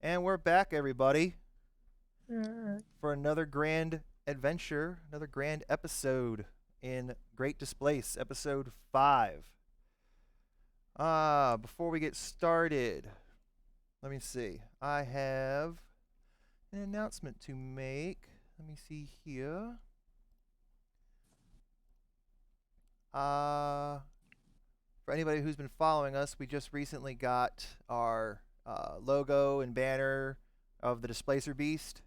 And we're back, everybody, Alright. for another grand adventure, another grand episode in GreatDisplace, episode 5. Before we get started, let me see. I have an announcement to make. Let me see here. For anybody who's been following us, we just recently got our logo and banner of the Displacer Beast.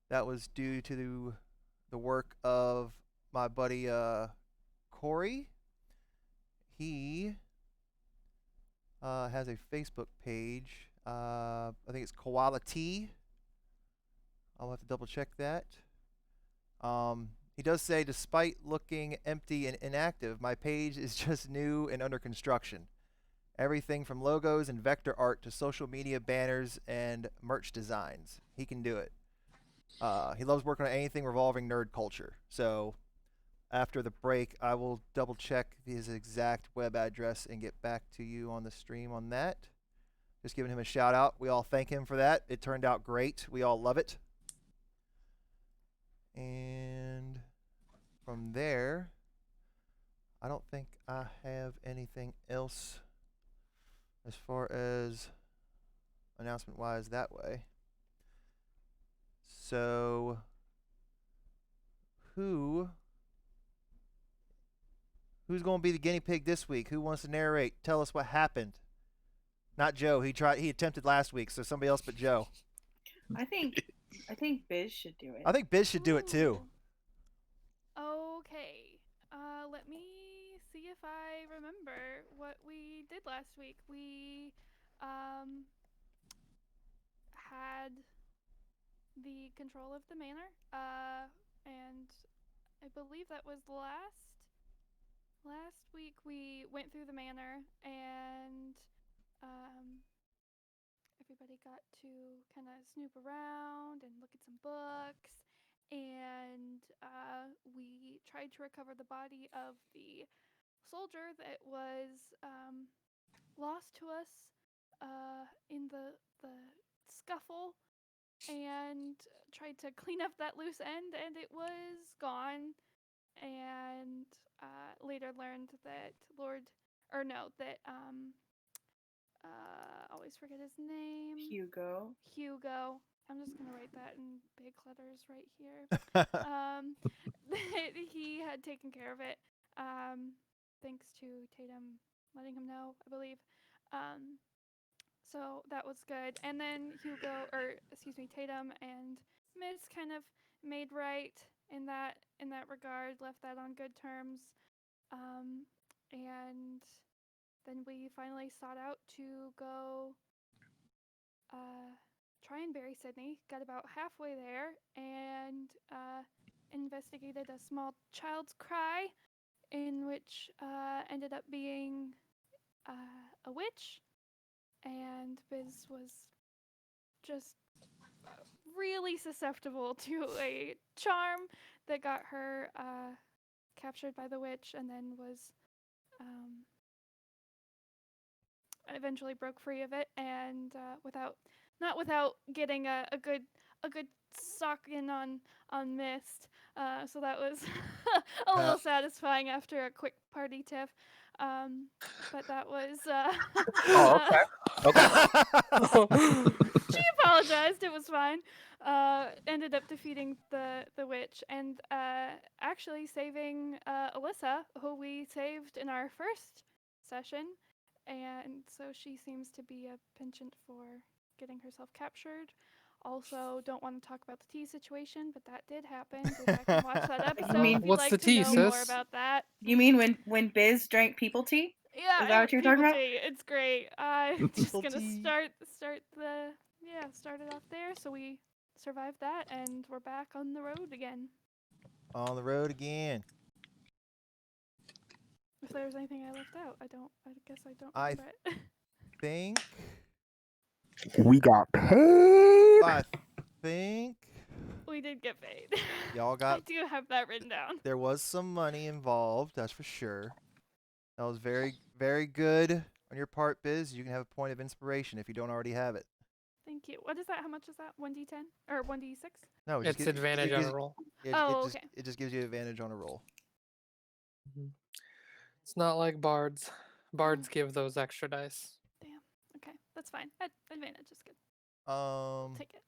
That was due to the work of my buddy Corey. He has a Facebook page. I think it's Koala Tea. I'll have to double check that. He does say, despite looking empty and inactive, my page is just new and under construction. Everything from logos and vector art to social media banners and merch designs. He can do it. He loves working on anything revolving nerd culture. So after the break, I will double check his exact web address and get back to you on the stream on that. Just giving him a shout out. We all thank him for that. It turned out great. We all love it. And from there, I don't think I have anything else as far as announcement wise that way. So, who's going to be the guinea pig this week? Who wants to narrate? Tell us what happened. Not Joe. He attempted last week, so somebody else but Joe. I think Biz should do it. I think Biz should do it too. Okay. Let me see if I remember what we did last week. We had the control of the manor, and I believe that was last week we went through the manor and everybody got to kind of snoop around and look at some books, and we tried to recover the body of the soldier that was lost to us in the scuffle, and tried to clean up that loose end, and it was gone. And later learned that always forget his name. Hugo. I'm just gonna write that in big letters right here. That he had taken care of it, thanks to Tatum letting him know, I believe. So that was good. And then Tatum and Miss kind of made right in that regard, left that on good terms. And then we finally sought out to go try and bury Sydney. Got about halfway there and investigated a small child's cry, in which ended up being a witch. And Biz was just really susceptible to a charm that got her captured by the witch, and then was eventually broke free of it, and not without getting a good sock in on Mist. So that was a little satisfying after a quick party tiff. But that was. Oh, okay. She apologized. It was fine. Ended up defeating the witch, and actually saving Alyssa, who we saved in our first session, and so she seems to be a penchant for getting herself captured. Also, don't want to talk about the tea situation, but that did happen. Go back and watch that episode. You mean- if you'd What's like the to tea, know sis? more about that. You mean when Biz drank people tea? Yeah, Is that what you're talking people about? tea. It's great. I'm just People gonna tea. start it off there. So we survived that, and we're back on the road again. On the road again. If there's anything I left out, I guess I don't I remember it. Think. We got paid. I think We did get paid. y'all I got. do have that written down. There was some money involved, that's for sure. That was very, very good on your part, Biz. You can have a point of inspiration if you don't already have it. Thank you. What is that? How much is that? 1d10 or 1d6? No, It's advantage on a roll. Okay. It just gives you advantage on a roll. It's not like bards. Bards give those extra dice. Damn. Okay, that's fine. Advantage is good. Take it.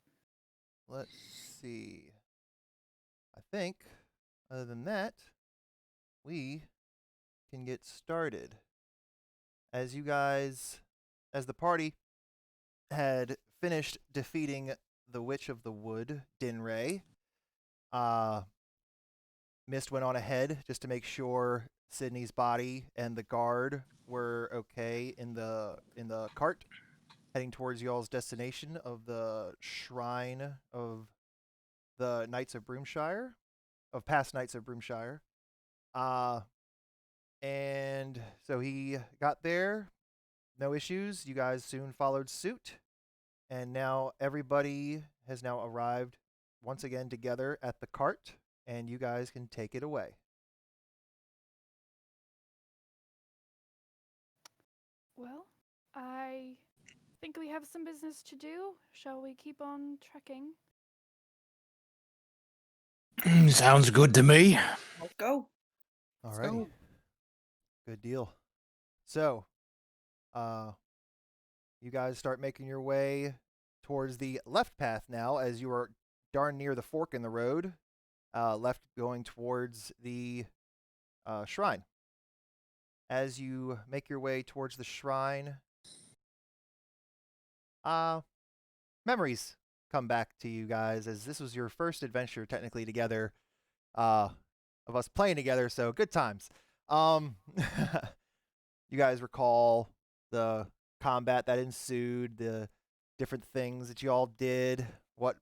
Let's see. I think, other than that, we can get started. As the party had finished defeating the Witch of the Wood, Dinray, Mist went on ahead just to make sure Sydney's body and the guard were okay in the cart, heading towards y'all's destination of the shrine of the Knights of Broomshire, of past Knights of Broomshire. And so he got there, no issues. You guys soon followed suit, and now everybody has now arrived once again together at the cart, and you guys can take it away. Well, I think we have some business to do. Shall we keep on trekking? Sounds good to me. Let's go. Alrighty. Good deal. So, you guys start making your way towards the left path now, as you are darn near the fork in the road. Left going towards the shrine. As you make your way towards the shrine, memories come back to you guys, as this was your first adventure technically together, of us playing together, so good times. You guys recall the combat that ensued, the different things that you all did, what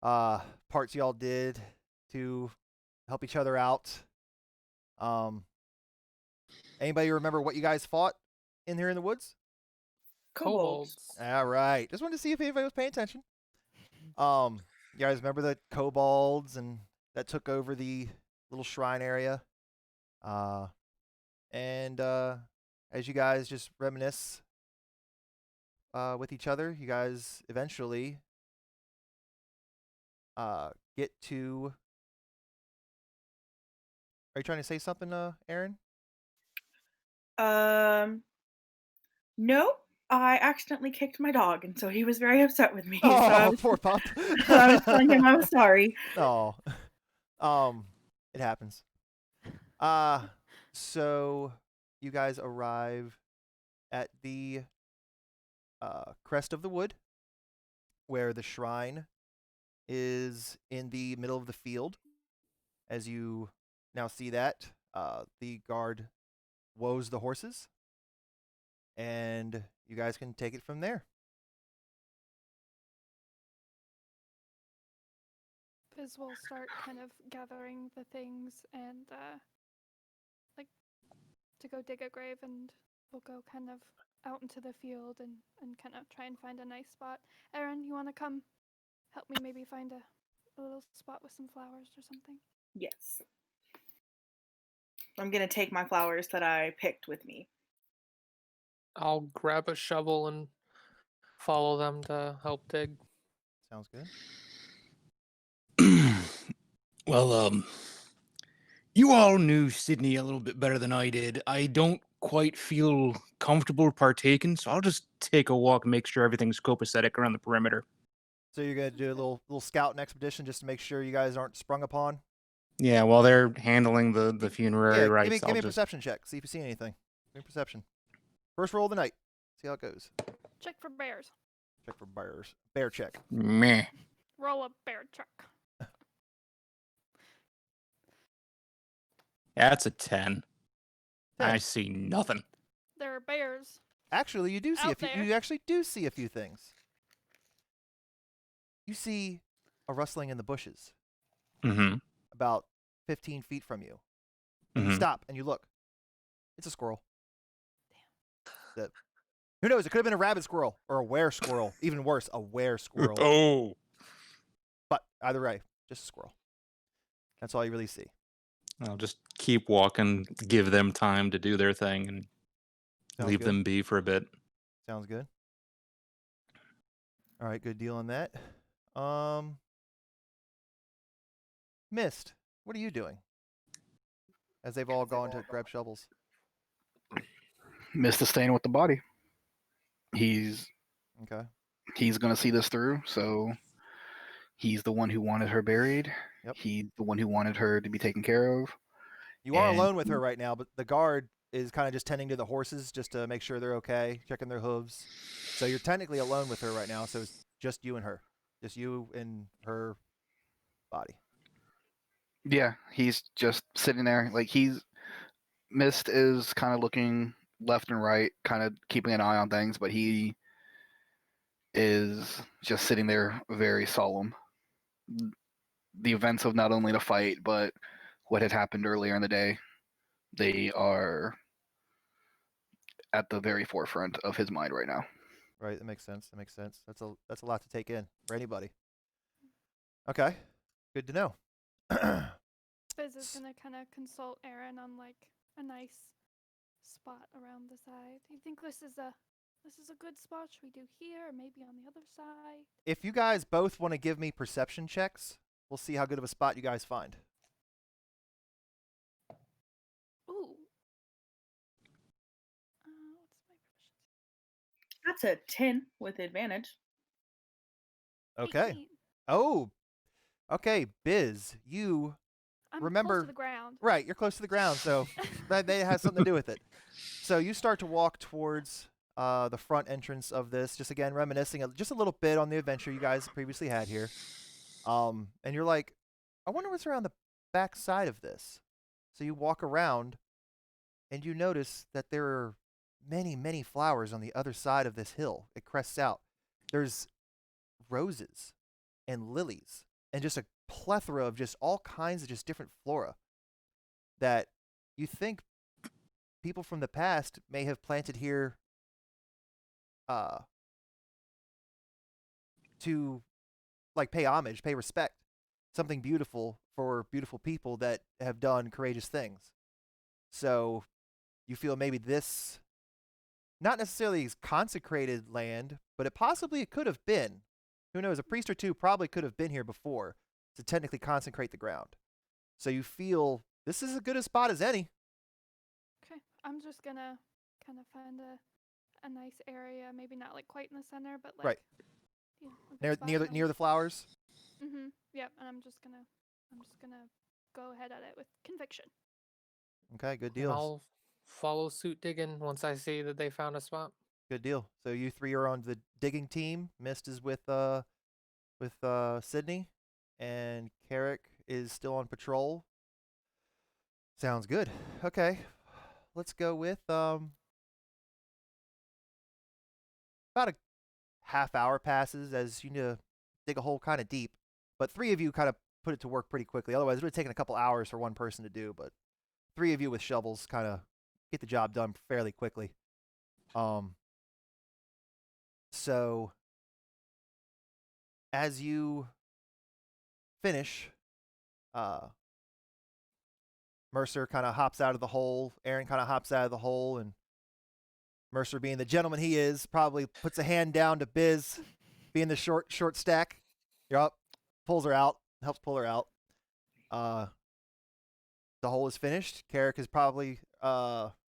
parts you all did to help each other out. Anybody remember what you guys fought in here in the woods? Kobolds. All right. Just wanted to see if anybody was paying attention. You guys remember the kobolds and that took over the little shrine area? And as you guys just reminisce with each other, you guys eventually get to... Are you trying to say something, Aaron? No, I accidentally kicked my dog, and so he was very upset with me. Oh, poor pup. So I was telling him I was sorry. Oh, it happens. So you guys arrive at the crest of the wood, where the shrine is in the middle of the field. As you now see that, the guard woes the horses, and you guys can take it from there. Biz will start kind of gathering the things and like to go dig a grave, and we'll go kind of out into the field and kind of try and find a nice spot. Aaron, you want to come help me maybe find a little spot with some flowers or something? Yes. I'm going to take my flowers that I picked with me. I'll grab a shovel and follow them to help dig. Sounds good. Well, you all knew Sydney a little bit better than I did. I don't quite feel comfortable partaking, so I'll just take a walk and make sure everything's copacetic around the perimeter. So you're gonna do a little scouting expedition just to make sure you guys aren't sprung upon? Yeah, while they're handling the funerary rites, give me a I'll just... perception check. See if you see anything. Give me perception. First roll of the night. See how it goes. Check for bears. Check for bears. Bear check. Meh. Roll a bear check. That's a 10. 10. I see nothing. There are bears. Actually, you do see Out there. you actually do see a few things. You see a rustling in the bushes Mm-hmm. about 15 feet from you. And you stop and you look. It's a squirrel. Damn. Who knows? It could have been a rabbit squirrel or a were squirrel. Even worse, a were squirrel. Oh. But either way, just a squirrel. That's all you really see. I'll just keep walking, give them time to do their thing, and Sounds leave good. them be for a bit. Sounds good. All right, good deal on that. Mist, what are you doing? As they've all gone to grab shovels. Mist is staying with the body. He's Okay. gonna see this through. So he's the one who wanted her buried. Yep. He's the one who wanted her to be taken care of. You are And alone with her right now, but the guard is kind of just tending to the horses just to make sure they're okay, checking their hooves. So you're technically alone with her right now. So it's just you and her, just you and her body. Yeah, he's just sitting there. Like Mist is kind of looking left and right, kind of keeping an eye on things, but he is just sitting there very solemn. The events of not only the fight, but what had happened earlier in the day, they are at the very forefront of his mind right now. Right, that makes sense. That makes sense. That's a lot to take in for anybody. Okay, good to know. Biz is gonna kind of consult Aaron on like a nice spot around the side. Do you think this is a good spot? Should we do here or maybe on the other side? If you guys both want to give me perception checks, we'll see how good of a spot you guys find. Ooh. What's my proficiency? That's a 10 with advantage. Okay. 18. Oh, okay, Biz, you I'm remember- close to the ground. right, you're close to the ground, so that has something to do with it. So you start to walk towards the front entrance of this, just again reminiscing just a little bit on the adventure you guys previously had here. And you're like, I wonder what's around the back side of this. So you walk around, and you notice that there are many, many flowers on the other side of this hill. It crests out. There's roses and lilies and just a plethora of just all kinds of just different flora that you think people from the past may have planted here to like pay homage, pay respect, something beautiful for beautiful people that have done courageous things. So you feel maybe this not necessarily is consecrated land, but it could have been. Who knows? A priest or two probably could have been here before to technically consecrate the ground. So you feel this is as good a spot as any. Okay, I'm just gonna kind of find a nice area, maybe not like quite in the center, but like Right. you know, a good spot around Near the flowers. Yep, and I'm just gonna go ahead at it with conviction. Okay, good And deal. I'll follow suit digging once I see that they found a spot. Good deal. So you three are on the digging team. Mist is with Sydney, and Carrick is still on patrol. Sounds good. Okay, let's go with about a half hour passes as you need to dig a hole kind of deep, but three of you kind of put it to work pretty quickly. Otherwise, it would have taken a couple hours for one person to do, but three of you with shovels kind of get the job done fairly quickly. So as you finish, Mercer kind of hops out of the hole. Aaron kind of hops out of the hole, and Mercer, being the gentleman he is, probably puts a hand down to Biz, being the short stack. You're up, pulls her out, helps pull her out. The hole is finished. Carrick has probably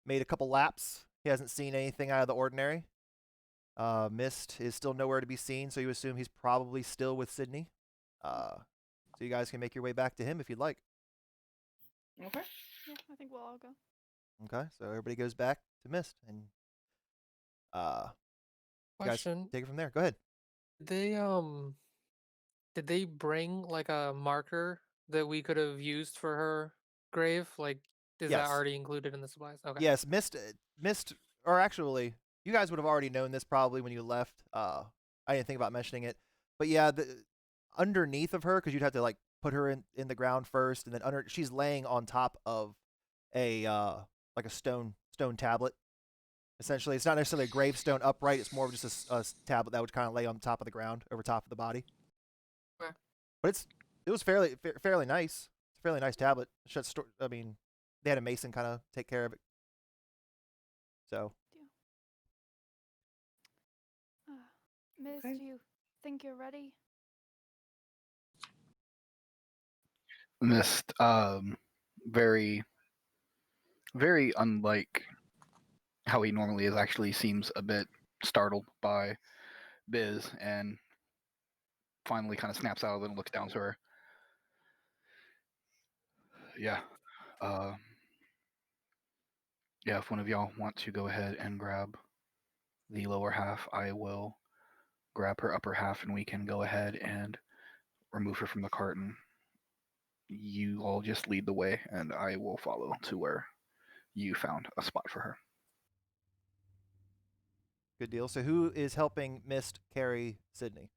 made a couple laps. He hasn't seen anything out of the ordinary. Mist is still nowhere to be seen, so you assume he's probably still with Sydney. So you guys can make your way back to him if you'd like. Okay. Yeah, I think we'll all go. Okay, so everybody goes back to Mist, and you guys Question: take it from there. Go ahead. Did they bring like a marker that we could have used for her grave? Like, is Yes. that already included in the supplies? Okay. Yes, Mist, or actually, you guys would have already known this probably when you left. I didn't think about mentioning it, but yeah, underneath of her, because you'd have to like put her in the ground first, and then she's laying on top of a like a stone tablet. Essentially, it's not necessarily a gravestone upright. It's more of just a tablet that would kind of lay on top of the ground over top of the body. Okay. But it was fairly nice. It's a fairly nice tablet. I mean, they had a mason kind of take care of it. So Miss, Okay. do think you're ready. Mist, very, very unlike how he normally is, actually seems a bit startled by Biz, and finally kind of snaps out of it and looks down to her. Yeah. Uh, yeah, if one of y'all want to go ahead and grab the lower half, I will grab her upper half and we can go ahead and remove her from the carton. You all just lead the way and I will follow to where you found a spot for her. Good deal. So who is helping Mist carry Sydney?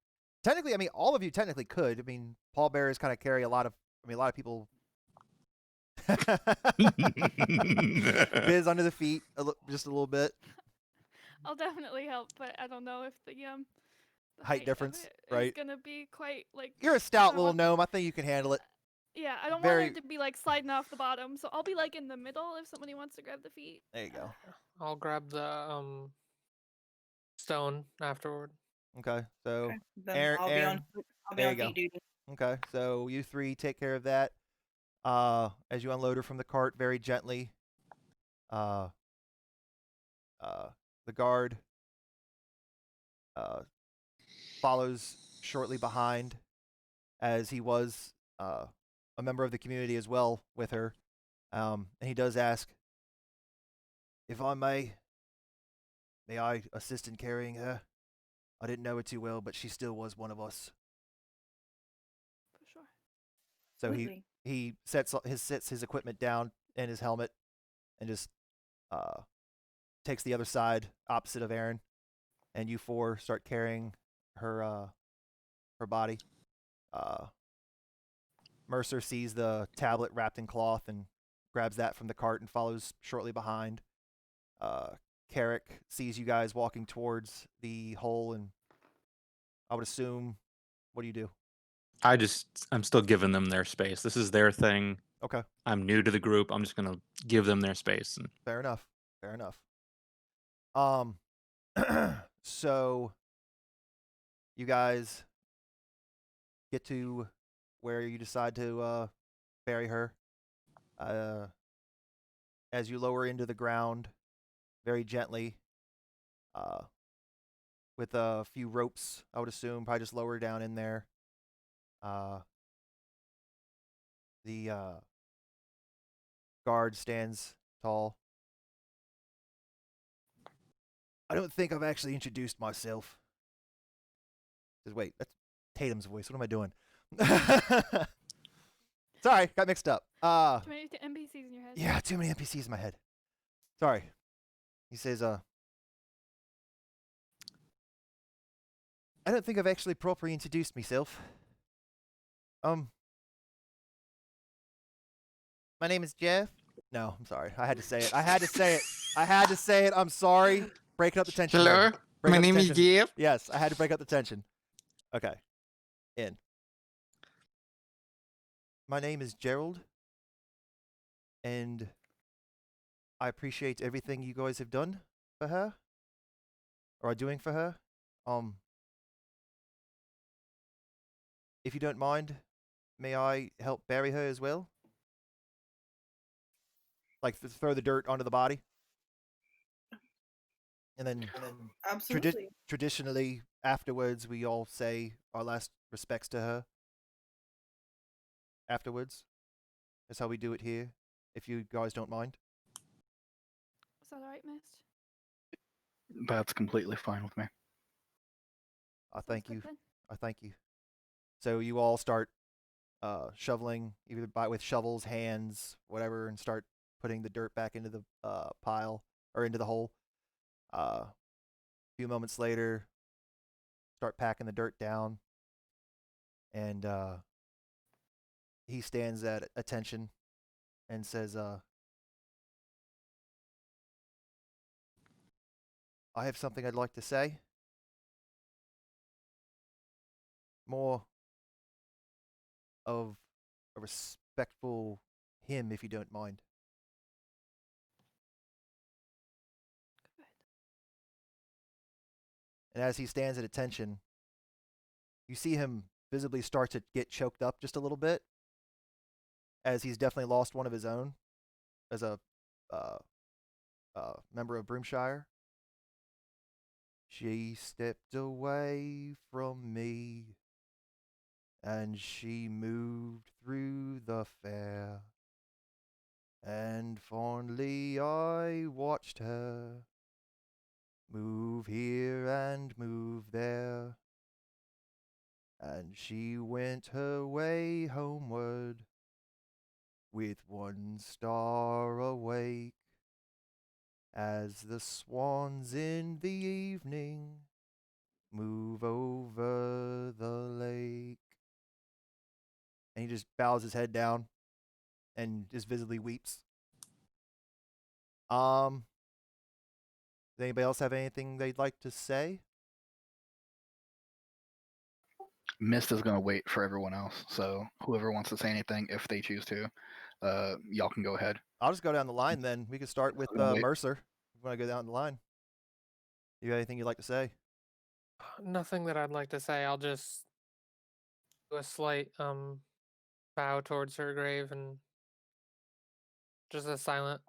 Technically, I mean, all of you technically could. I mean, pallbearers kind of carry a lot of people. Biz under the feet, just a little bit. I'll definitely help, but I don't know if the Height of difference, it right? is gonna be quite like. You're a stout I little want- gnome. I think you can handle it. Yeah, I don't Very- want it to be like sliding off the bottom, so I'll be like in the middle if somebody wants to grab the feet. There you go. I'll grab the stone afterward. Okay, so Okay. Then Aaron- I'll be Aaron, on. I'll be there on you go. feet duty. okay, so you three take care of that. As you unload her from the cart very gently, the guard follows shortly behind, as he was a member of the community as well with her. And he does ask, if I may I assist in carrying her? I didn't know her too well, but she still was one of us. For sure. So Absolutely. he sets his equipment down and his helmet, and just takes the other side opposite of Aaron, and you four start carrying her body. Mercer sees the tablet wrapped in cloth and grabs that from the cart and follows shortly behind. Carrick sees you guys walking towards the hole, and I would assume, what do you do? I'm still giving them their space. This is their thing. Okay, I'm new to the group. I'm just gonna give them their space. And fair enough. Fair enough. So you guys get to where you decide to bury her. As you lower into the ground very gently, with a few ropes, I would assume, probably just lower down in there. The guard stands tall. I don't think I've actually introduced myself. Just wait, that's Tatum's voice. What am I doing? Sorry, got mixed up. Too many NPCs in your head. Yeah, too many NPCs in my head. Sorry. He says, I don't think I've actually properly introduced myself. My name is Jeff. No, I'm sorry. I had to say it. I had to say it. I'm sorry. Breaking up the tension. hello, Break my up the name is tension. Jeff. Yes, I had to break up the tension. Okay. In. My name is Gerald, and I appreciate everything you guys have done for her, or are doing for her. If you don't mind, may I help bury her as well? Like throw the dirt onto the body, and then Absolutely. traditionally afterwards we all say our last respects to her. Afterwards, that's how we do it here. If you guys don't mind. Is that alright, Mist? That's completely fine with me. I Sounds thank good you. then. I thank you. So you all start shoveling, either with shovels, hands, whatever, and start putting the dirt back into the pile, or into the hole. A few moments later, start packing the dirt down, and he stands at attention and says, I have something I'd like to say. More of a respectful hymn, if you don't mind. Good. And as he stands at attention, You see him visibly start to get choked up just a little bit, as he's definitely lost one of his own as a uh, member of Broomshire. She stepped away from me, and she moved through the fair, and fondly I watched her move here and move there, and she went her way homeward with one star awake, as the swans in the evening move over the lake. And he just bows his head down and just visibly weeps. Does anybody else have anything they'd like to say? Mist is going to wait for everyone else. So whoever wants to say anything, if they choose to, y'all can go ahead. I'll just go down the line then. We can start with Wait. Mercer. You want to go down the line? You got anything you'd like to say? Nothing that I'd like to say. I'll just do a slight bow towards her grave and just a silent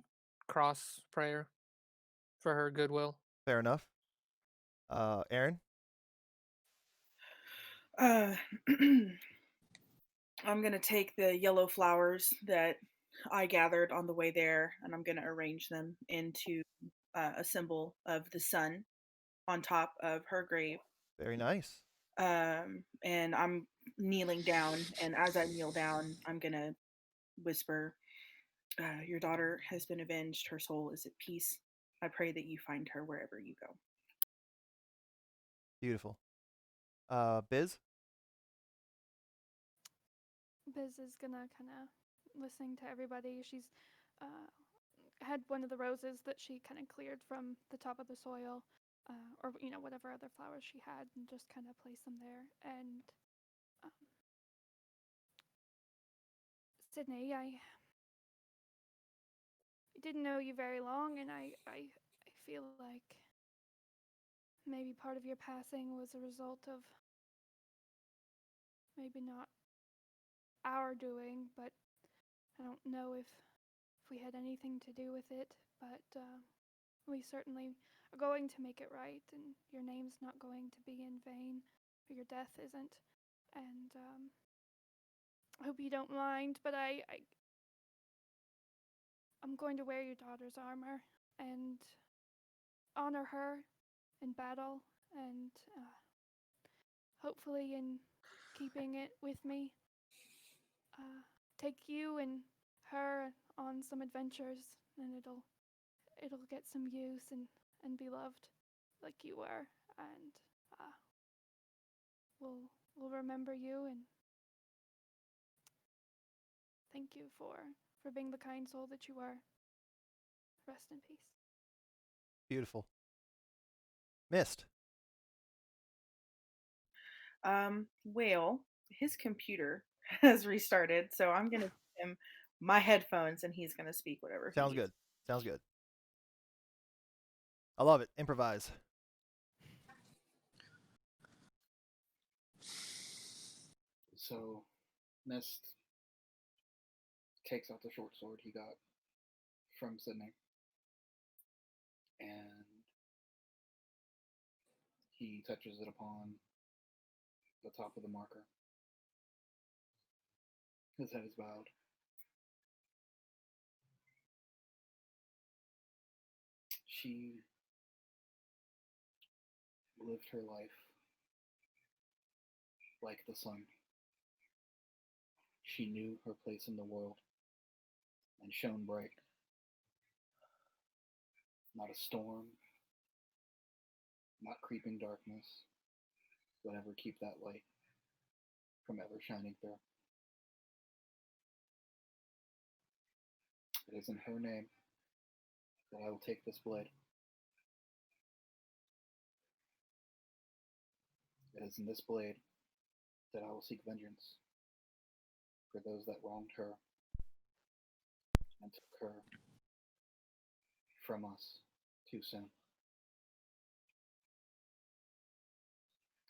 cross prayer for her goodwill. Fair enough. Aaron? I'm gonna take the yellow flowers that I gathered on the way there, and I'm gonna arrange them into a symbol of the sun on top of her grave. Very nice. And I'm kneeling down, and as I kneel down, I'm gonna whisper, "Your daughter has been avenged. Her soul is at peace. I pray that you find her wherever you go." Beautiful. Biz? Biz is gonna kind of listening to everybody. She's had one of the roses that she kind of cleared from the top of the soil, or whatever other flowers she had, and just kind of place them there. And Sydney, I didn't know you very long, and I feel like maybe part of your passing was a result of maybe not our doing, but I don't know if we had anything to do with it, but we certainly are going to make it right, and your name's not going to be in vain, or your death isn't. And I hope you don't mind, but I'm going to wear your daughter's armor and honor her in battle, and hopefully in keeping it with me, take you and her on some adventures, and it'll get some use and be loved like you were, and we'll remember you, and thank you for being the kind soul that you were. Rest in peace. Beautiful. Mist? Well, his computer has restarted, so I'm gonna give him my headphones, and he's gonna speak whatever. Sounds good. Sounds good. I love it. Improvise. So, Mist takes out the short sword he got from Sydney, and he touches it upon the top of the marker. His head is bowed. She lived her life like the sun. She knew her place in the world and shone bright. Not a storm, not creeping darkness would ever keep that light from ever shining through. It is in her name that I will take this blade. It is in this blade that I will seek vengeance for those that wronged her and took her from us too soon.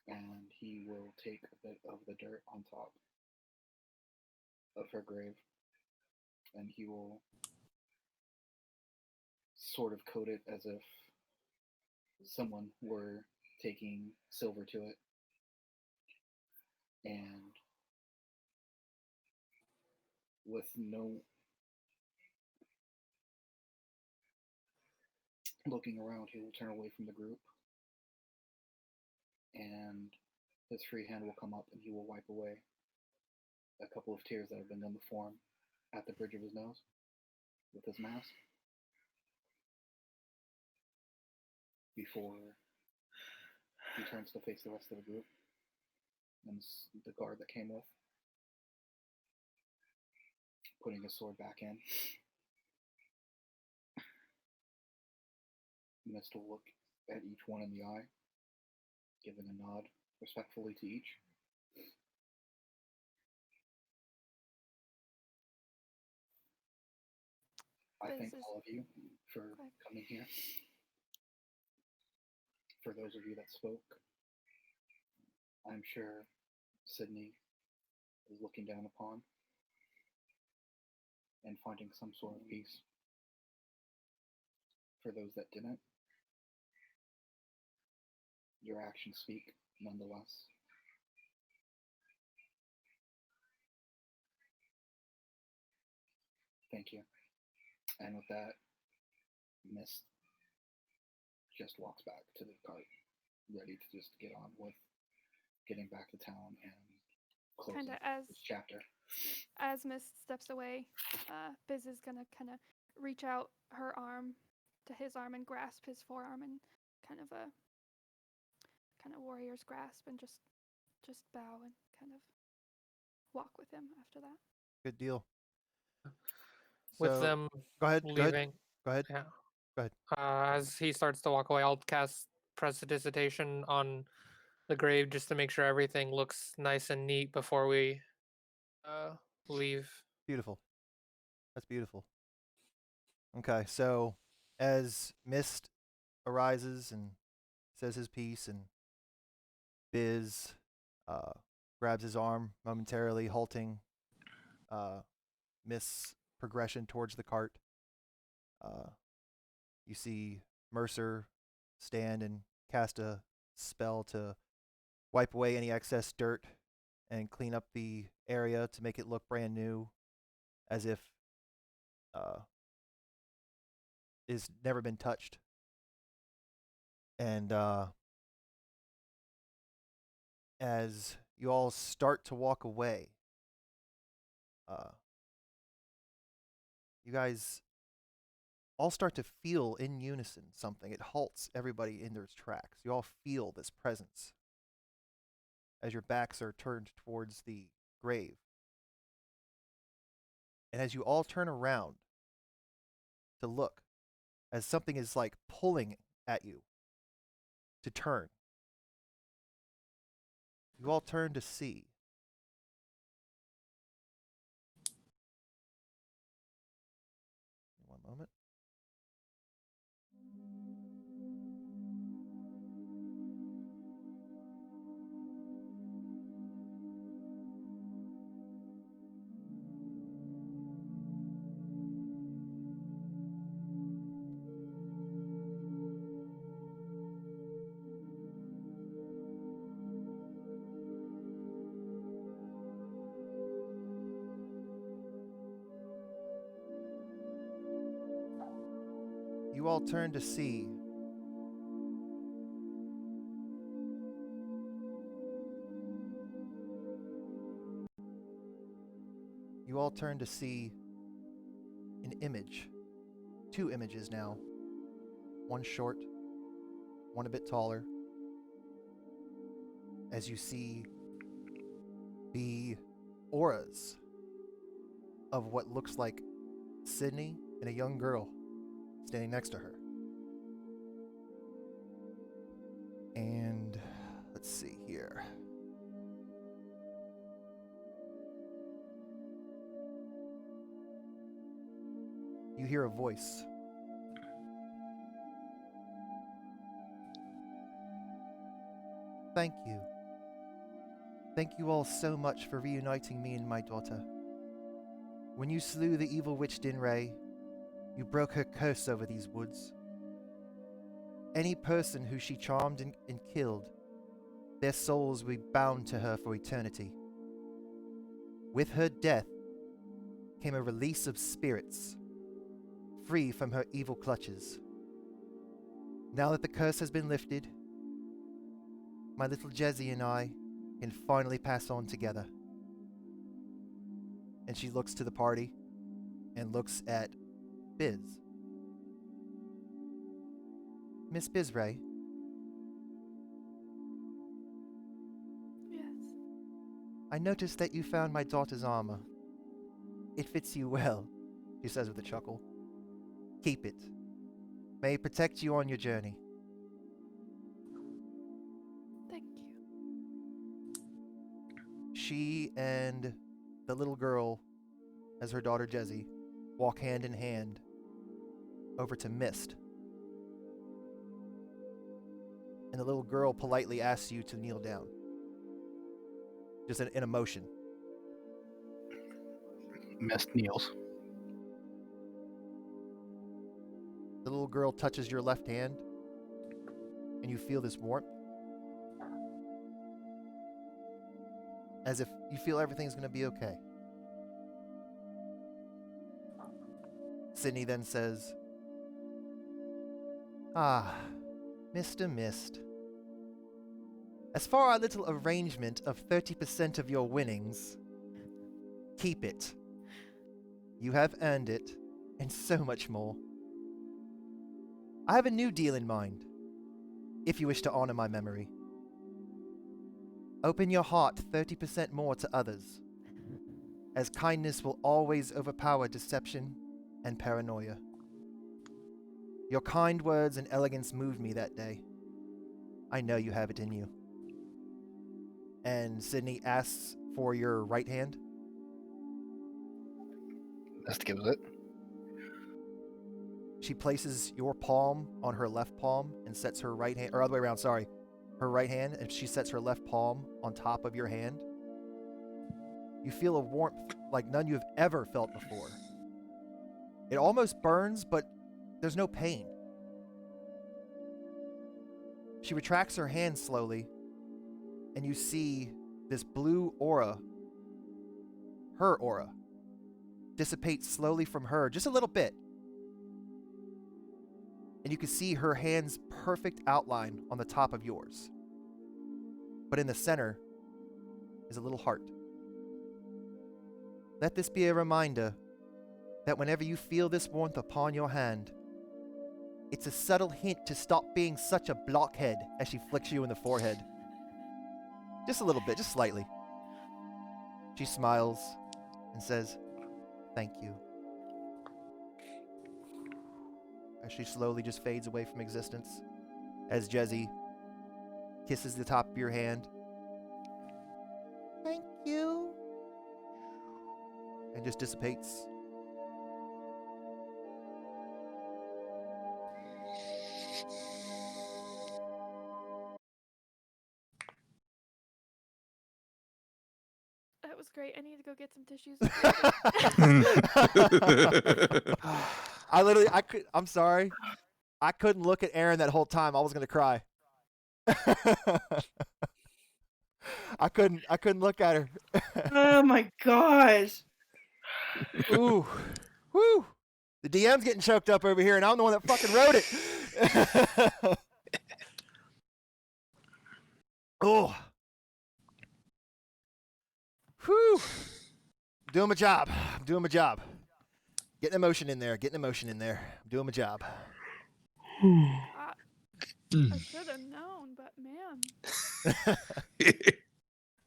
and he will take a bit of the dirt on top of her grave, and he will sort of coat it as if someone were taking silver to it, and with no looking around, he will turn away from the group, and his free hand will come up and he will wipe away a couple of tears that have been done to form at the bridge of his nose with his mask before he turns to face the rest of the group and the guard that came with, putting his sword back in. Mist will look at each one in the eye, giving a nod respectfully to each. I thank all of you for coming here. For those of you that spoke, I'm sure Sydney is looking down upon and finding some sort of peace. For those that didn't, your actions speak nonetheless. Thank you. And with that, Mist just walks back to the cart, ready to just get on with getting back to town and closing this chapter. As Mist steps away, Biz is gonna kind of reach out her arm to his arm and grasp his forearm and kind of warrior's grasp and just bow and kind of walk with him after that. Good deal. With So, them go ahead. leaving. Go ahead. Yeah. Go ahead. As he starts to walk away, I'll cast Prestidigitation on the grave just to make sure everything looks nice and neat before we leave. Beautiful. That's beautiful. Okay, so as Mist arises and says his piece, and Biz grabs his arm momentarily, halting Mist's progression towards the cart. You see Mercer stand and cast a spell to wipe away any excess dirt and clean up the area to make it look brand new, as if it's never been touched. And as you all start to walk away, you guys all start to feel in unison something. It halts everybody in their tracks. You all feel this presence as your backs are turned towards the grave. And as you all turn around to look, as something is like pulling at you to turn, you all turn to see one moment. You all turn to see an image, two images now, one short, one a bit taller, as you see the auras of what looks like Sydney and a young girl standing next to her. And let's see here. You hear a voice. Thank you. Thank you all so much for reuniting me and my daughter. When you slew the evil witch Dinray, you broke her curse over these woods. Any person who she charmed and killed, their souls will be bound to her for eternity. With her death came a release of spirits, free from her evil clutches. Now that the curse has been lifted, my little Jezzy and I can finally pass on together. And she looks to the party and looks at Biz. Miss Bizray, Yes. I noticed that you found my daughter's armor. It fits you well, she says with a chuckle. Keep it. May it protect you on your journey. Thank you. She and the little girl, as her daughter Jezzy, walk hand in hand over to Mist. And the little girl politely asks you to kneel down. Just in a motion. Mist kneels. The little girl touches your left hand, and you feel this warmth. As if you feel everything's going to be okay. Sydney then says, "Ah, Mr. Mist. As for our little arrangement of 30% of your winnings, keep it. You have earned it, and so much more. I have a new deal in mind, if you wish to honor my memory. Open your heart 30% more to others, as kindness will always overpower deception and paranoia. Your kind words and elegance moved me that day. I know you have it in you." And Sydney asks for your right hand. Mist gives it. She places your palm on her left palm and sets her right hand, or other way around, sorry, her right hand, and she sets her left palm on top of your hand. You feel a warmth like none you've ever felt before. It almost burns, but there's no pain. She retracts her hand slowly, and you see this blue aura, her aura, dissipate slowly from her, just a little bit. And you can see her hand's perfect outline on the top of yours. But in the center is a little heart. Let this be a reminder that whenever you feel this warmth upon your hand, it's a subtle hint to stop being such a blockhead, as she flicks you in the forehead. Just a little bit, just slightly. She smiles and says, "Thank you." As she slowly just fades away from existence, as Jezzy kisses the top of your hand. "Thank you." And just dissipates. That was great. I need to go get some tissues. I'm sorry. I couldn't look at Aaron that whole time. I was gonna cry. I couldn't look at her. Oh my gosh. Ooh. Woo. The DM's getting choked up over here, and I'm the one that fucking wrote it. Oh. Whew. Doing my job. Getting emotion in there. I'm doing my job. I should have known, but man.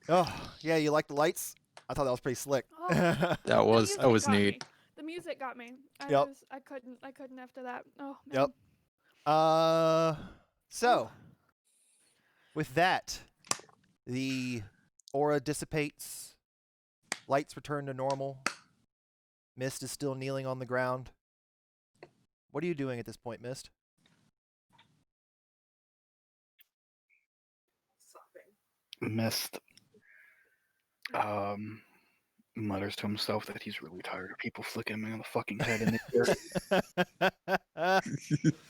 Oh, yeah, you like the lights? I thought that was pretty slick. Oh, That the was music got neat. me. The music got me. Yep. I couldn't after that. Oh man. Yep. So with that, the aura dissipates, lights return to normal. Mist is still kneeling on the ground. What are you doing at this point, Mist? Sobbing. Mist Mutters to himself that he's really tired of people flicking him in the fucking head in the ear.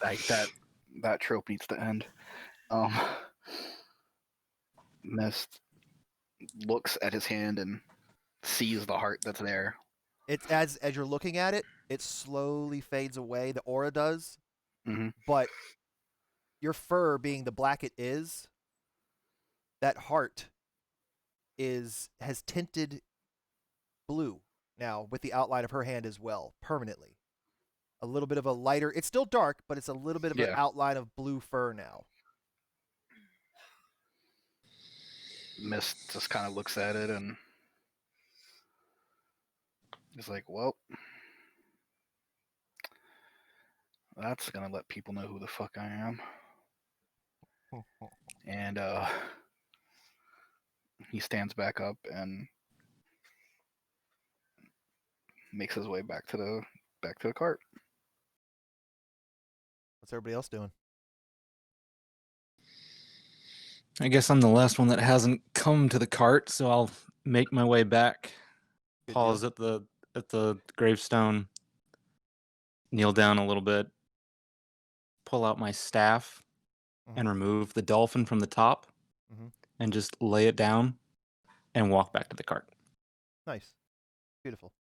Like that trope needs to end. Mist looks at his hand and sees the heart that's there. It's as you're looking at it, it slowly fades away. The aura does, Mhm. but your fur being the black it is, that heart has tinted blue now with the outline of her hand as well, permanently. A little bit of a lighter. It's still dark, but it's a little bit of an Yeah. outline of blue fur now. Mist just kind of looks at it and is like, well, that's gonna let people know who the fuck I am. And he stands back up and makes his way back to the cart. What's everybody else doing? I guess I'm the last one that hasn't come to the cart, so I'll make my way back. Good Pause deal. at the gravestone. Kneel down a little bit. Pull out my staff and remove the dolphin from the top, and just lay it down and walk back to the cart. Nice. Beautiful.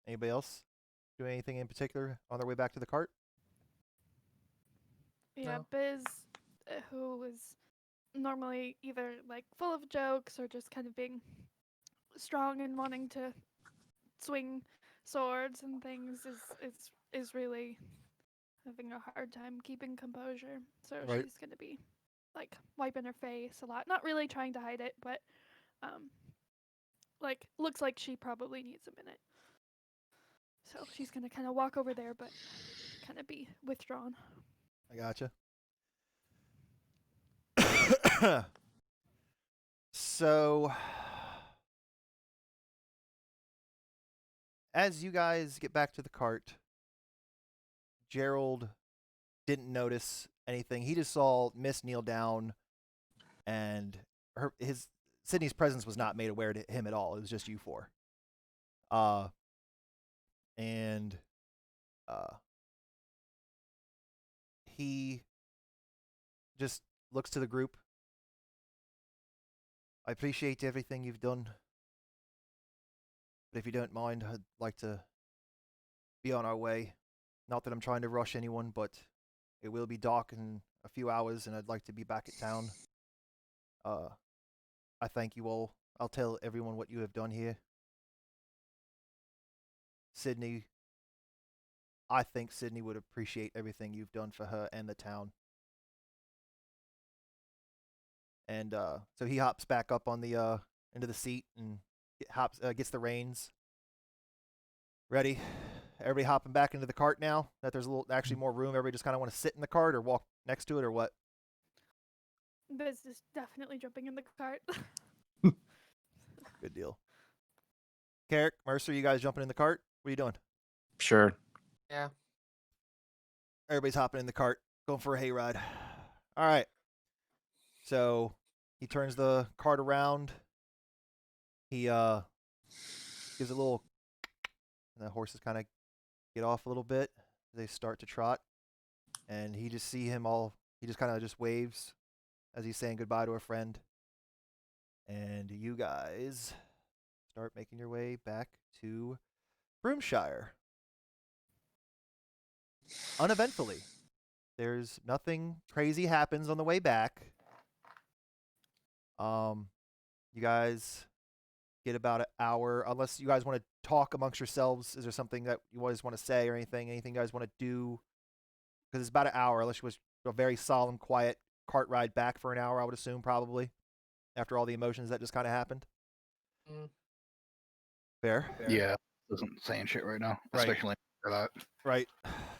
Anybody else doing anything in particular on their way back to the cart? Yeah, No. Biz, who was normally either like full of jokes or just kind of being strong and wanting to swing swords and things, is really having a hard time keeping composure. So Right. she's gonna be like wiping her face a lot, not really trying to hide it, but like looks like she probably needs a minute. So she's gonna kind of walk over there, but kind of be withdrawn. I gotcha. So, as you guys get back to the cart, Gerald didn't notice anything. He just saw Miss kneel down, and Sydney's presence was not made aware to him at all. It was just you four. And he just looks to the group. I appreciate everything you've done, but if you don't mind, I'd like to be on our way. Not that I'm trying to rush anyone, but it will be dark in a few hours, and I'd like to be back at town. I thank you all. I'll tell everyone what you have done here. Sydney, I think Sydney would appreciate everything you've done for her and the town. And so he hops back up on the into the seat and gets the reins. Ready? Everybody hopping back into the cart now that there's actually more room. Everybody just kind of want to sit in the cart or walk next to it or what? Biz is definitely jumping in the cart. Good deal. Carrick, Mercer, you guys jumping in the cart? What are you doing? Sure. Yeah. Everybody's hopping in the cart, going for a hayride. All right. So he turns the cart around. He gives a little, and the horses kind of get off a little bit. They start to trot, and he just see him all. He just kind of just waves as he's saying goodbye to a friend. And you guys start making your way back to Broomshire. Uneventfully. There's nothing crazy happens on the way back. You guys get about an hour, unless you guys want to talk amongst yourselves. Is there something that you always want to say or anything you guys want to do? Because it's about an hour, unless it was a very solemn, quiet cart ride back for an hour, I would assume, probably, after all the emotions that just kind of happened. Fair? Yeah, isn't saying shit right now, Right. especially for that. Right.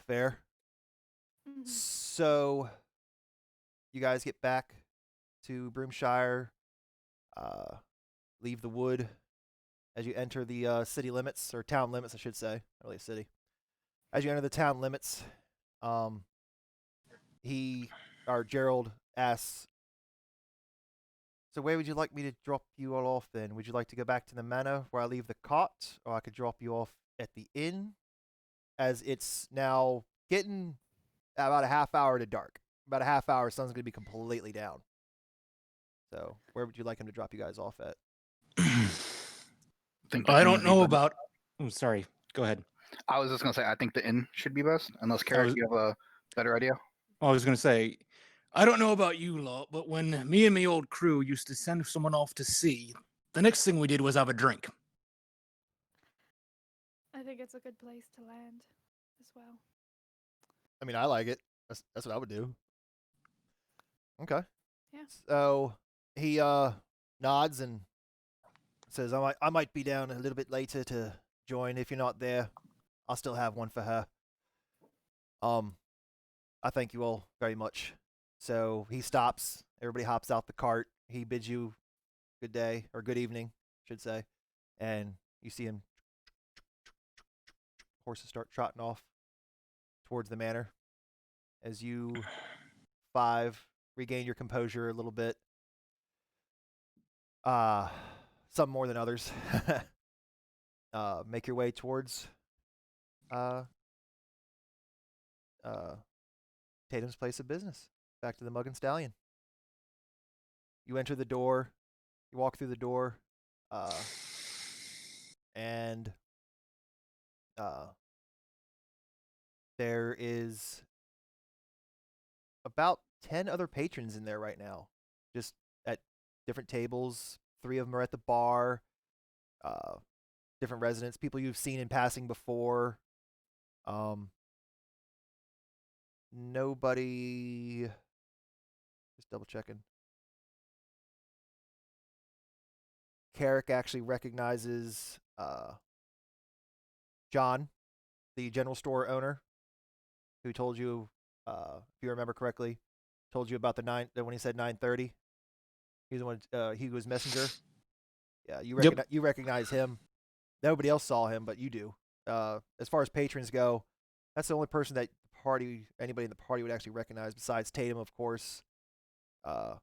Fair. Mhm. So, you guys get back to Broomshire, leave the wood as you enter the city limits, or town limits, I should say, not really a city. As you enter the town limits, Gerald asks, So where would you like me to drop you all off then? Would you like to go back to the manor where I leave the cot, or I could drop you off at the inn, as it's now getting about a half hour to dark. About a half hour, sun's going to be completely down. So where would you like him to drop you guys off at? Think the I inn don't would be know better. about. Oh, sorry. Go ahead. I was just gonna say I think the inn should be best, unless Carrick, was- you have a better idea. I was going to say, I don't know about you lot, but when me and my old crew used to send someone off to sea, the next thing we did was have a drink. I think it's a good place to land as well. I mean, I like it. That's what I would do. Okay. Yeah. So he nods and says, I might be down a little bit later to join. If you're not there, I'll still have one for her. I thank you all very much. So he stops. Everybody hops out the cart. He bids you good day, or good evening, I should say. And you see him. Horses start trotting off towards the manor. As you 5 regain your composure a little bit. Some more than others. Make your way towards Tatum's place of business. Back to the Mug and Stallion. You enter the door. You walk through the door. And there is about 10 other patrons in there right now. Just at different tables. 3 of them are at the bar. Different residents, people you've seen in passing before. Nobody. Just double checking. Carrick actually recognizes John, the general store owner, who told you, if you remember correctly, told you about the when he said 9:30. He's the one. He was messenger. Yeah, you recognize him. Nobody else saw him, but you do. As far as patrons go, that's the only person that anybody in the party would actually recognize, besides Tatum, of course, and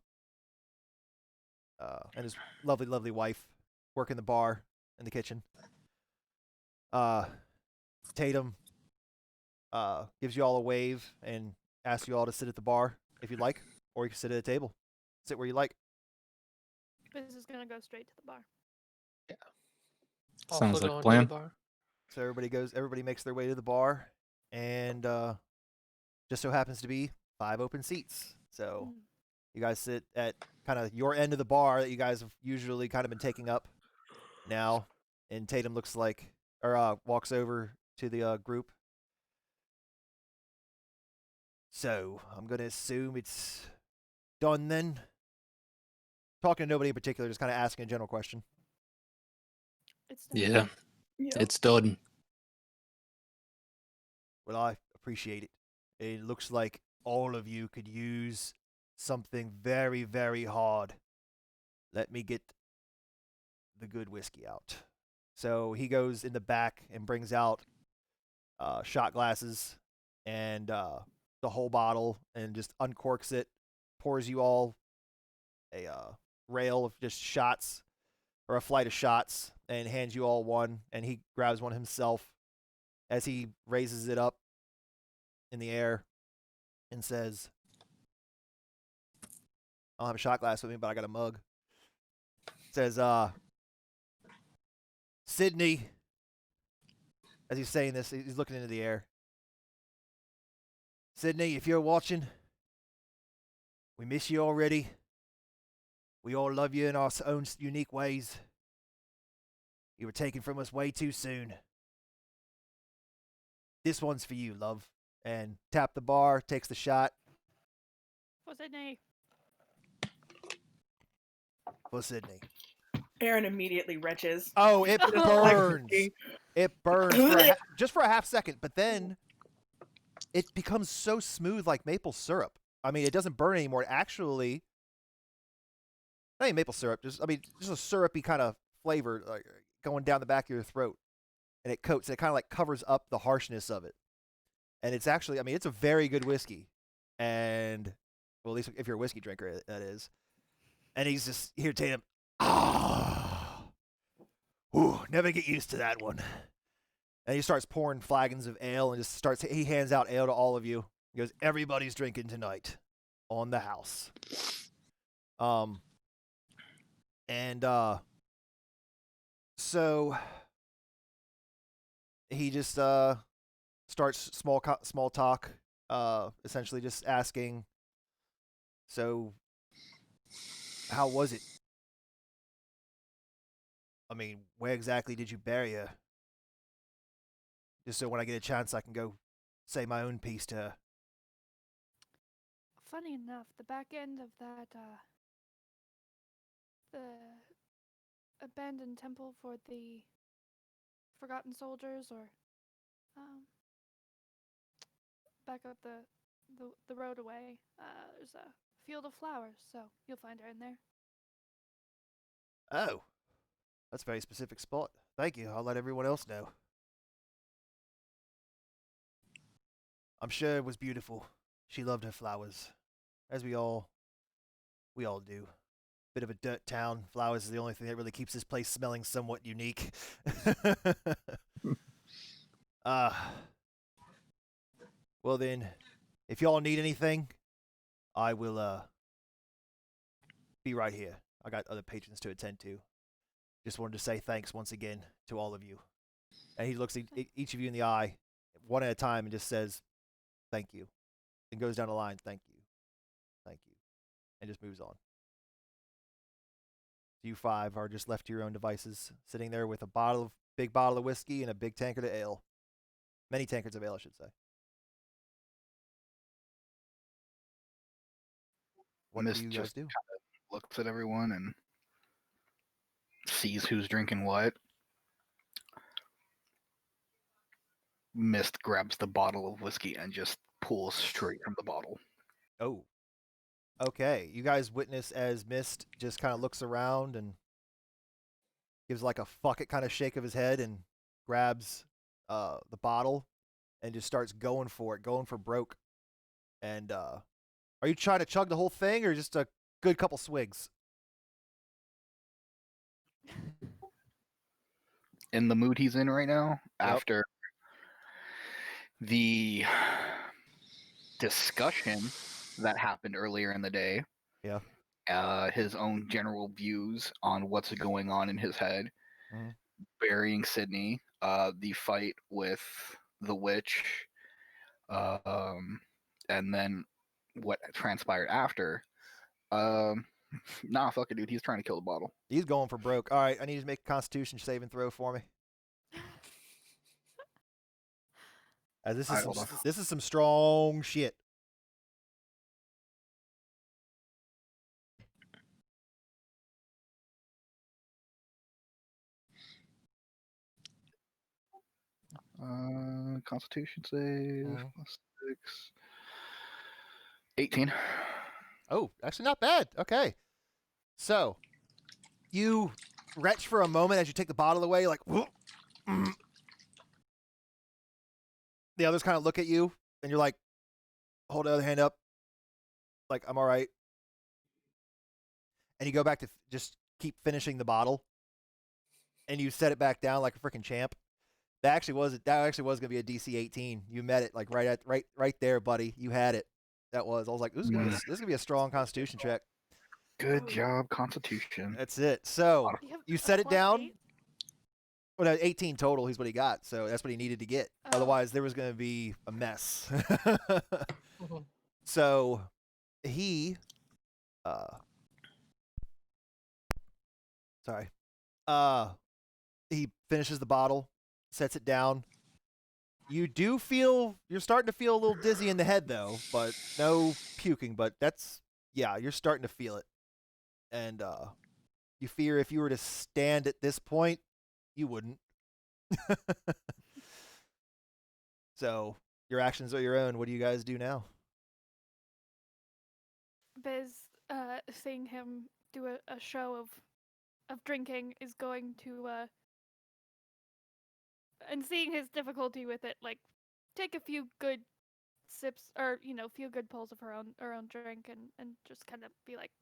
his lovely, lovely wife working the bar in the kitchen. Tatum gives you all a wave and asks you all to sit at the bar if you'd like, or you can sit at a table. Sit where you like. This is gonna go straight to the bar. Also Sounds like a going plan. to the bar. So everybody makes their way to the bar, and just so happens to be 5 open seats. So you guys sit at kind of your end of the bar that you guys have usually kind of been taking up now. And Tatum walks over to the group. So I'm gonna assume it's done then. Talking to nobody in particular, just kind of asking a general question. It's done. Yeah, Yep. it's done. Well, I appreciate it. It looks like all of you could use something very, very hard. Let me get the good whiskey out. So he goes in the back and brings out shot glasses and the whole bottle and just uncorks it, pours you all a rail of just shots, or a flight of shots, and hands you all one, and he grabs one himself as he raises it up in the air and says, I don't have a shot glass with me, but I got a mug. Says, Sydney, as he's saying this, he's looking into the air. Sydney, if you're watching, we miss you already. We all love you in our own unique ways. You were taken from us way too soon. This one's for you, love. And tap the bar, takes the shot. For Sydney. For Sydney. Aaron immediately retches. Oh, it Just like burns. whiskey. It burns just for a half second, but then it becomes so smooth like maple syrup. I mean, it doesn't burn anymore. It actually, not even maple syrup, just a syrupy kind of flavor like going down the back of your throat. And it coats, and it kind of like covers up the harshness of it. And it's actually, it's a very good whiskey. And, well, at least if you're a whiskey drinker, that is. And he's just irritating him. Ah. Ooh, never get used to that one. And he starts pouring flagons of ale and he hands out ale to all of you. He goes, everybody's drinking tonight on the house. So he just starts small talk, essentially just asking, so how was it? I mean, where exactly did you bury her? Just so when I get a chance, I can go say my own piece to her. Funny enough, the back end of that, the abandoned temple for the forgotten soldiers, or back up the road away, there's a field of flowers, so you'll find her in there. Oh, that's a very specific spot. Thank you. I'll let everyone else know. I'm sure it was beautiful. She loved her flowers, as we all do. Bit of a dirt town. Flowers is the only thing that really keeps this place smelling somewhat unique. Well then, if y'all need anything, I will be right here. I got other patrons to attend to. Just wanted to say thanks once again to all of you. And he looks each of you in the eye, one at a time, and just says, thank you. And goes down the line, thank you. Thank you. And just moves on. You five are just left to your own devices, sitting there with a big bottle of whiskey and a big tankard of ale. Many tankards of ale, I should say. What Mist do you guys just do? kind of looks at everyone and sees who's drinking what. Mist grabs the bottle of whiskey and just pulls straight from the bottle. Oh. Okay. You guys witness as Mist just kind of looks around and gives like a fuck it kind of shake of his head and grabs the bottle and just starts going for broke. And are you trying to chug the whole thing or just a good couple swigs? In the mood he's in right now, Yep. after the discussion that happened earlier in the day, Yeah. his own general views on what's going on in his head, Mhm. burying Sydney, the fight with the witch, and then what transpired after. Nah, fuck it, dude. He's trying to kill the bottle. He's going for broke. All right, I need you to make a Constitution saving throw for me. This is some strong shit. Constitution save Mhm. plus 6. 18. Oh, actually not bad. Okay. So, you retch for a moment as you take the bottle away, like, the others kind of look at you, and you're like, hold the other hand up, like, I'm all right. And you go back to just keep finishing the bottle, and you set it back down like a freaking champ. That actually was gonna be a DC 18. You met it like right there, buddy. You had it. That was. I was like, this is gonna be a strong Constitution check. Good job, Constitution. That's it. So you set it down. 8? Well, no, 18 total is what he got. So that's what he needed to get. Oh. Otherwise, there was going to be a mess. So he, he finishes the bottle, sets it down. You're starting to feel a little dizzy in the head though, but no puking. But you're starting to feel it, and you fear if you were to stand at this point, you wouldn't. So your actions are your own. What do you guys do now? Biz, seeing him do a show of drinking is going to, and seeing his difficulty with it, like, take a few good sips, or, few good pulls of her own drink, and just kind of be like,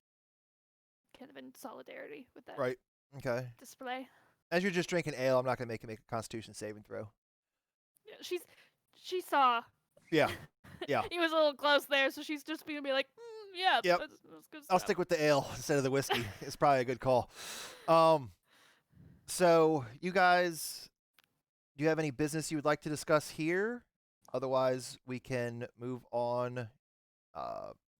kind of in solidarity with that Right. Okay. display. As you're just drinking ale, I'm not gonna make a Constitution saving throw. Yeah, she saw. Yeah. Yeah. He was a little close there, so she's just gonna be like, yeah, Yep. that's good I'll stuff. stick with the ale instead of the whiskey. It's probably a good call. So you guys, do you have any business you would like to discuss here? Otherwise, we can move on.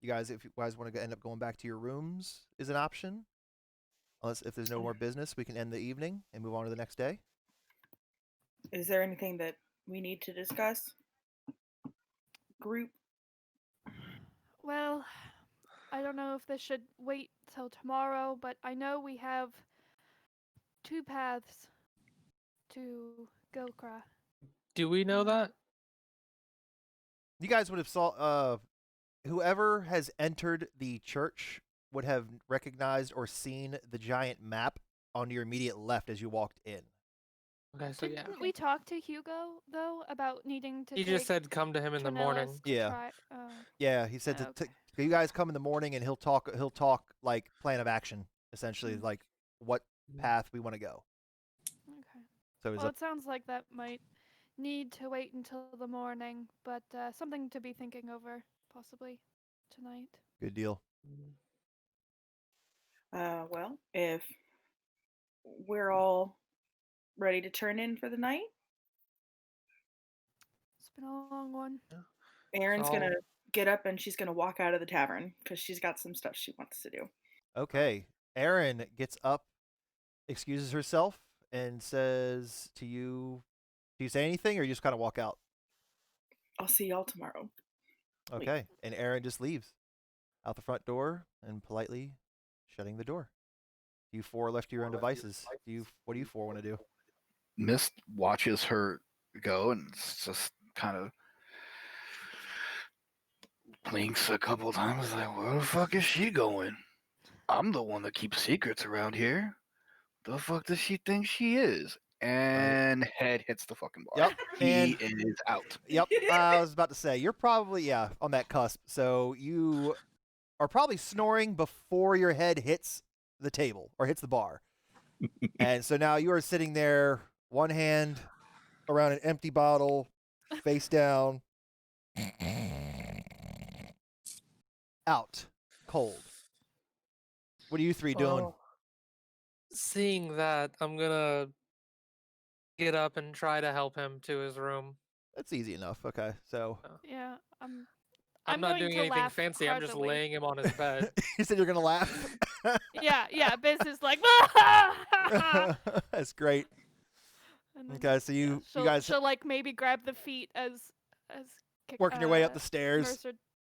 You guys, if you guys want to end up going back to your rooms, is an option. Unless if there's no more business, we can end the evening and move on to the next day. Is there anything that we need to discuss? Group? Well, I don't know if this should wait till tomorrow, but I know we have 2 paths to Gokra. Do we know that? You guys would have saw whoever has entered the church would have recognized or seen the giant map on your immediate left as you walked in. Okay, so yeah. Didn't we talk to Hugo though about needing to? He just said come to him in the morning. Trinellis to Yeah. try- Yeah, he said Okay. you guys come in the morning and he'll talk like plan of action, essentially, like what path we want to go. Okay. So it's Well, up. it sounds like that might need to wait until the morning, but something to be thinking over possibly tonight. Good deal. Well, if we're all ready to turn in for the night, It's been a long one. Erin's So- gonna get up and she's gonna walk out of the tavern because she's got some stuff she wants to do. Okay. Erin gets up, excuses herself, and says to you, do you say anything or you just kind of walk out? I'll see y'all tomorrow. Leave. Okay. And Erin just leaves out the front door and politely shutting the door. You four left to your own devices. What do you four want to do? Mist watches her go and just kind of blinks a couple times, like, where the fuck is she going? I'm the one that keeps secrets around here. The fuck does she think she is? And head hits the fucking bar. Yep. He And is out. yep. I was about to say you're probably on that cusp. So you are probably snoring before your head hits the table or hits the bar. And so now you are sitting there, one hand around an empty bottle, face down, out, cold. What are you three doing? Well, seeing that, I'm gonna get up and try to help him to his room. That's easy enough. Okay, so Yeah, I'm I'm not going doing to anything laugh fancy. I'm just heartily. laying him on his bed. you said you're gonna laugh. Yeah. Biz is like, That's great. and then, Okay, so yeah, you she'll, guys she'll like maybe grab the feet as working your way up the stairs. Mercer,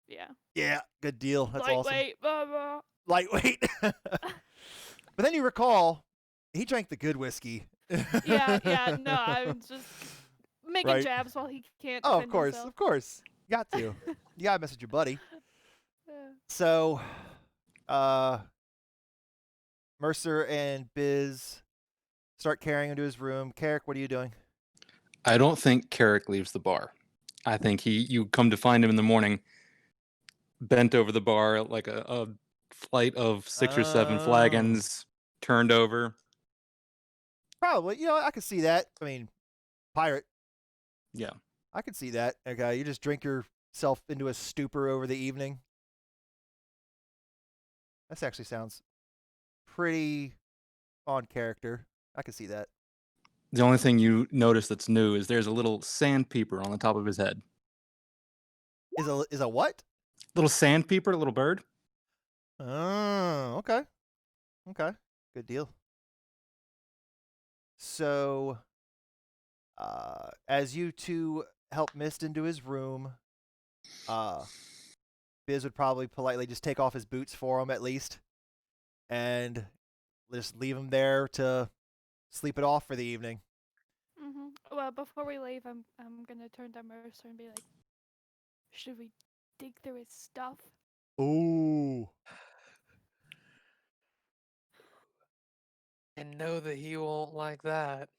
yeah. Yeah, good deal. That's awesome. Lightweight, blah, blah. Lightweight. But then you recall he drank the good whiskey. Yeah. No, I'm just making Right. jabs while he can't. Oh, of defend course, himself. of course. You got to. You gotta message your buddy. Yeah. So, Mercer and Biz start carrying him to his room. Carrick, what are you doing? I don't think Carrick leaves the bar. I think you come to find him in the morning, bent over the bar like a flight of 6 or 7 Oh. flagons turned over. Probably. I could see that. I mean, pirate. Yeah. I could see that. Okay, you just drink yourself into a stupor over the evening. This actually sounds pretty on character. I could see that. The only thing you notice that's new is there's a little sandpeeper on the top of his head. Is a what? Little sandpeeper, a little bird. Oh, okay. Okay. Good deal. So, as you two help Mist into his room, Biz would probably politely just take off his boots for him at least, and just leave him there to sleep it off for the evening. Well, before we leave, I'm gonna turn to Mercer and be like, should we dig through his stuff? Ooh. And know that he won't like that.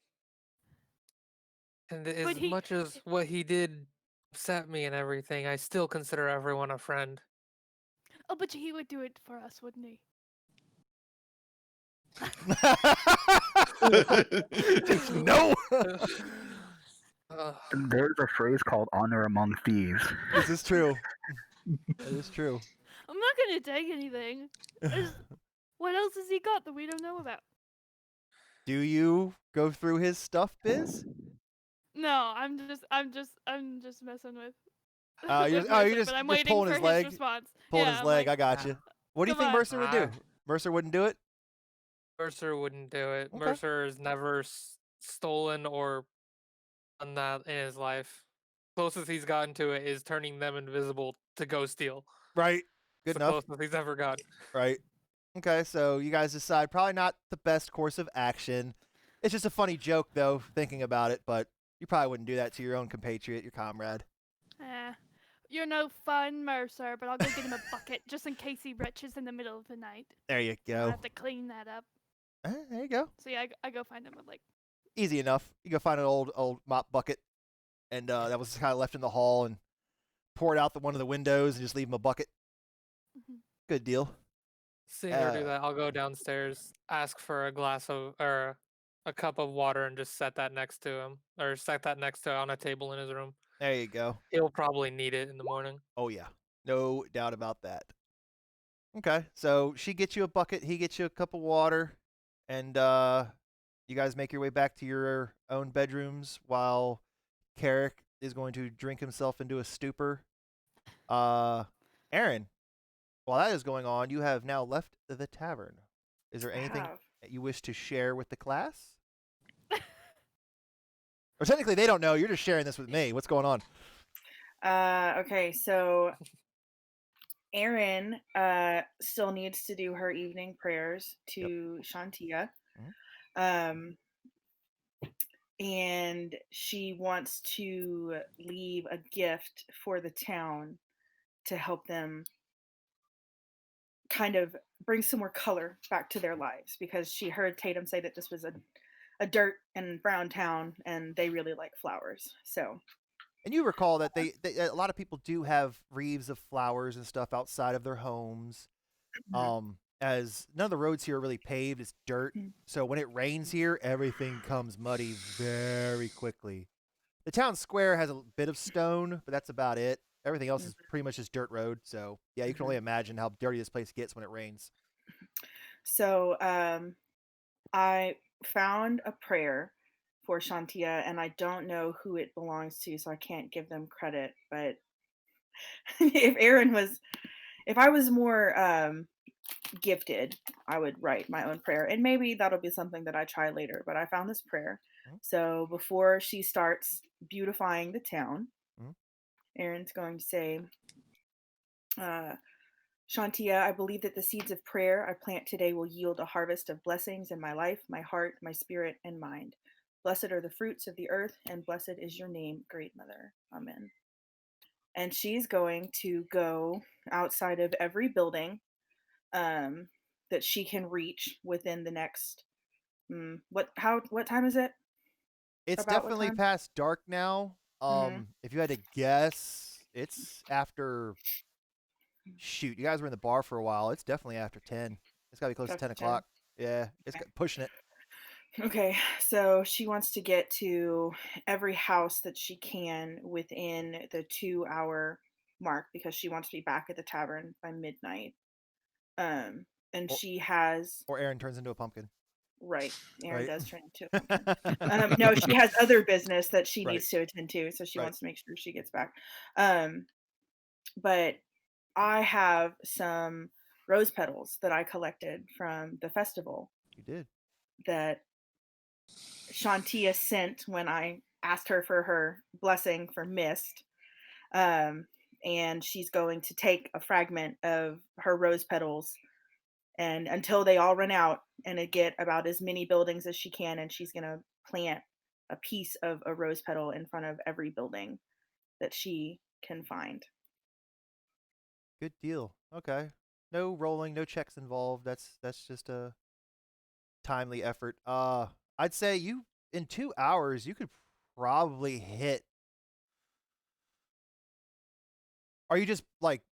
And as But he- much as what he did upset me and everything, I still consider everyone a friend. Oh, but he would do it for us, wouldn't he? Just no. There's a phrase called honor among thieves. This is true. That is true. I'm not gonna take anything. What else has he got that we don't know about? Do you go through his stuff, Biz? No, I'm just messing with. You're with oh, Mercer, you're just but I'm just waiting pulling for his leg, response. pulling Yeah, his I'm leg. like, I got you. What do you come think on. Mercer would do? Mercer wouldn't do it. Mercer wouldn't do it. Okay. Mercer has never stolen or done that in his life. Closest he's gotten to it is turning them invisible to go steal. Right. It's Good the enough. closest he's ever got. Right. Okay, so you guys decide probably not the best course of action. It's just a funny joke, though, thinking about it, but you probably wouldn't do that to your own compatriot, your comrade. You're no fun, Mercer, but I'll go get him a bucket just in case he retches in the middle of the night. There you I go. have to clean that up. There you go. So yeah, I go find him with like. Easy enough. You go find an old mop bucket, and that was kind of left in the hall, and pour it out one of the windows and just leave him a bucket. Mhm. Good deal. Seeing her do that, I'll go downstairs, ask for a glass of or a cup of water, and just set that next to him, or set that next to on a table in his room. There you go. He'll probably need it in the morning. Oh yeah, no doubt about that. Okay, so she gets you a bucket, he gets you a cup of water, and you guys make your way back to your own bedrooms while Carrick is going to drink himself into a stupor. Aaron, while that is going on, you have now left the tavern. Is there anything that you wish to share with the class? Or technically, they don't know. You're just sharing this with me. What's going on? Okay, so Erin still needs to do her evening prayers to Shantia. And she wants to leave a gift for the town to help them kind of bring some more color back to their lives, because she heard Tatum say that this was a dirt and brown town and they really like flowers. So, and you recall that they a lot of people do have wreaths of flowers and stuff outside of their homes. As none of the roads here are really paved, it's dirt. So when it rains here, everything comes muddy very quickly. The town square has a bit of stone, but that's about it. Everything else is pretty much just dirt road. So yeah, you can only imagine how dirty this place gets when it rains. So I found a prayer for Shantia, and I don't know who it belongs to, so I can't give them credit. But if I was more gifted, I would write my own prayer, and maybe that'll be something that I try later. But I found this prayer. So before she starts beautifying the town, Erin's going to say, Shantia, I believe that the seeds of prayer I plant today will yield a harvest of blessings in my life, my heart, my spirit, and mind. Blessed are the fruits of the earth, and blessed is your name, Great Mother. Amen. And she's going to go outside of every building that she can reach within the next. What time is it? It's definitely past dark now. If you had to guess, it's after. Shoot, you guys were in the bar for a while. It's definitely after 10. It's got to be close to 10 o'clock. Yeah, it's pushing it. Okay, so she wants to get to every house that she can within the 2-hour mark, because she wants to be back at the tavern by midnight. And she has... Or Aaron turns into a pumpkin. Right, Aaron does turn into a pumpkin. No, she has other business that she needs to attend to, so she wants to make sure she gets back. But I have some rose petals that I collected from the festival. You did. That Shantia sent when I asked her for her blessing for mist. And she's going to take a fragment of her rose petals, and until they all run out, and get about as many buildings as she can, and she's going to plant a piece of a rose petal in front of every building that she can find. Good deal. Okay. No rolling, no checks involved. That's just a timely effort. I'd say you in 2 hours you could probably hit. Are you just like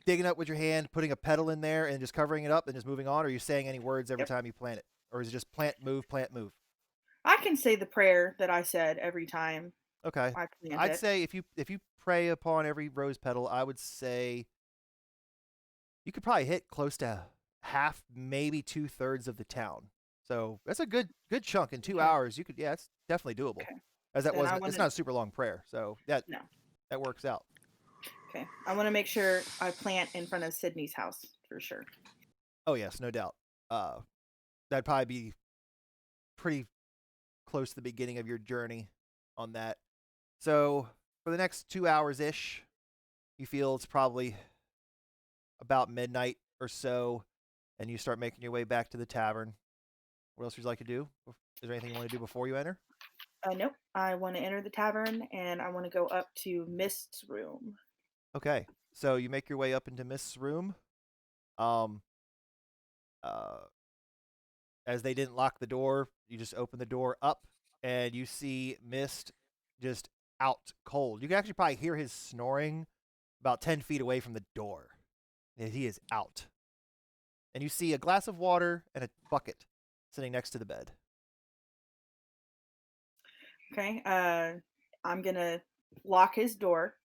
digging up with your hand, putting a pedal in there, and just covering it up and just moving on? Or are you saying any words every Yep. time you plant it? Or is it just plant, move, plant, move? I can say the prayer that I said every time Okay. I plant I'd it. say if you pray upon every rose petal, I would say you could probably hit close to half, maybe 2/3 of the town. So that's a good chunk in 2 Okay. hours. You could, yeah, it's definitely doable. Okay. As that Then was, I it's wanna not a super long prayer, so that No. works out. Okay. I want to make sure I plant in front of Sydney's house for sure. Oh yes, no doubt. That'd probably be pretty close to the beginning of your journey on that. So for the next 2 hours ish, you feel it's probably about midnight or so, and you start making your way back to the tavern. What else would you like to do? Is there anything you want to do before you enter? Nope. I want to enter the tavern and I want to go up to Mist's room. Okay, so you make your way up into Mist's room. Um, as they didn't lock the door, you just open the door up, and you see Mist just out cold. You can actually probably hear his snoring about 10 feet away from the door. He is out. And you see a glass of water and a bucket sitting next to the bed. Okay. I'm going to lock his door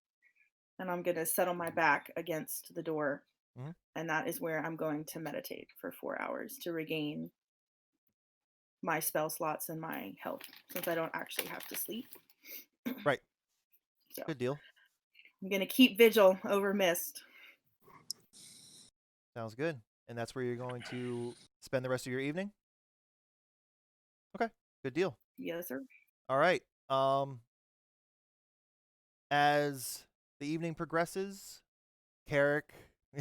and I'm going to settle my back against the door. Mhm. And that is where I'm going to meditate for 4 hours to regain my spell slots and my health since I don't actually have to sleep. Right. So Good deal. I'm going to keep vigil over Mist. Sounds good. And that's where you're going to spend the rest of your evening? Okay. Good deal. Yes, sir. All right. As the evening progresses, Carrick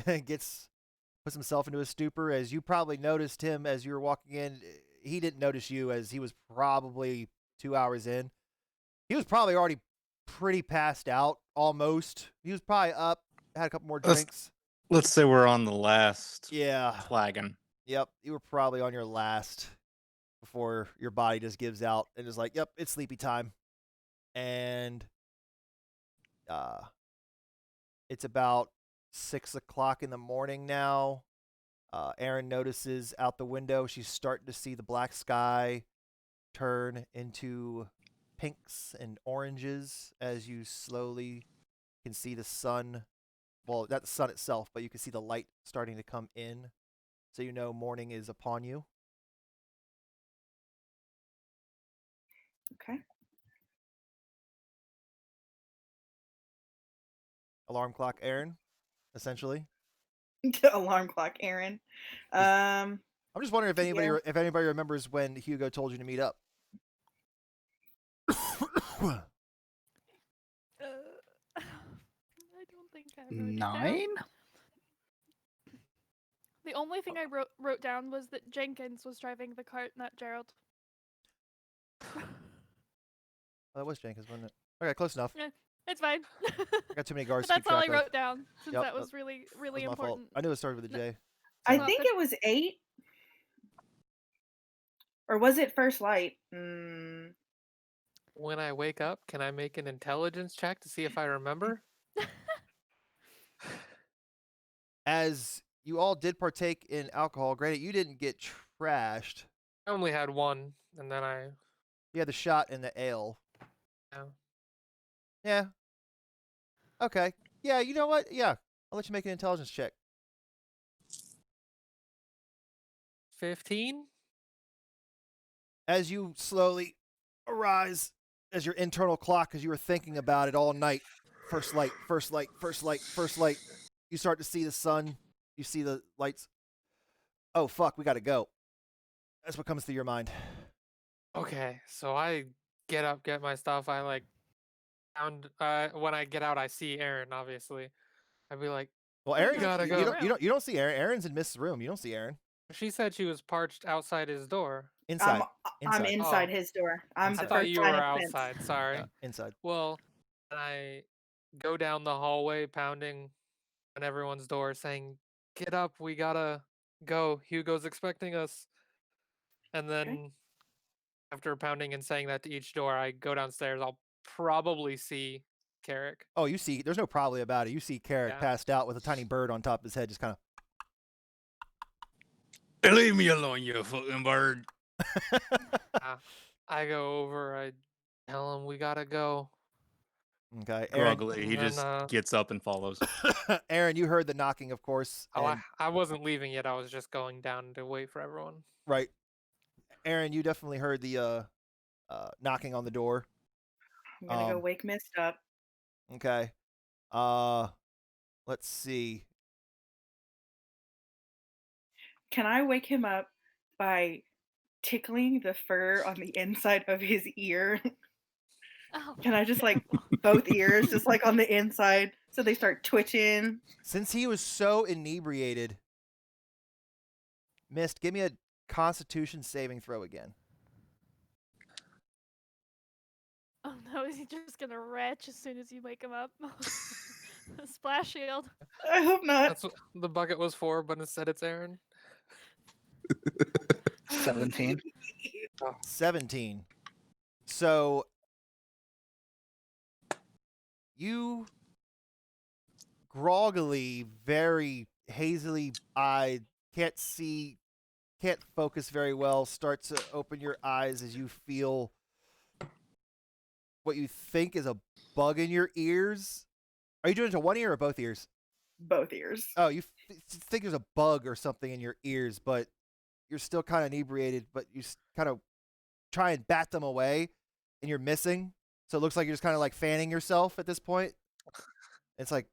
puts himself into a stupor. As you probably noticed him as you were walking in, he didn't notice you as he was probably 2 hours in. He was probably already pretty passed out, almost. He was probably up, had a couple more drinks. Let's say we're on the last Yeah. flagon. Yep. You were probably on your last before your body just gives out and is like, yep, it's sleepy time. And it's about 6 o'clock in the morning now. Erin notices out the window she's starting to see the black sky turn into pinks and oranges as you slowly can see the sun. Well, not the sun itself, but you can see the light starting to come in. So you know morning is upon you. Okay. Alarm clock, Erin, essentially. Alarm clock, Aaron. I'm just wondering if anybody Yeah. if anybody remembers when Hugo told you to meet up. I don't think I wrote it 9? down. The only thing I wrote down was that Jenkins was driving the cart, not Gerald. Oh, that was Jenkins, wasn't it? Okay, close enough. Yeah, it's fine. I got too many guards But to keep that's all I track of. wrote down, since Yep, that was really, really That's my fault. important. I knew it started with a J. I Well, think but- it was 8. Or was it first light? Mm. When I wake up, can I make an intelligence check to see if I remember? As you all did partake in alcohol, granted, you didn't get trashed. I only had one, and then I. You had the shot and the ale. Yeah. Yeah. Okay. Yeah, you know what? Yeah. I'll let you make an intelligence check. 15? As you slowly arise, as your internal clock, as you were thinking about it all night, first light, first light, first light, first light, you start to see the sun. You see the lights. Oh, fuck, we got to go. That's what comes through your mind. Okay, so I get up, get my stuff. I like found when I get out, I see Aaron. Obviously, I'd be like, Well, You Aaron, gotta you go. don't don't see Aaron. Aaron's in Mist's room. You don't see Aaron. she said she was parched outside his door. Inside. I'm inside Oh. his door. I'm Inside. the I thought first you line were of defense. outside. Sorry. Inside. Well, and I go down the hallway, pounding on everyone's door, saying, "Get up, we gotta go. Hugo's expecting us." And then, after pounding and saying that to each door, I go downstairs. I'll probably see Carrick. Oh, you see, there's no probably about it. You see Carrick Yeah. passed out with a tiny bird on top of his head, just kind Leave me alone, you fucking bird. of. I go over. I tell him we gotta go. Okay, Aaron. Groggily, he And then, just gets up and follows. Aaron, you heard the knocking, of course. Oh, and- I wasn't leaving yet. I was just going down to wait for everyone. right. Aaron, you definitely heard the knocking on the door. I'm gonna go wake Mist up. Okay. Let's see. Can I wake him up by tickling the fur on the inside of his ear? Oh, Can I just like both ears, just like on the inside, so they start twitching? Since he was so inebriated, Mist, give me a Constitution saving throw again. oh no, is he just gonna retch as soon as you wake him up? Splash shield. I hope not. That's what the bucket was for, but instead it's Aaron. 17. 17. So you groggily, very hazily eyed, can't see, can't focus very well, start to open your eyes as you feel what you think is a bug in your ears. Are you doing it to one ear or both ears? Both ears. Oh, you think there's a bug or something in your ears, but you're still kind of inebriated, but you kind of try and bat them away, and you're missing. So it looks like you're just kind of like fanning yourself at this point. It's like,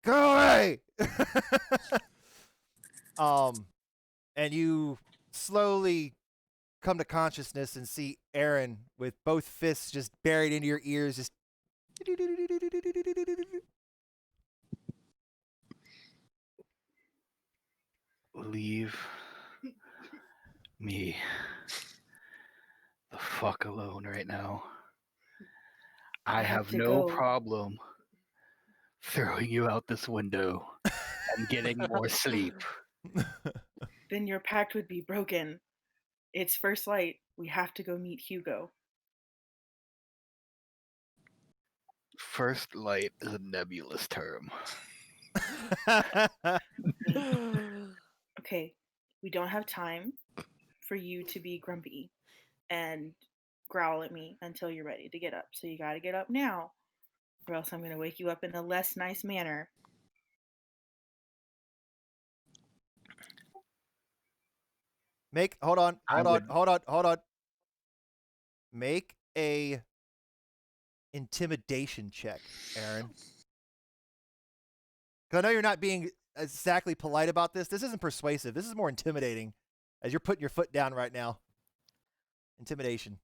go away! And you slowly come to consciousness and see Aaron with both fists just buried into your ears, just Leave me the fuck alone right now. I have to no go. problem throwing you out this window and getting more sleep. Then your pact would be broken. It's first light. We have to go meet Hugo. First light is a nebulous term. Okay, we don't have time for you to be grumpy and growl at me until you're ready to get up. So you gotta get up now, or else I'm gonna wake you up in a less nice manner. Hold on. I would- Make a intimidation check, Aaron. Because I know you're not being exactly polite about this. This isn't persuasive. This is more intimidating, as you're putting your foot down right now. Intimidation.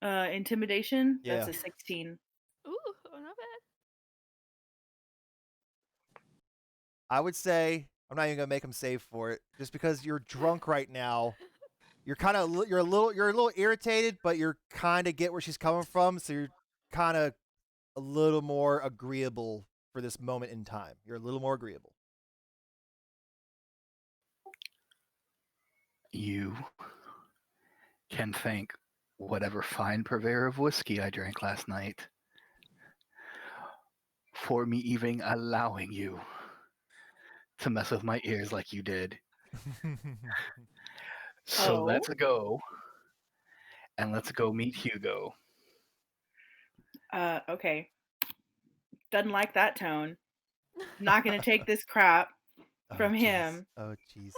Intimidation. Yeah. That's a 16. Ooh, oh, not bad. I would say I'm not even gonna make him save for it, just because you're drunk right now. You're kind of you're a little irritated, but you're kind of get where she's coming from, so you're kind of a little more agreeable for this moment in time. You're a little more agreeable. You can thank whatever fine purveyor of whiskey I drank last night for me even allowing you to mess with my ears like you did. So Oh. let's go, and let's go meet Hugo. Okay. Doesn't like that tone. Not gonna take this crap from jeez. him. Oh, jeez.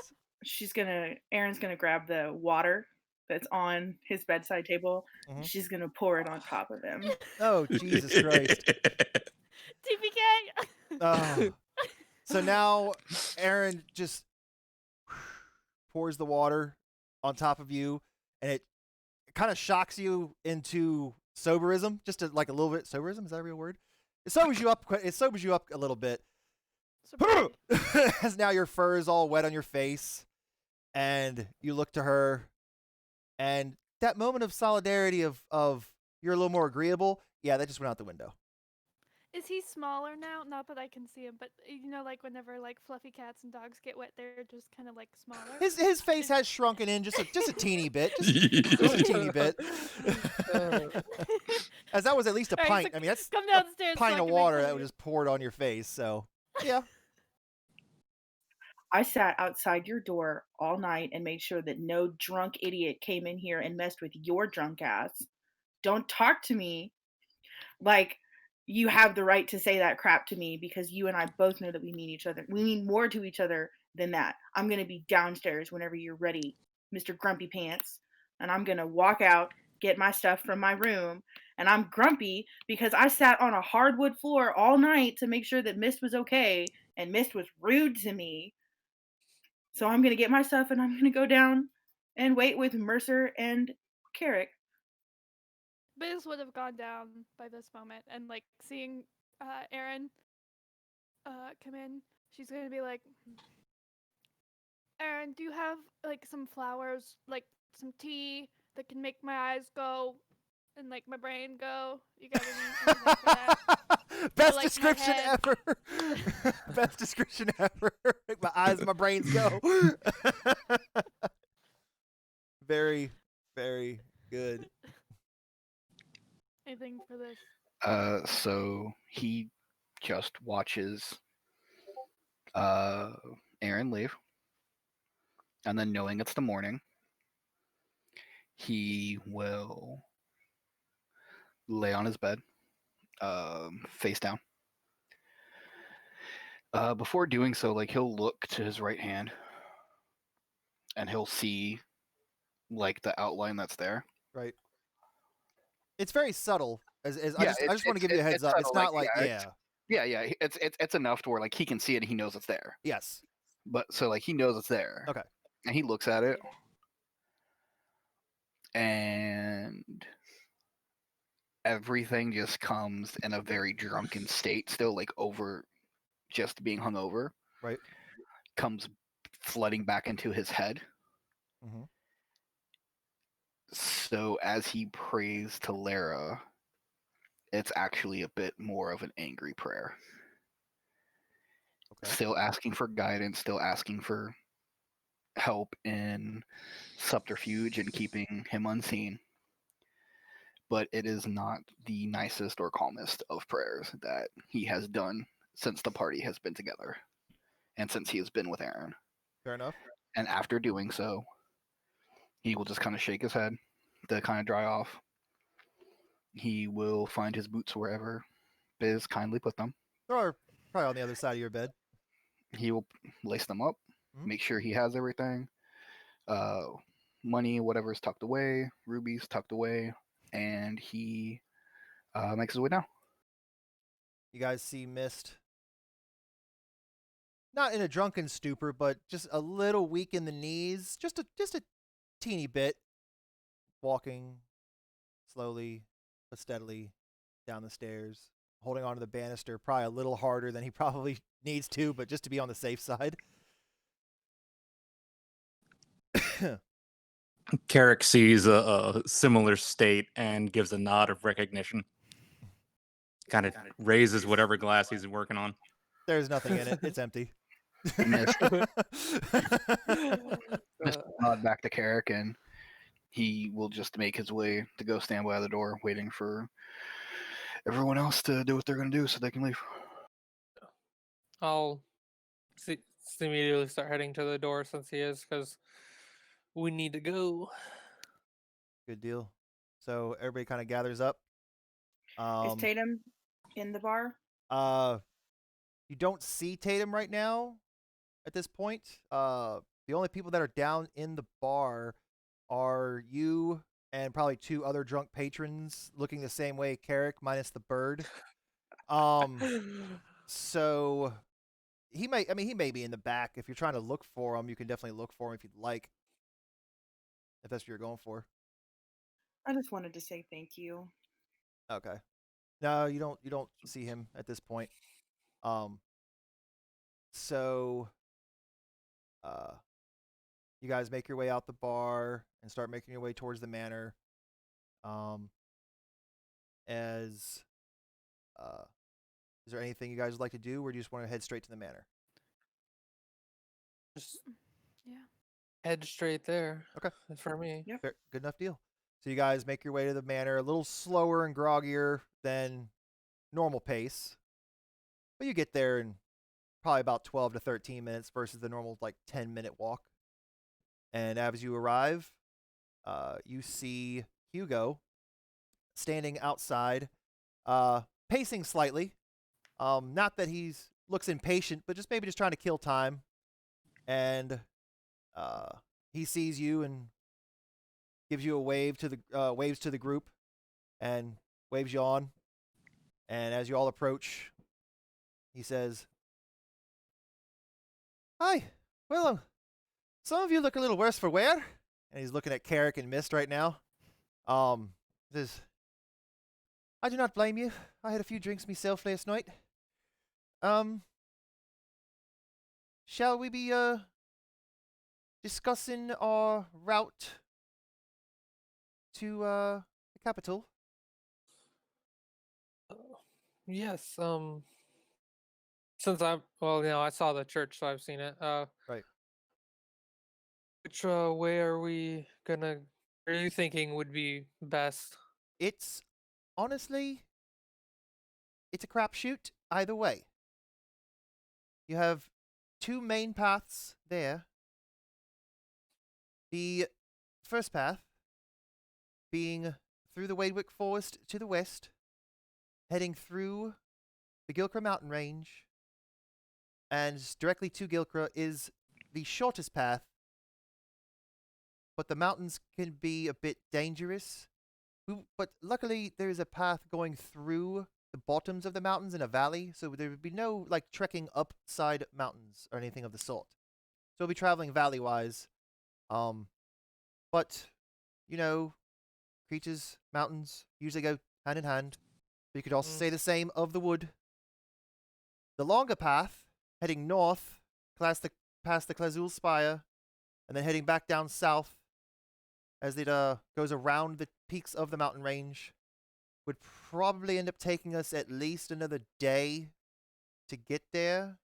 Aaron's gonna grab the water that's on his bedside table. Mhm. She's gonna pour it on top of him. Oh, Jesus Christ. TPK. Oh. So now Aaron just pours the water on top of you, and it kind of shocks you into soberism, just a little bit. Soberism, is that a real word? It sobers you up. It sobers you up a little bit. Surprise. As now your fur is all wet on your face, and you look to her, and that moment of solidarity of you're a little more agreeable. Yeah, that just went out the window. Is he smaller now? Not that I can see him, but you know, like whenever like fluffy cats and dogs get wet, they're just kind of like smaller. His face has shrunken in just a teeny bit, just a teeny bit. As that was at least a Alright, so pint. I mean, that's come a downstairs. pint so I of can make water fun that of was you. just poured on your face. So, yeah. I sat outside your door all night and made sure that no drunk idiot came in here and messed with your drunk ass. Don't talk to me like you have the right to say that crap to me, because you and I both know that we mean each other. We mean more to each other than that. I'm going to be downstairs whenever you're ready, Mr. Grumpy Pants. And I'm going to walk out, get my stuff from my room. And I'm grumpy because I sat on a hardwood floor all night to make sure that Mist was okay. And Mist was rude to me. So I'm going to get my stuff and I'm going to go down and wait with Mercer and Carrick. Biz would have gone down by this moment, and like seeing Erin come in, she's gonna be like, Erin, do you have like some flowers, like some tea that can make my eyes go and like my brain go? You got anything for that? Best like, my description head. ever. Best description ever. Make my eyes and my brains go. Very, very good. Anything for this? So he just watches Aaron leave, and then knowing it's the morning, he will lay on his bed, face down. Before doing so, like he'll look to his right hand, and he'll see like the outline that's there. Right. It's very subtle. As Yeah, I just want to give you a heads up. It's subtle, not like yeah, yeah. It's enough to where like he can see it and he knows it's there. Yes. But so like he knows it's there. Okay. And he looks at it, and everything just comes in a very drunken state, still like over just being hungover. Right. Comes flooding back into his head. Mhm. So as he prays to Lara, it's actually a bit more of an angry prayer. Okay. Still asking for guidance, still asking for help in subterfuge and keeping him unseen. But it is not the nicest or calmest of prayers that he has done since the party has been together and since he has been with Aaron. Fair enough. And after doing so, he will just kind of shake his head to kind of dry off. He will find his boots wherever Biz kindly put them. Or probably on the other side of your bed. He will lace them up, make sure he has everything. Money, whatever's tucked away, rubies tucked away, and he makes his way down. You guys see Mist. Not in a drunken stupor, but just a little weak in the knees. Just a teeny bit. Walking slowly but steadily down the stairs, holding onto the banister, probably a little harder than he probably needs to, but just to be on the safe side. Carrick sees a similar state and gives a nod of recognition. Kind of raises whatever glass he's working on. There's nothing in it. It's empty. Mist nod back to Carrick, and he will just make his way to go stand by the door, waiting for everyone else to do what they're going to do so they can leave. I'll immediately start heading to the door since he is, because we need to go. Good deal. So everybody kind of gathers up. Is Tatum in the bar? You don't see Tatum right now at this point. The only people that are down in the bar are you and probably two other drunk patrons looking the same way Carrick, minus the bird. So he may be in the back. If you're trying to look for him, you can definitely look for him if you'd like. If that's what you're going for. I just wanted to say thank you. Okay. No, you don't see him at this point. So you guys make your way out the bar and start making your way towards the manor. Is there anything you guys would like to do, or do you just want to head straight to the manor? Just Yeah. head straight there. Okay. For me. Yep. Fair, good enough deal. So you guys make your way to the manor, a little slower and groggier than normal pace. But you get there in probably about 12 to 13 minutes versus the normal, like, 10-minute walk. And as you arrive, you see Hugo standing outside, pacing slightly. Not that he's looks impatient, but just maybe just trying to kill time. And he sees you and gives you a wave to the waves to the group, and waves you on. And as you all approach, he says, "Hi. Well, some of you look a little worse for wear." And he's looking at Carrick and Mist right now. Says, "I do not blame you. I had a few drinks myself last night. Shall we be discussing our route to the capital?" Yes. Since I saw the church, so I've seen it. Right. Which way are we gonna? Are you thinking would be best? It's honestly, it's a crapshoot either way. You have two main paths there. The first path being through the Wadewick Forest to the west, heading through the Gilcra mountain range, and directly to Gilcra is the shortest path, but the mountains can be a bit dangerous. But luckily, there is a path going through the bottoms of the mountains in a valley, so there would be no, like, trekking upside mountains or anything of the sort. So we'll be traveling valley-wise. But, you know, creatures, mountains, usually go hand in hand. But you could also say the same of the wood. The longer path, heading north, past the Clazul Spire, and then heading back down south as it goes around the peaks of the mountain range, would probably end up taking us at least another day to get there.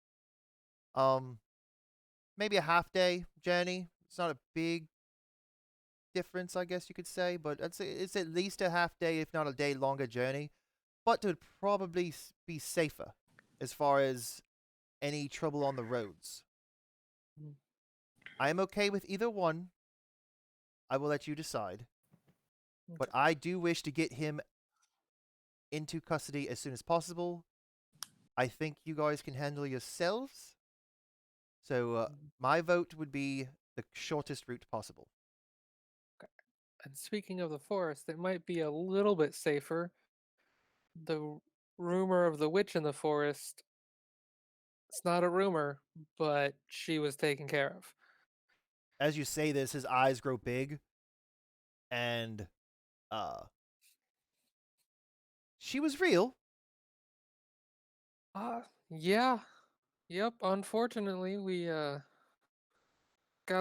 Maybe a half-day journey. It's not a big difference, I guess you could say, but I'd say it's at least a half-day, if not a day longer journey. But it would probably be safer as far as any trouble on the roads. I am okay with either one. I will let you decide. But I do wish to get him into custody as soon as possible. I think you guys can handle yourselves. So my vote would be the shortest route possible. And speaking of the forest, it might be a little bit safer. The rumor of the witch in the forest, it's not a rumor, but she was taken care of. As you say this, his eyes grow big, and she was real. Yeah. Yep, unfortunately, we got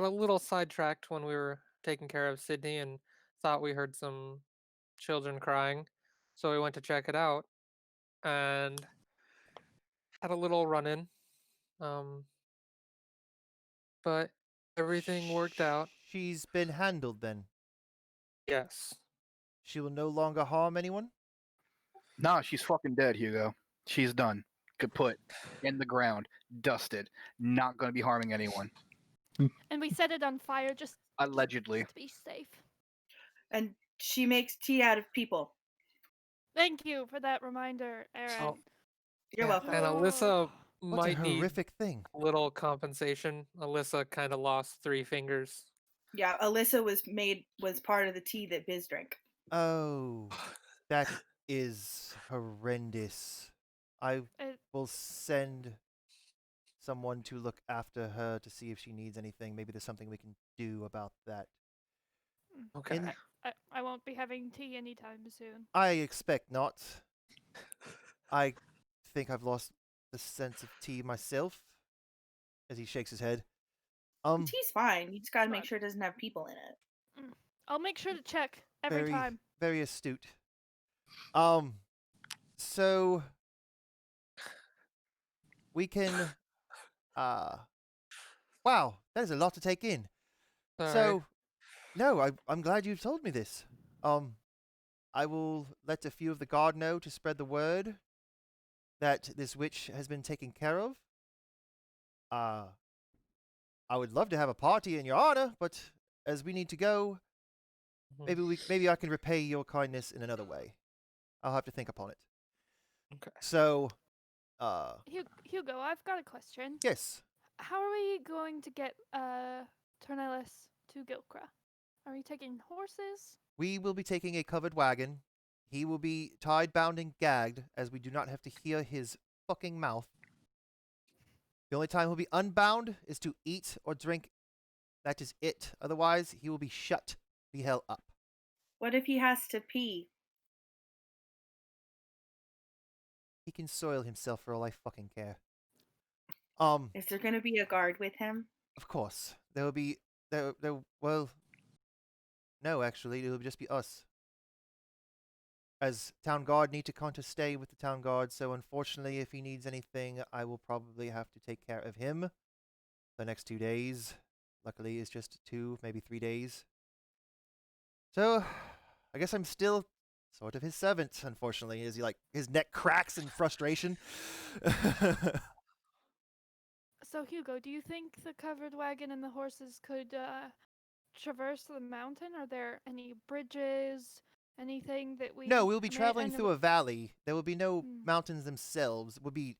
a little sidetracked when we were taking care of Sydney and thought we heard some children crying. So we went to check it out and had a little run-in. But everything worked out. She's been handled then. Yes. She will no longer harm anyone? Nah, she's fucking dead, Hugo. She's done. Kaput. In the ground. Dusted. Not going to be harming anyone. And we set it on fire just Allegedly. to be safe. And she makes tea out of people. Thank you for that reminder, Aaron. Oh, You're welcome. And Alyssa What a might need horrific thing. a little compensation. Alyssa kind of lost 3 fingers. Yeah, Alyssa was part of the tea that Biz drank. Oh, that is horrendous. I will send someone to look after her to see if she needs anything. Maybe there's something we can do about that. Okay. And I won't be having tea anytime soon. I expect not. I think I've lost the sense of tea myself. As he shakes his head. Tea's fine. You just gotta make Fine. sure it doesn't have people in it. I'll make sure to check every time. Very astute. So we can wow, that is a lot to take in. Sorry. So no, I'm glad you told me this. I will let a few of the guard know to spread the word that this witch has been taken care of. I would love to have a party in your honor, but as we need to go, Mhm. maybe I can repay your kindness in another way. I'll have to think upon it. Okay. So, Hugo, I've got a question. yes, How are we going to get Tornellis to Gilcra? Are we taking horses? we will be taking a covered wagon. He will be tied, bound, and gagged, as we do not have to hear his fucking mouth. The only time he'll be unbound is to eat or drink. That is it. Otherwise, he will be shut the hell up. What if he has to pee? He can soil himself for all I fucking care. Is there going to be a guard with him? Of course. There will be well, no, actually, it will just be us. As town guard need to kind of stay with the town guard, so unfortunately if he needs anything, I will probably have to take care of him the next 2 days. Luckily it's just 2, maybe 3 days. So I guess I'm still sort of his servant, unfortunately, as his neck cracks in frustration. So, Hugo, do you think the covered wagon and the horses could traverse the mountain? Are there any bridges, anything that we? No, we'll be I traveling know through a valley. There will be no Hmm. mountains themselves. We'll be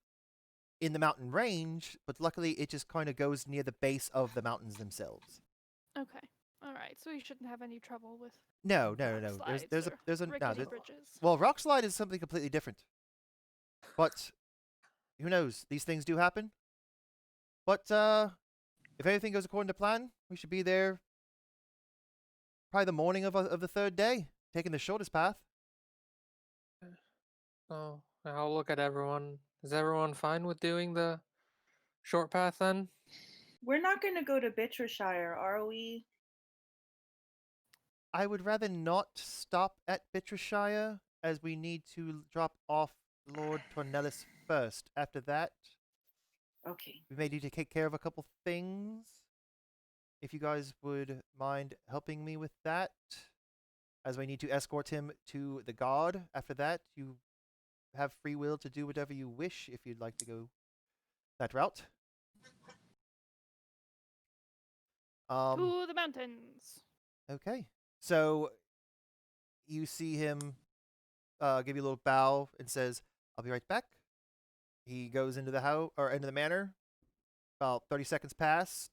in the mountain range, but luckily it just kind of goes near the base of the mountains themselves. Okay, all right. So we shouldn't have any trouble with No. rock There's slides or there's a no. rickety bridges. Well, rock slide is something completely different. But who knows? These things do happen. But if everything goes according to plan, we should be there probably the morning of the third day, taking the shortest path. Oh, I'll look at everyone. Is everyone fine with doing the short path then? We're not going to go to Bittershire, are we? I would rather not stop at Bittershire, as we need to drop off Lord Tornellis first. After that, Okay. we may need to take care of a couple things. If you guys would mind helping me with that, as we need to escort him to the god. After that, you have free will to do whatever you wish if you'd like to go that route. To the mountains. Okay. So you see him give you a little bow and says, "I'll be right back." He goes into the house or into the manor. About 30 seconds pass.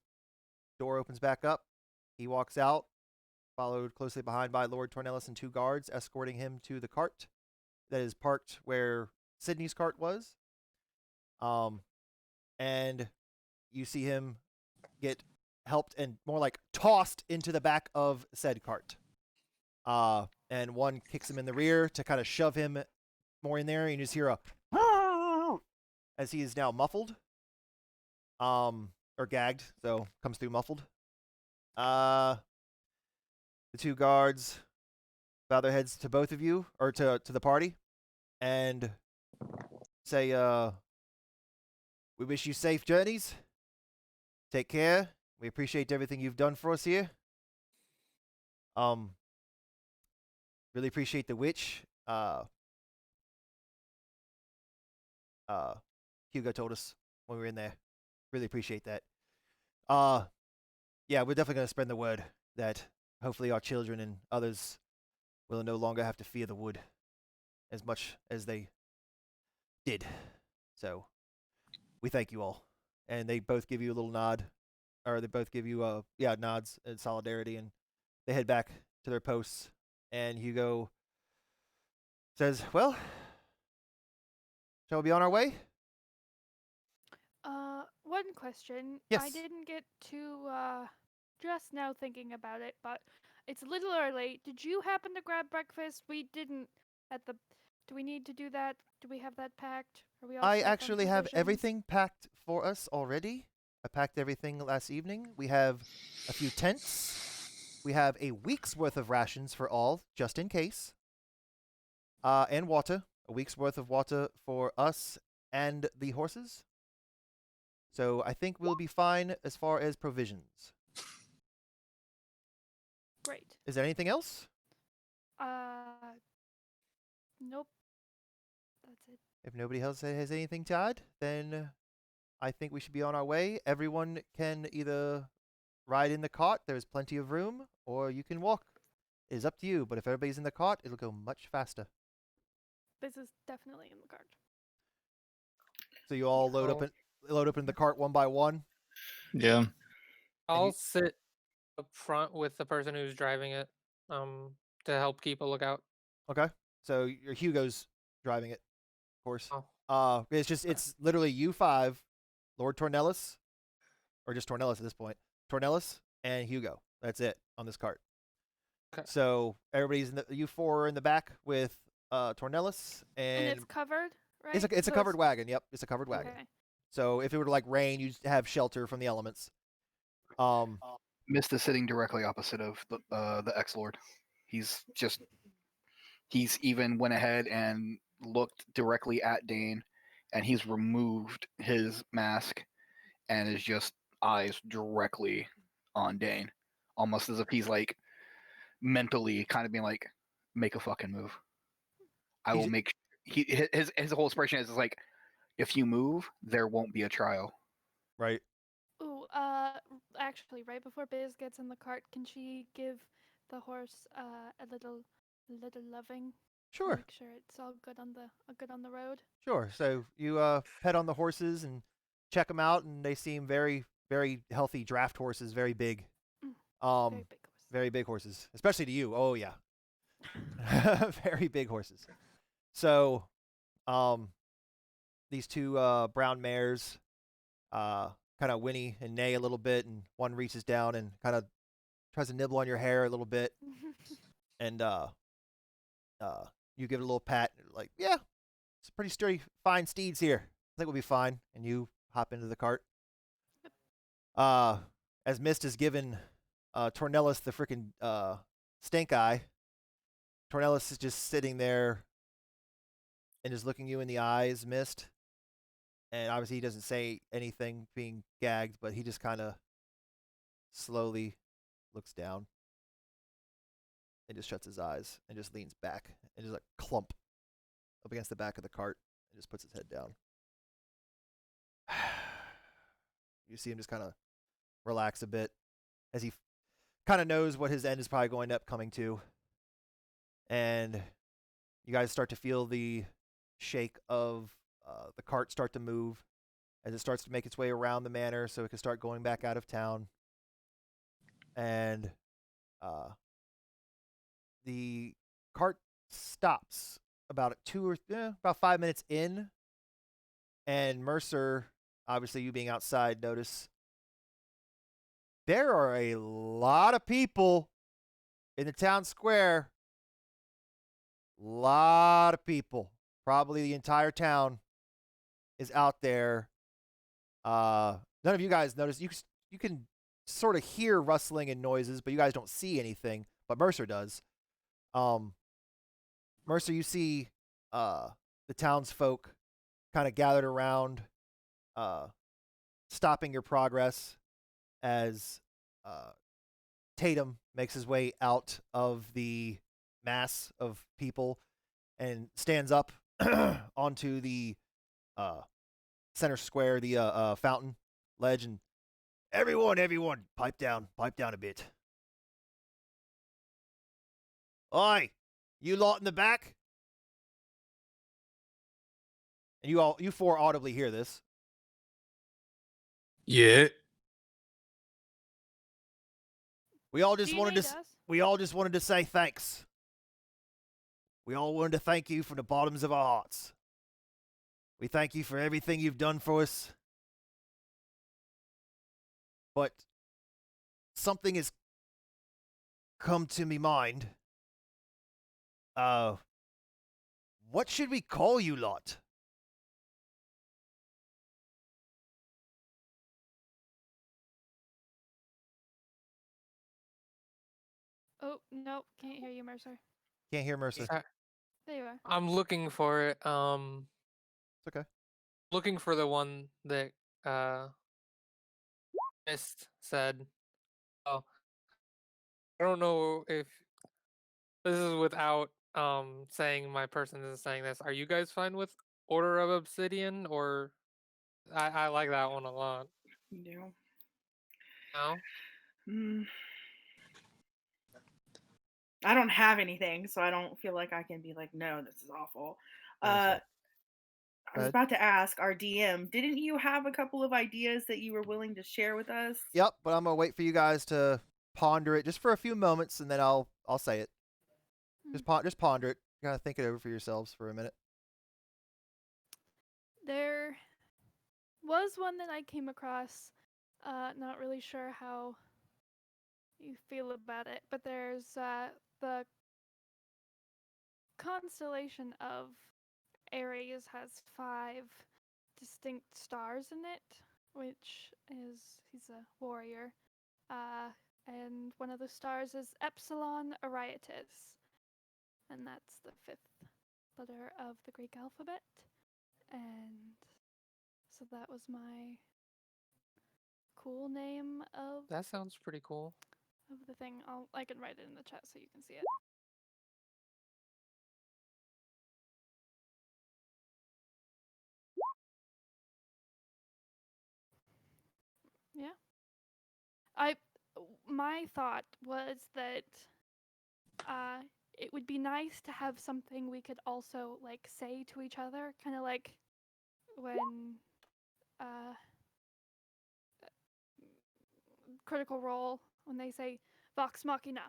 Door opens back up. He walks out, followed closely behind by Lord Tornellis and 2 guards, escorting him to the cart that is parked where Sydney's cart was. And you see him get helped and more like tossed into the back of said cart. And one kicks him in the rear to kind of shove him more in there. And you just hear a as he is now muffled. Or gagged, so comes through muffled. The 2 guards bow their heads to both of you, or to the party, and say, we wish you safe journeys. Take care. We appreciate everything you've done for us here. Really appreciate the witch. Hugo told us when we were in there. Really appreciate that. Yeah, we're definitely gonna spread the word that hopefully our children and others will no longer have to fear the wood as much as they did. So we thank you all. And they both give you a little nod, or they both give you nods in solidarity, and they head back to their posts. And Hugo says, "Well, shall we be on our way?" One question. Yes. I didn't get to just now thinking about it, but it's a little early. Did you happen to grab breakfast? We didn't at the. Do we need to do that? Do we have that packed? Are we all I set on actually have provisions? everything packed for us already. I packed everything last evening. We have a few tents. We have a week's worth of rations for all, just in case. And water. A week's worth of water for us and the horses. So I think we'll be fine as far as provisions. Great. Is there anything else? Nope. That's it. If nobody else has anything to add, then I think we should be on our way. Everyone can either ride in the cart, there's plenty of room, or you can walk. It is up to you, but if everybody's in the cart, it'll go much faster. This is definitely in the cart. So you all load up in the cart one by one. Yeah. I'll sit up front with the person who's driving it, to help keep a lookout. Okay. So your Hugo's driving it, of course. Oh. It's literally you five, Lord Tornellus, or just Tornellus at this point. Tornellus and Hugo. That's it on this cart. Okay. So everybody's you four are in the back with Tornellus, And and it's covered, right? it's a covered wagon. Yep, it's a covered wagon. Okay. So if it were to like rain, you'd have shelter from the elements. Mist is sitting directly opposite of the ex-lord. He's even went ahead and looked directly at Dane, and he's removed his mask and is just eyes directly on Dane, almost as if he's like mentally kind of being like, make a fucking move. I will make. His whole expression is like, if you move, there won't be a trial. Right. Ooh, actually, right before Biz gets in the cart, can she give the horse a little loving? Sure. Make sure it's all good on the road. Sure. So you pet on the horses and check them out, and they seem very, very healthy draft horses, very big. Very big horse. Very big horses, especially to you. Oh yeah, very big horses. So, these two brown mares, kind of whinny and neigh a little bit, and one reaches down and kind of tries to nibble on your hair a little bit, and you give it a little pat, like, yeah, it's pretty sturdy, fine steeds here. I think we'll be fine. And you hop into the cart. As Mist has given Tornellus the freaking stink eye, Tornellus is just sitting there and just looking you in the eyes, Mist. And obviously he doesn't say anything, being gagged, but he just kind of slowly looks down and just shuts his eyes and just leans back and just like clump up against the back of the cart and just puts his head down. You see him just kind of relax a bit as he kind of knows what his end is probably going up coming to. And you guys start to feel the shake of the cart start to move as it starts to make its way around the manor so it can start going back out of town. And the cart stops about 5 minutes in, and Mercer, obviously you being outside, notice there are a lot of people in the town square. Lot of people. Probably the entire town is out there. None of you guys notice. You can sort of hear rustling and noises, but you guys don't see anything. But Mercer does. Mercer, you see the townsfolk kind of gathered around, stopping your progress as Tatum makes his way out of the mass of people and stands up onto the center square, the fountain ledge, and everyone, pipe down a bit. Oi, you lot in the back. And you four audibly hear this. Yeah. We all just DNA wanted to does. we all just wanted to say thanks. We all wanted to thank you from the bottoms of our hearts. We thank you for everything you've done for us. But something has come to me mind. What should we call you lot? Oh, nope, can't hear you, Mercer. Can't hear Mercer. There you are. I'm looking for it. It's okay. Looking for the one that Mist said. Oh, I don't know if This is without saying my person is saying this. Are you guys fine with Order of Obsidian, or I like that one a lot. Yeah. No? Mm. I don't have anything, so I don't feel like I can be like, no, this is awful. Understood. I was ahead. about to ask our DM, didn't you have a couple of ideas that you were willing to share with us? Yep, but I'm gonna wait for you guys to ponder it just for a few moments, and then I'll say it. Just ponder it. You gotta think it over for yourselves for a minute. There was one that I came across. Not really sure how you feel about it, but there's the constellation of Aries has 5 distinct stars in it, which is he's a warrior. And one of the stars is Epsilon Arietis, and that's the 5th letter of the Greek alphabet. And so that was my cool name of That sounds pretty cool. the thing. I can write it in the chat so you can see it. Yeah. My thought was that it would be nice to have something we could also like say to each other, kind of like when Critical Role, when they say Vox Machina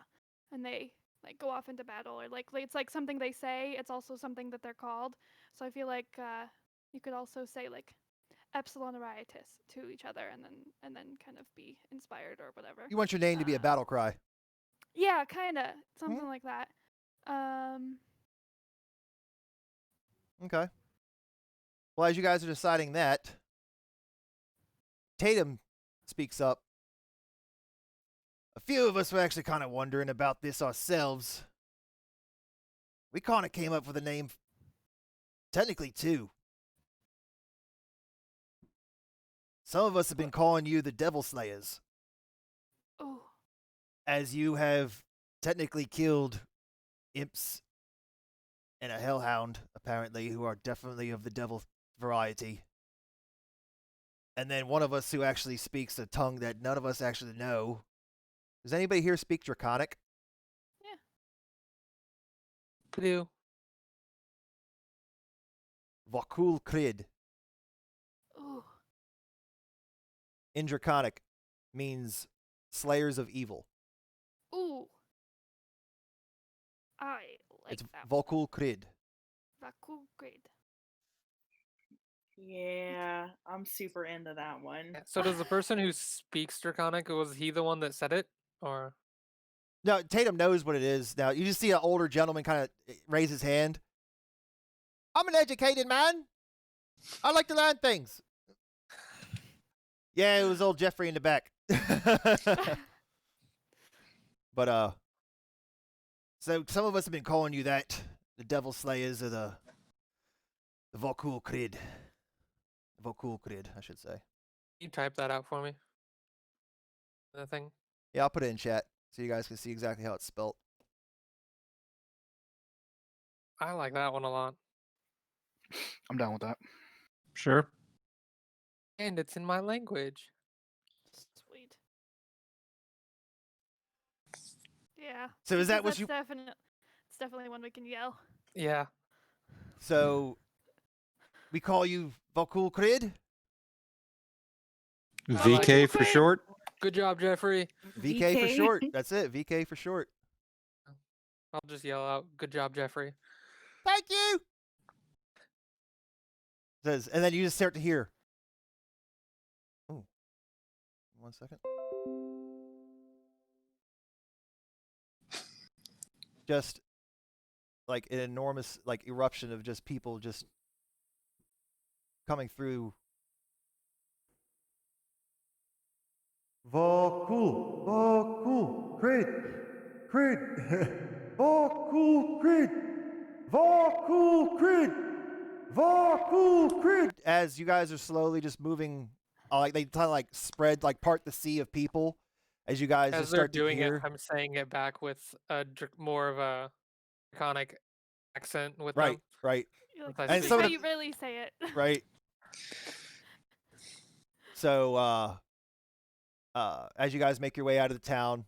and they like go off into battle, or like it's like something they say, it's also something that they're called. So I feel like you could also say like Epsilon Arietis to each other, and then kind of be inspired or whatever. You want your name to be a battle cry. Yeah, kind of something like that. Okay. Well, as you guys are deciding that, Tatum speaks up. A few of us were actually kind of wondering about this ourselves. We kind of came up with a name, technically 2. Some of us have been calling you the Devil Slayers, Oh, as you have technically killed imps and a hellhound, apparently, who are definitely of the devil variety. And then one of us who actually speaks a tongue that none of us actually know. Does anybody here speak Draconic? I do. Vokul Kriid. oh, In Draconic means slayers of evil. ooh. I like It's that. Vokul Kriid. Vokul Kriid. Yeah, I'm super into that one. So does the person who speaks Draconic, was he the one that said it, or? No, Tatum knows what it is. Now, you just see an older gentleman kind of raise his hand. I'm an educated man. I like to learn things. Yeah, it was old Jeffrey in the back. But, so some of us have been calling you that. The Devil Slayers or the Vokul Kriid. Vokul Kriid, I should say. You type that out for me. The thing. Yeah, I'll put it in chat so you guys can see exactly how it's spelt. I like that one a lot. I'm down with that. Sure. And it's in my language. Sweet. Yeah. So is that what That's you... It's definitely one we can yell. Yeah. So we call you Vokul Kriid? VK for short. Good job, Jeffrey. VK for short. That's it. VK for short. I'll just yell out, good job, Jeffrey. Thank you. Says, and then you just start to hear. Oh, 1 second. Just like an enormous like eruption of just people just coming through. Vokul, Vokul, Kriid, Kriid, Vokul, Kriid, Vokul, Kriid, Vokul, Kriid. As you guys are slowly just moving, like they kind of like spread, like part the sea of people. As you guys As just they're start to doing hear. it, I'm saying it back with more of a iconic accent with Right, them. right, You're like, And this is some how of the- you really say it. right. So, as you guys make your way out of the town,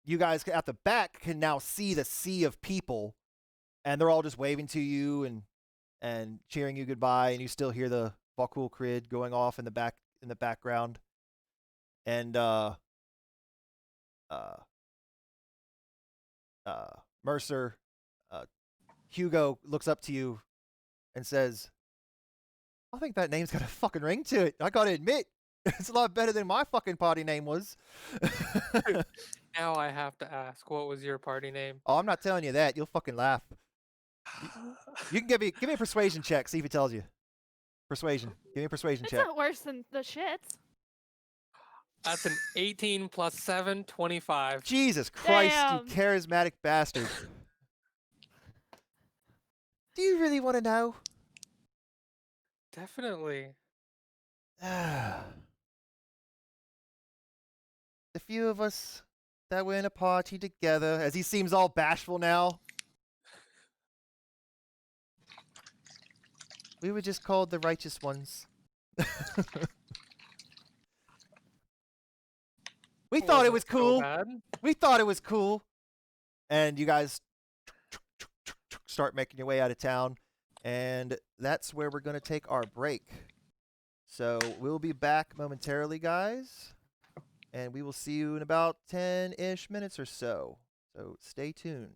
you guys at the back can now see the sea of people, and they're all just waving to you and cheering you goodbye, and you still hear the Vokul Kriid going off in the background, and Mercer, Hugo looks up to you and says, "I think that name's got a fucking ring to it. I gotta admit, it's a lot better than my fucking party name was." Now I have to ask, what was your party name? Oh, I'm not telling you that. You'll fucking laugh. You can give me a persuasion check. See if he tells you. Persuasion. Give me a persuasion It's check. not worse than the shits. That's an 18 plus 7, 25. Jesus Christ, Damn. you charismatic bastard. Do you really want to know? Definitely. The few of us that were in a party together, as he seems all bashful now. We were just called the righteous ones. We thought it was Wasn't so cool. bad. We thought it was cool. And you guys start making your way out of town. And that's where we're going to take our break. So we'll be back momentarily, guys. And we will see you in about 10-ish minutes or so. So stay tuned.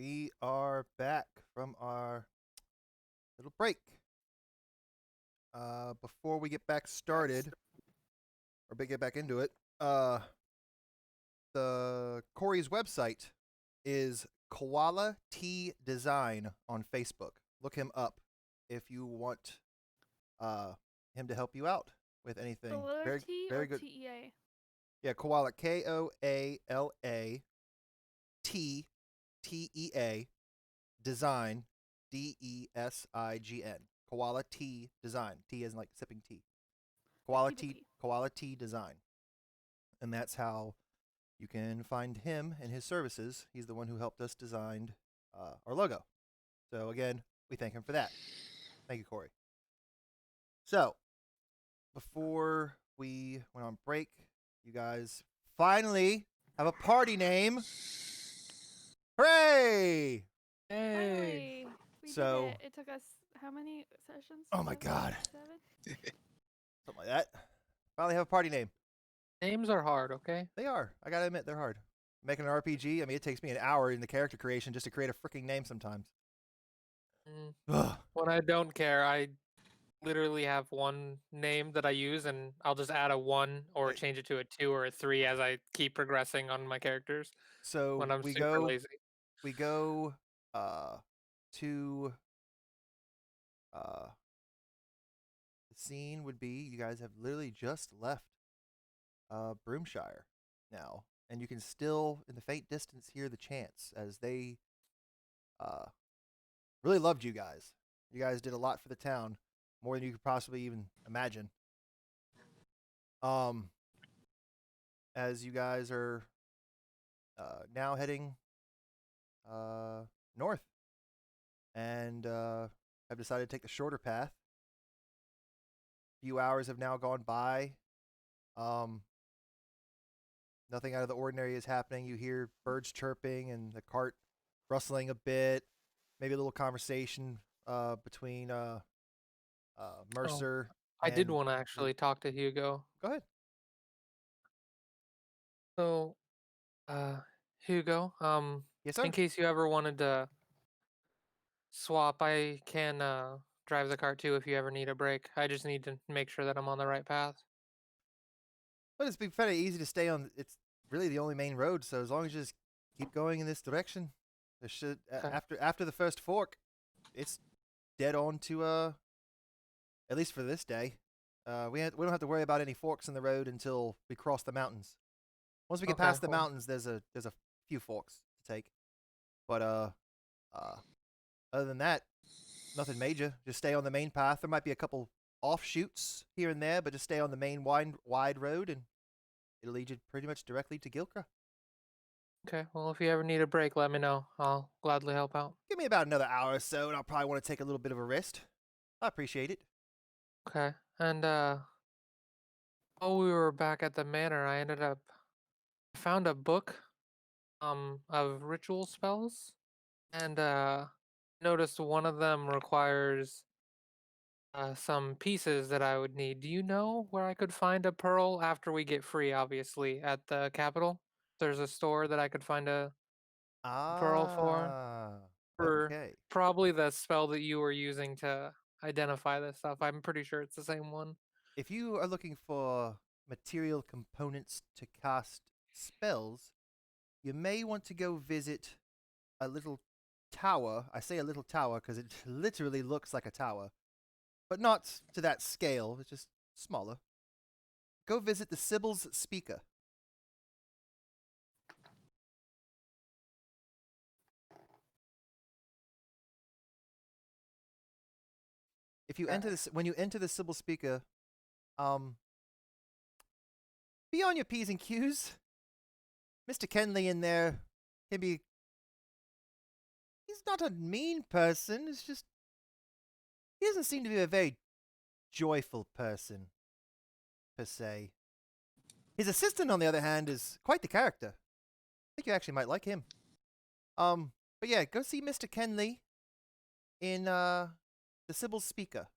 we are back from our little break. Before we get back started, or get back into it, the Corey's website is Koala T Design on Facebook. Look him up if you want him to help you out with anything. The letter Very, T very or good. TEA? Yeah, Koala, Koala T-E-A, Design, D-E-S-I-G-N. Koala T Design. T as in like sipping tea. Koala Sippy T, Koala T Design. And that's how you can find him and his services. He's the one who helped us design our logo. So again, we thank him for that. Thank you, Corey. So, before we went on break, you guys finally have a party name. Hooray! Finally, we So- did it. It took us how many sessions? Oh my God. 7? Something like that. Finally have a party name. Names are hard, okay? They are. I gotta admit, they're hard. Making an RPG, I mean, it takes me an hour in the character creation just to create a freaking name sometimes. Mm. Ugh. When I don't care, I literally have one name that I use, and I'll just add a 1 or Hey. change it to a 2 or a 3 as I keep progressing on my characters So when I'm we super go lazy. to the scene would be you guys have literally just left Broomshire now, and you can still in the faint distance hear the chants as they really loved you guys. You guys did a lot for the town, more than you could possibly even imagine. As you guys are now heading north and have decided to take the shorter path. A few hours have now gone by. Nothing out of the ordinary is happening. You hear birds chirping and the cart rustling a bit. Maybe a little conversation between Mercer. I did and- want to actually talk to Hugo. Go ahead. So, Hugo, Yes, sir. in case you ever wanted to swap, I can drive the cart too if you ever need a break. I just need to make sure that I'm on the right path. But it's been fairly easy to stay on. It's really the only main road, so as long as you just keep going in this direction, there should Okay. after the first fork, it's dead on to at least for this day. We don't have to worry about any forks in the road until we cross the mountains. Once we get Okay, past the cool. mountains, there's a few forks to take. But other than that, nothing major. Just stay on the main path. There might be a couple offshoots here and there, but just stay on the main wide road, and it'll lead you pretty much directly to Gilcra. Okay, well, if you ever need a break, let me know. I'll gladly help out. Give me about another hour or so, and I'll probably want to take a little bit of a rest. I appreciate it. Okay, and while we were back at the manor, I found a book of ritual spells, and noticed one of them requires some pieces that I would need. Do you know where I could find a pearl after we get free, obviously, at the capital? There's a store that I could find a pearl for Okay. probably the spell that you were using to identify this stuff. I'm pretty sure it's the same one. If you are looking for material components to cast spells, you may want to go visit a little tower. I say a little tower because it literally looks like a tower, but not to that scale. It's just smaller. Go visit the Sibyl's Speaker. If you enter this, when you enter the Sybil Speaker, be on your P's and Q's. Mr. Kenley in there can be. He's not a mean person. It's just he doesn't seem to be a very joyful person, per se. His assistant, on the other hand, is quite the character. I think you actually might like him. But yeah, go see Mr. Kenley in the Sibyl's Speaker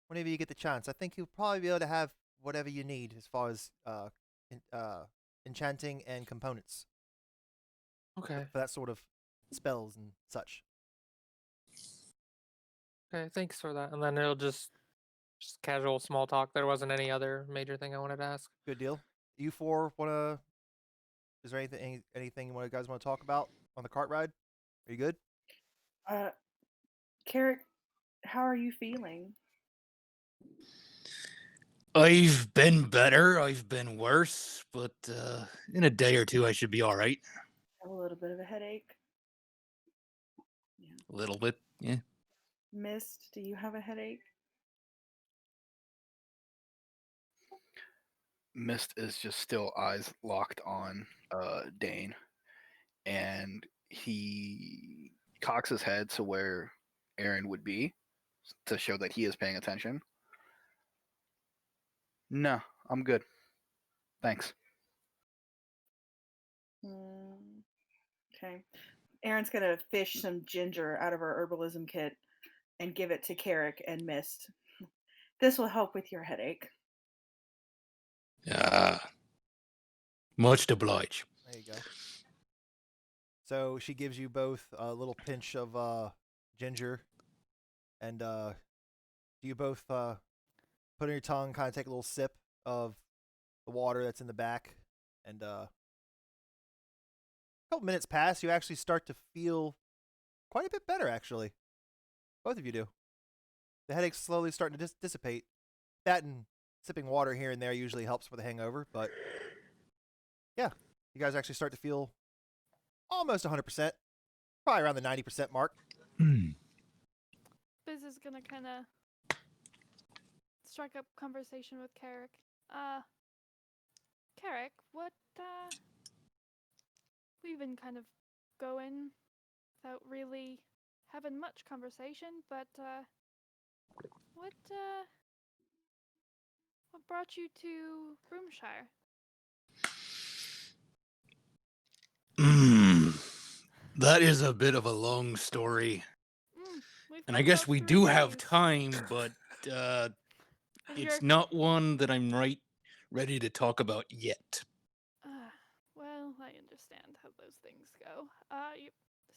whenever you get the chance. I think you'll probably be able to have whatever you need as far as enchanting and components Okay. for that sort of spells and such. Okay, thanks for that. And then it'll just casual small talk. There wasn't any other major thing I wanted to ask. Good deal. You four wanna? Is there anything you guys want to talk about on the cart ride? Are you good? Carrick, how are you feeling? I've been better. I've been worse, but in a day or two, I should be all right. Have a little bit of a headache. Yeah. A little bit, yeah. Mist, do you have a headache? Mist is just still eyes locked on Dane, and he cocks his head to where Aaron would be to show that he is paying attention. No, I'm good. Thanks. Okay. Aaron's gonna fish some ginger out of her herbalism kit and give it to Carrick and Mist. This will help with your headache. Much obliged. There you go. So she gives you both a little pinch of ginger, and do you both put on your tongue, kind of take a little sip of the water that's in the back, and a couple minutes pass. You actually start to feel quite a bit better, actually. Both of you do. The headache's slowly starting to dissipate. That and sipping water here and there usually helps with a hangover, but yeah, you guys actually start to feel almost 100%, probably around the 90% mark. Biz is gonna kind of strike up conversation with Carrick. Carrick, what, we've been kind of going without really having much conversation, but, what brought you to Broomshire? That is a bit of a long story. And I We've guess got we 3 do have days. time, but it's not one that I'm ready to talk about yet. Well, I understand how those things go. You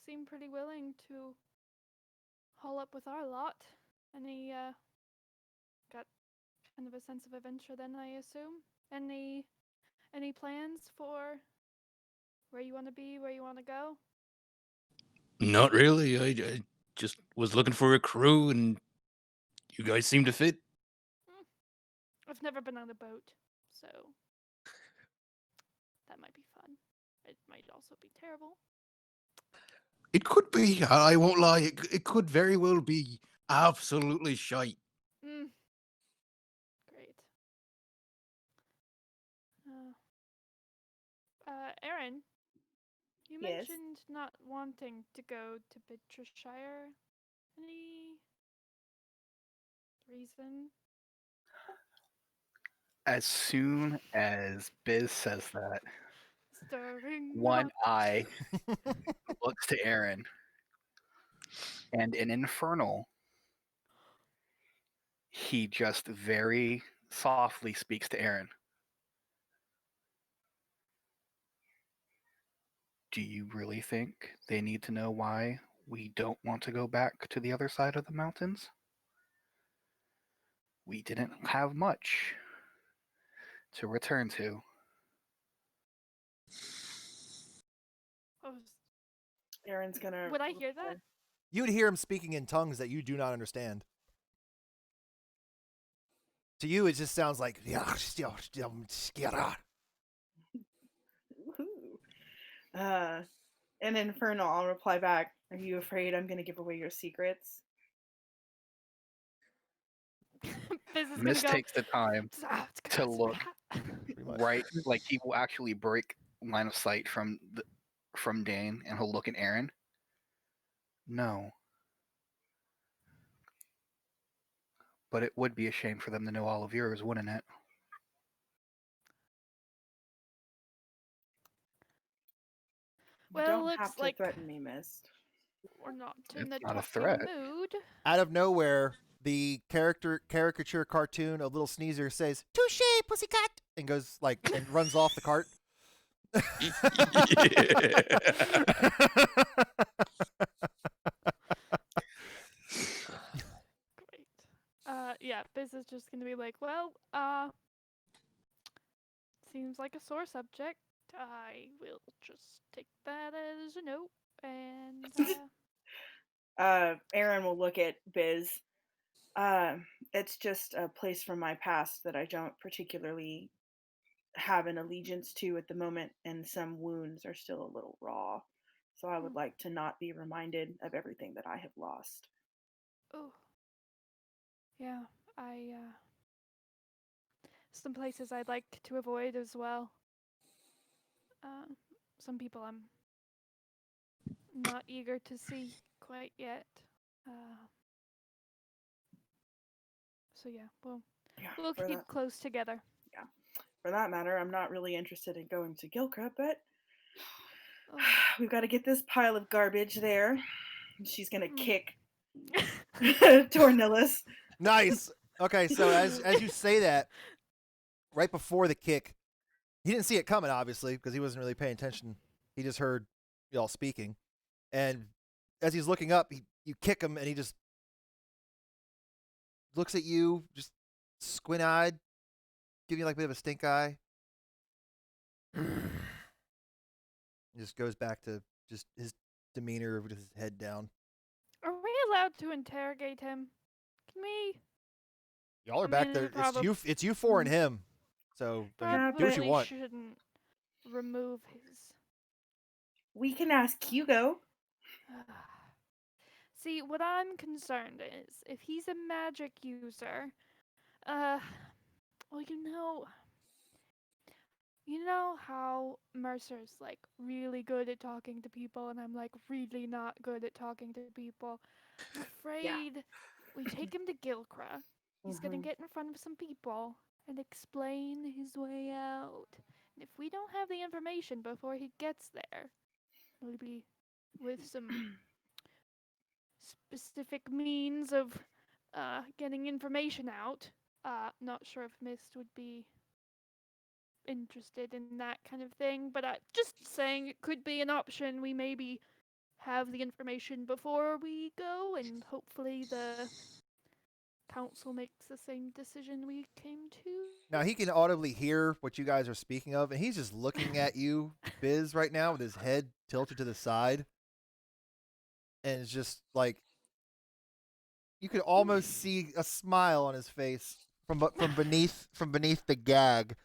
seem pretty willing to haul up with our lot. Any, got kind of a sense of adventure then, I assume? Any plans for where you want to be, where you want to go? Not really. I just was looking for a crew, and you guys seem to fit. I've never been on a boat, so that might be fun. It might also be terrible. It could be. I won't lie. It could very well be absolutely shite. Great. Aaron, you Yes? mentioned not wanting to go to Bitrishire. Any reason? As soon as Biz says that, Stirring one up. eye looks to Aaron, and in Infernal, he just very softly speaks to Aaron. Do you really think they need to know why we don't want to go back to the other side of the mountains? We didn't have much to return to. Oh, Aaron's gonna. would I hear that? You would hear him speaking in tongues that you do not understand. To you, it just sounds like. And Infernal, I'll reply back. Are you afraid I'm gonna give away your secrets? Biz is Miss gonna go. takes the time to look right, like he will actually break line of sight from Dane, and he'll look at Aaron. No. But it would be a shame for them to know all of yours, wouldn't it? You Well, don't looks have to like threaten me, Mist. we're not in It's the not a talking threat. mood. Out of nowhere, the caricature cartoon of Little Sneezer says, "Touche, pussycat," and goes and runs off the cart. Great. Yeah, Biz is just gonna be like, well, seems like a sore subject. I will just take that as a note, and Aaron will look at Biz. It's just a place from my past that I don't particularly have an allegiance to at the moment, and some wounds are still a little raw. So I would like to not be reminded of everything that I have lost. oh, yeah, some places I'd like to avoid as well. Some people I'm not eager to see quite yet. So yeah, we'll keep close together. Yeah. For that matter, I'm not really interested in going to Gilkra, but we've got to get this pile of garbage there. She's gonna kick Tornillus. Nice. Okay, so as you say that, right before the kick, he didn't see it coming, obviously, because he wasn't really paying attention. He just heard y'all speaking, and as he's looking up, you kick him, and he just looks at you, just squint-eyed, giving you like a bit of a stink eye. Just goes back to just his demeanor with his head down. Are we allowed to interrogate him? Can we? Y'all are I back mean, there. probab- It's you four and him. So I mean, do what you Probably want. shouldn't remove his. We can ask Hugo. See, what I'm concerned is if he's a magic user, well, you know how Mercer's like really good at talking to people, and I'm like really not good at talking to people. I'm afraid we take him to Gilkra. He's gonna get in front of some people and explain his way out. And if we don't have the information before he gets there, maybe with some specific means of getting information out. Not sure if Mist would be interested in that kind of thing, but just saying it could be an option. We maybe have the information before we go, and hopefully the council makes the same decision we came to. Now he can audibly hear what you guys are speaking of, and he's just looking at you, Biz, right now with his head tilted to the side, and it's just like you could almost see a smile on his face from beneath the gag,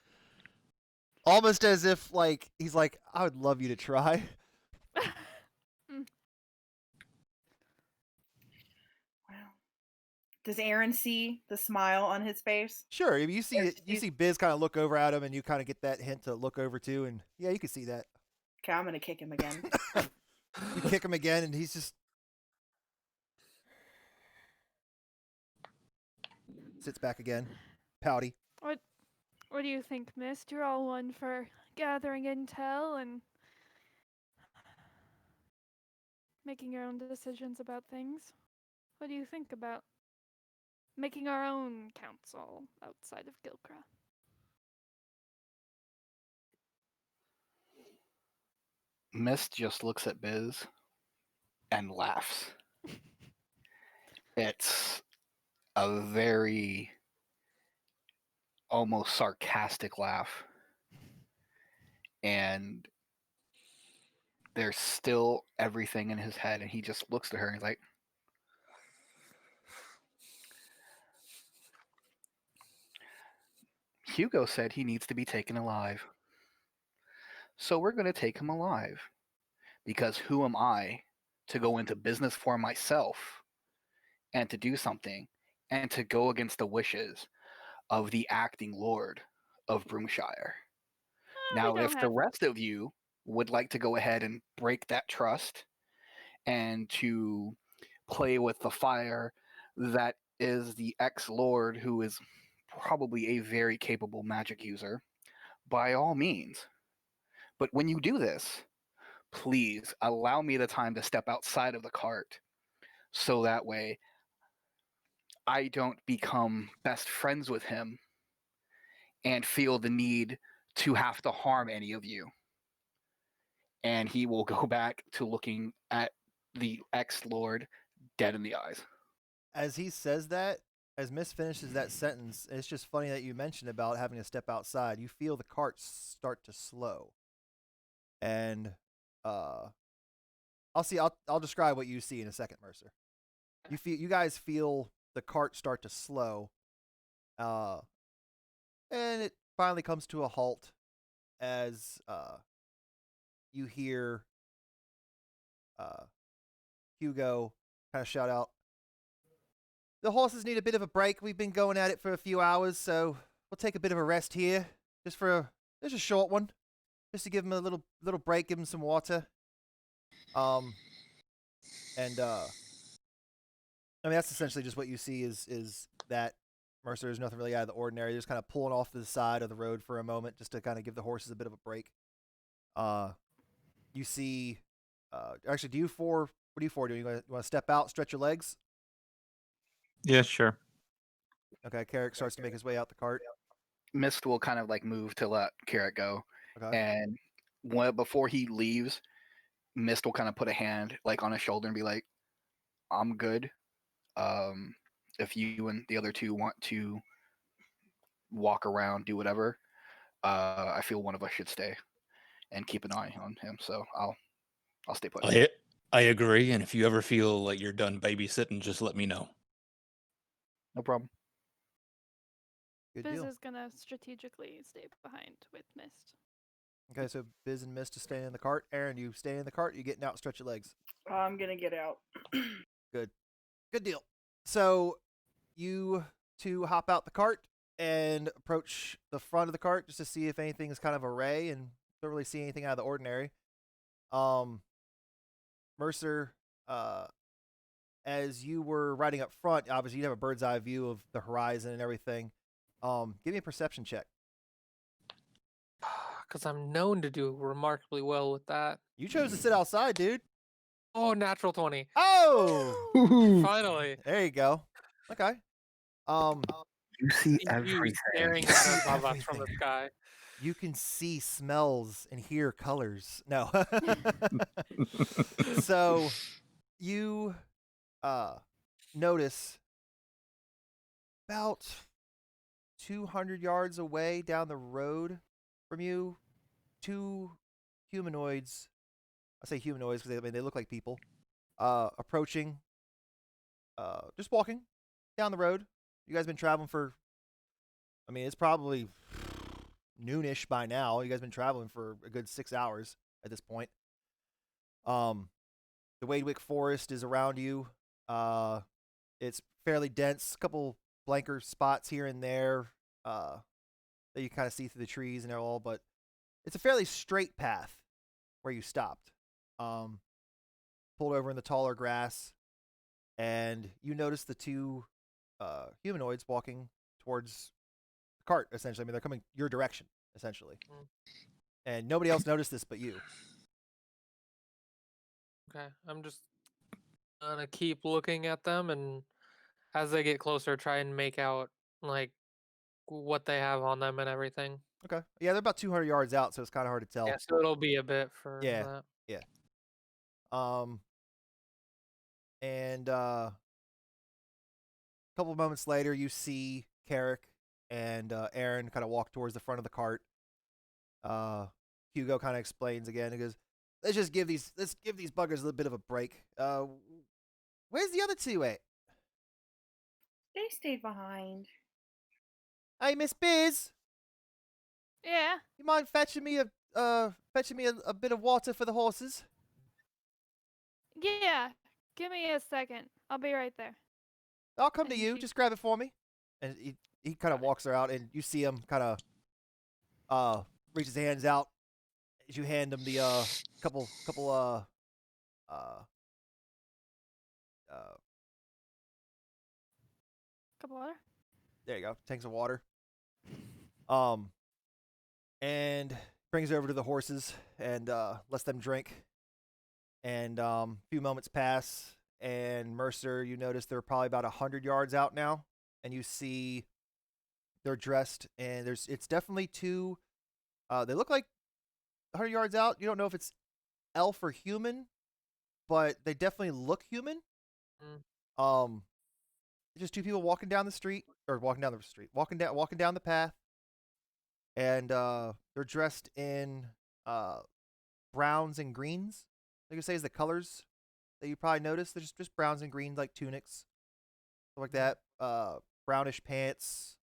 almost as if like he's like, I would love you to try. Does Aaron see the smile on his face? Sure, you see it. You see Biz kind of look over at him, and you kind of get that hint to look over too, and yeah, you can see that. Okay, I'm gonna kick him again. You kick him again, and he's just sits back again, pouty. What do you think, Mist? You're all one for gathering intel and making your own decisions about things. What do you think about making our own council outside of Gilkra? Mist just looks at Biz and laughs. It's a very almost sarcastic laugh. And there's still everything in his head, and he just looks at her and he's like, Hugo said he needs to be taken alive. So we're going to take him alive. Because who am I to go into business for myself and to do something and to go against the wishes of the acting lord of Broomshire? Now, if the rest of you would like to go ahead and break that trust and to play with the fire that is the ex-lord, who is probably a very capable magic user, by all means. But when you do this, please allow me the time to step outside of the cart, so that way I don't become best friends with him and feel the need to have to harm any of you. And he will go back to looking at the ex-lord dead in the eyes. As he says that, as Miss finishes that sentence, it's just funny that you mentioned about having to step outside. You feel the cart start to slow, and I'll describe what you see in a second, Mercer. You guys feel the cart start to slow, and it finally comes to a halt as you hear Hugo kind of shout out, "The horses need a bit of a break. We've been going at it for a few hours, so we'll take a bit of a rest here, just a short one, just to give them a little break, give them some water." And I mean, that's essentially just what you see is that Mercer is nothing really out of the ordinary. They're just kind of pulling off to the side of the road for a moment, just to kind of give the horses a bit of a break. You see, actually, what do you four do? You want to step out, stretch your legs? Yeah, sure. Okay, Carrick starts to make his way out the cart. Mist will kind of like move to let Carrot go, Okay. and before he leaves, Mist will kind of put a hand like on his shoulder and be like, "I'm good. If you and the other two want to walk around, do whatever, I feel one of us should stay and keep an eye on him. So I'll stay put." I agree, and if you ever feel like you're done babysitting, just let me know. No problem. Good Biz deal. is gonna strategically stay behind with Mist. Okay, so Biz and Mist is staying in the cart. Aaron, you stay in the cart. You getting out, stretch your legs. I'm gonna get out. Good deal. So you two hop out the cart and approach the front of the cart just to see if anything is kind of array, and don't really see anything out of the ordinary. Mercer, as you were riding up front, obviously you have a bird's eye view of the horizon and everything. Give me a perception check. Because I'm known to do remarkably well with that. You chose to sit outside, dude. Oh, natural 20. Oh, Finally. there you go. Okay. You see You everything. staring You at see us above us from the everything. sky. You can see smells and hear colors. No. So you notice about 200 yards away down the road from you, two humanoids. I say humanoids because they look like people. Approaching. Just walking down the road. You guys been traveling for. I mean, it's probably noonish by now. You guys been traveling for a good 6 hours at this point. The Wadewick Forest is around you. It's fairly dense. A couple blanker spots here and there that you kind of see through the trees and all, but it's a fairly straight path where you stopped. Pulled over in the taller grass, and you notice the two humanoids walking towards the cart, essentially. I mean, they're coming your direction, essentially. And nobody else noticed this but you. Okay, I'm just gonna keep looking at them, and as they get closer, try and make out like what they have on them and everything. Okay. Yeah, they're about 200 yards out, so it's kind of hard to tell. Yeah, so it'll be a bit for Yeah. that. And a couple of moments later, you see Carrick and Aaron kind of walk towards the front of the cart. Hugo kind of explains again. He goes, let's give these buggers a little bit of a break. Where's the other two at? They stayed behind. Hey, Miss Biz, Yeah. you mind fetching me a bit of water for the horses? Yeah. Give me a second. I'll be right there. I'll come to And you. she- Just grab it for me. And he kind of walks her out, and you see him kind of reach his hands out as you hand him the couple Couple other. there you go, tanks of water. And brings her over to the horses and lets them drink. And a few moments pass, and Mercer, you notice they're probably about 100 yards out now, and you see they're dressed, and it's definitely two. They look like 100 yards out. You don't know if it's elf or human. but they definitely look human. Just two people walking down the street, or walking down the path, and they're dressed in browns and greens. I could say is the colors that you probably noticed. They're just browns and greens, like tunics, stuff like that. Brownish pants,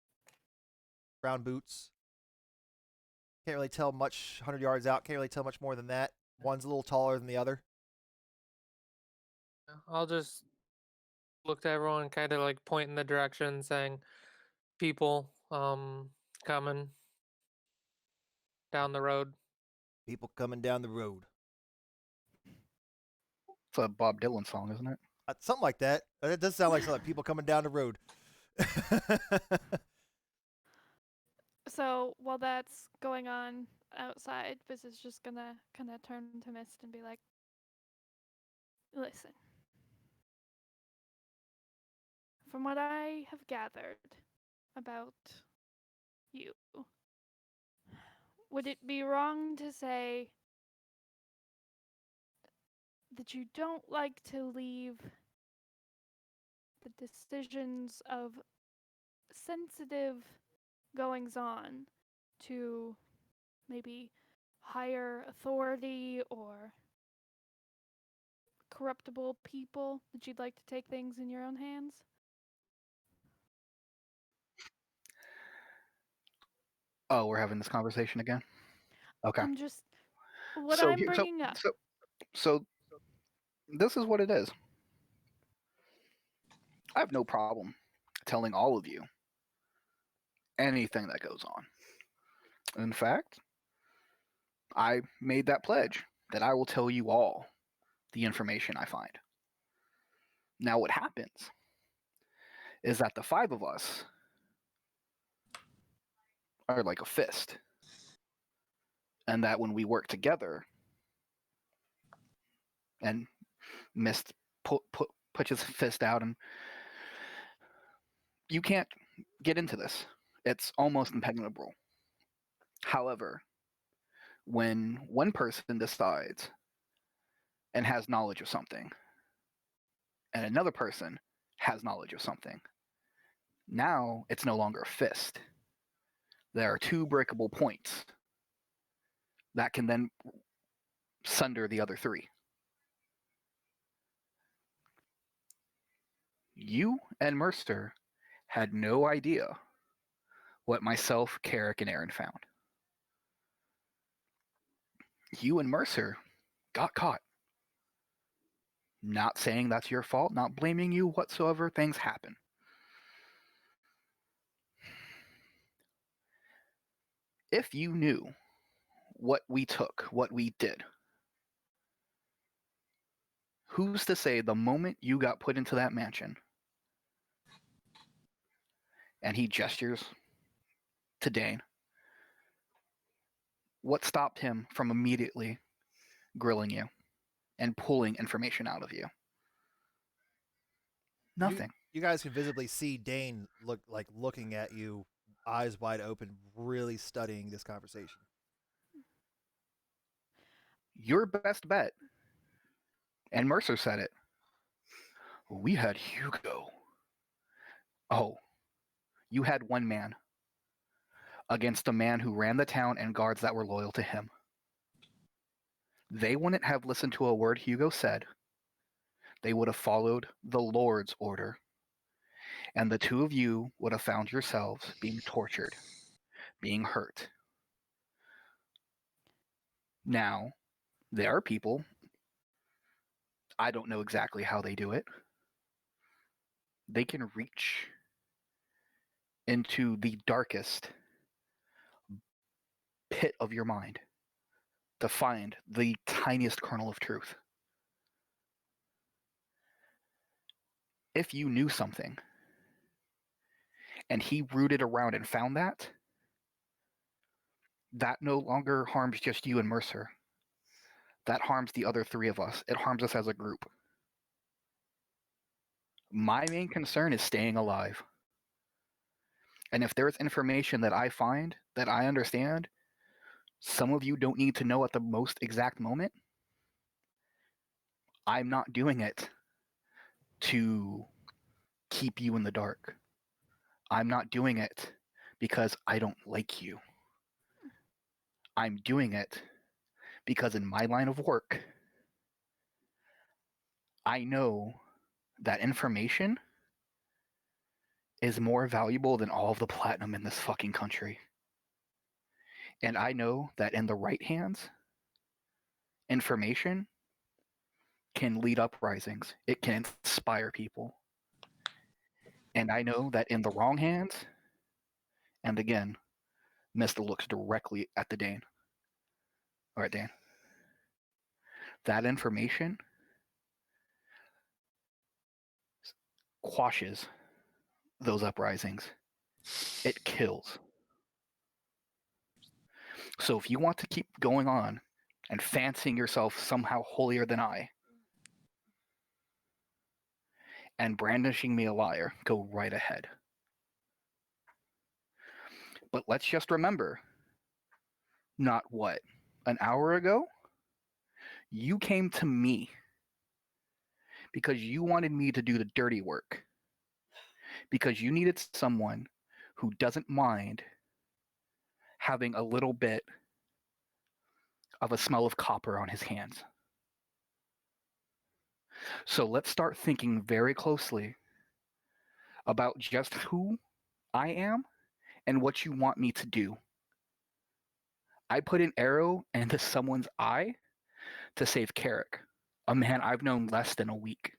brown boots. Can't really tell much 100 yards out. Can't really tell much more than that. One's a little taller than the other. I'll just look to everyone and kind of like point in the direction saying people coming down the road. People coming down the road. It's a Bob Dylan song, isn't it? Something like that. It does sound like something like people coming down the road. So while that's going on outside, Biz is just gonna kind of turn to Mist and be like, listen. From what I have gathered about you, would it be wrong to say that you don't like to leave the decisions of sensitive goings on to maybe higher authority or corruptible people, that you'd like to take things in your own hands? Oh, we're having this conversation again? Okay. I'm just what So I'm here- bringing up. So this is what it is. I have no problem telling all of you anything that goes on. In fact, I made that pledge that I will tell you all the information I find. Now, what happens is that the five of us are like a fist, and that when we work together, and Mist puts his fist out, and you can't get into this. It's almost impenetrable. However, when one person decides and has knowledge of something, and another person has knowledge of something, now it's no longer a fist. There are two breakable points that can then sunder the other three. You and Mercer had no idea what myself, Carrick, and Aaron found. You and Mercer got caught. Not saying that's your fault, not blaming you whatsoever, things happen. If you knew what we took, what we did, who's to say the moment you got put into that mansion, and he gestures to Dane, what stopped him from immediately grilling you and pulling information out of you? Nothing. You guys can visibly see Dane looking at you, eyes wide open, really studying this conversation. Your best bet, and Mercer said it, we had Hugo. Oh, you had one man against a man who ran the town and guards that were loyal to him. They wouldn't have listened to a word Hugo said. They would have followed the Lord's order. And the two of you would have found yourselves being tortured, being hurt. Now, there are people, I don't know exactly how they do it. They can reach into the darkest pit of your mind to find the tiniest kernel of truth. If you knew something and he rooted around and found that no longer harms just you and Mercer. That harms the other three of us. It harms us as a group. My main concern is staying alive. And if there's information that I find, that I understand, some of you don't need to know at the most exact moment, I'm not doing it to keep you in the dark. I'm not doing it because I don't like you. I'm doing it because in my line of work, I know that information is more valuable than all of the platinum in this fucking country. And I know that in the right hands, information can lead uprisings. It can inspire people. And I know that in the wrong hands, and again, Mista looks directly at the Dane. All right, Dan. That information quashes those uprisings. It kills. So if you want to keep going on and fancying yourself somehow holier than I and brandishing me a liar, go right ahead. But let's just remember, not what, an hour ago? You came to me because you wanted me to do the dirty work. Because you needed someone who doesn't mind having a little bit of a smell of copper on his hands. So let's start thinking very closely about just who I am and what you want me to do. I put an arrow into someone's eye to save Carrick, a man I've known less than a week,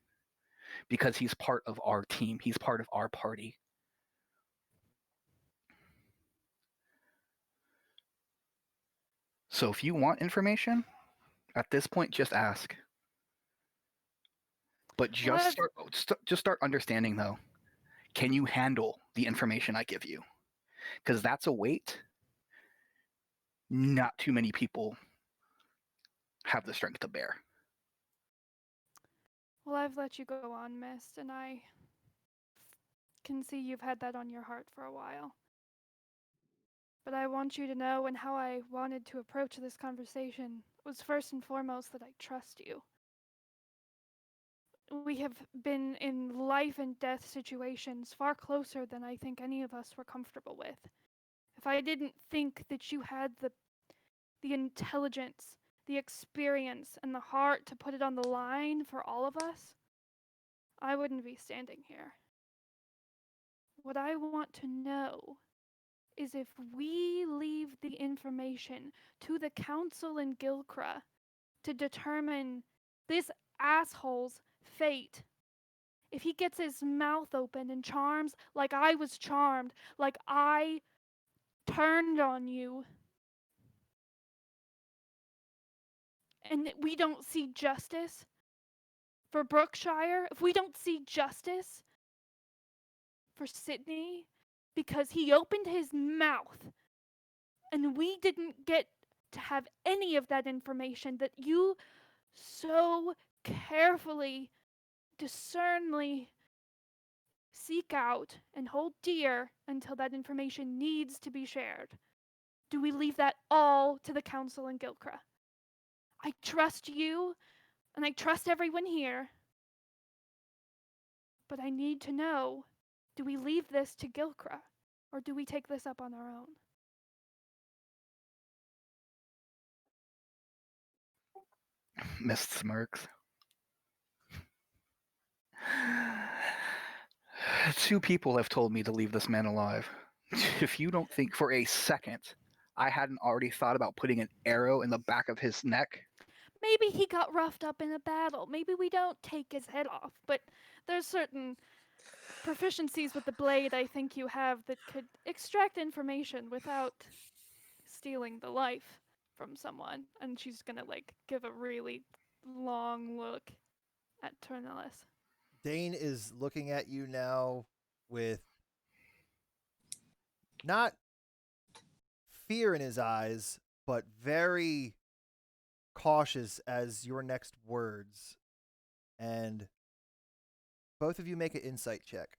because he's part of our team. He's part of our party. So if you want information, at this point, just ask. But just start understanding, though. Can you handle the information I give you? Because that's a weight not too many people have the strength to bear. Well, I've let you go on, Mist, and I can see you've had that on your heart for a while. But I want you to know, and how I wanted to approach this conversation was first and foremost that I trust you. We have been in life and death situations far closer than I think any of us were comfortable with. If I didn't think that you had the intelligence, the experience, and the heart to put it on the line for all of us, I wouldn't be standing here. What I want to know is if we leave the information to the council in Gilcra to determine this asshole's fate, if he gets his mouth open and charms like I was charmed, like I turned on you, and we don't see justice for Brookshire, if we don't see justice for Sydney because he opened his mouth and we didn't get to have any of that information that you so carefully, discerningly seek out and hold dear until that information needs to be shared. Do we leave that all to the council in Gilcra? I trust you, and I trust everyone here. But I need to know, do we leave this to Gilcra, or do we take this up on our own? Mist smirks. Two people have told me to leave this man alive. If you don't think for a second I hadn't already thought about putting an arrow in the back of his neck. Maybe he got roughed up in a battle. Maybe we don't take his head off, but there's certain proficiencies with the blade I think you have that could extract information without stealing the life from someone. And she's gonna give a really long look at Ternalis. Dane is looking at you now with not fear in his eyes, but very cautious as your next words. And both of you make an insight check.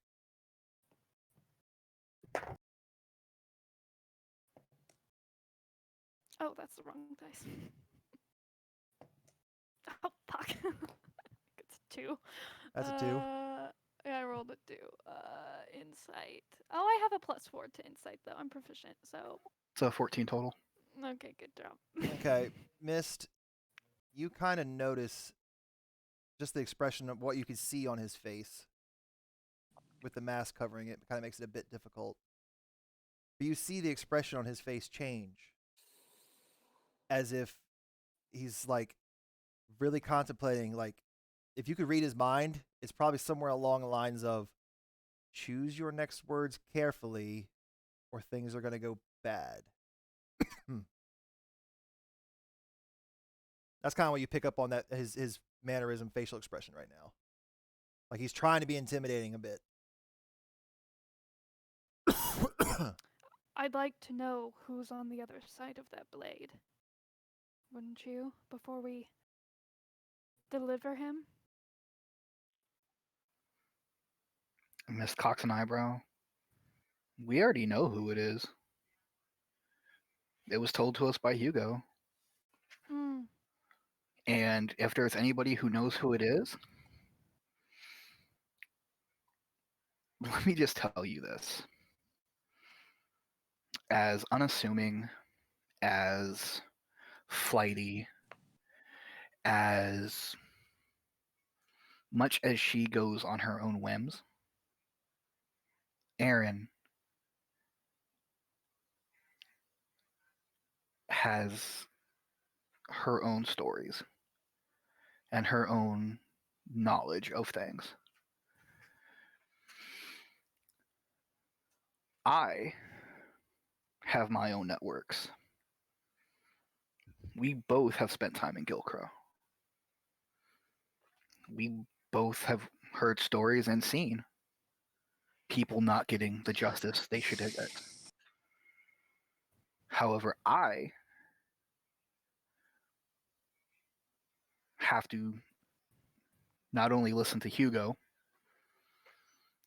Oh, that's the wrong dice. Oh, fuck. 2. That's a 2. Yeah, I rolled a 2. Insight. Oh, I have a +4 to insight though. I'm proficient, so It's a 14 total. okay, good job. Okay, Mist, you kind of notice just the expression of what you can see on his face with the mask covering it. Kind of makes it a bit difficult. But you see the expression on his face change, as if he's like really contemplating. Like, if you could read his mind, it's probably somewhere along the lines of, choose your next words carefully or things are going to go bad. That's kind of what you pick up on, that his mannerism, facial expression right now. Like he's trying to be intimidating a bit. I'd like to know who's on the other side of that blade. Wouldn't you? Before we deliver him? Miss Cox an eyebrow. We already know who it is. It was told to us by Hugo. Hmm. And if there's anybody who knows who it is, let me just tell you this. As unassuming, as flighty, as much as she goes on her own whims, Erin has her own stories and her own knowledge of things. I have my own networks. We both have spent time in Gilcrow. We both have heard stories and seen people not getting the justice they should get. However, I have to not only listen to Hugo,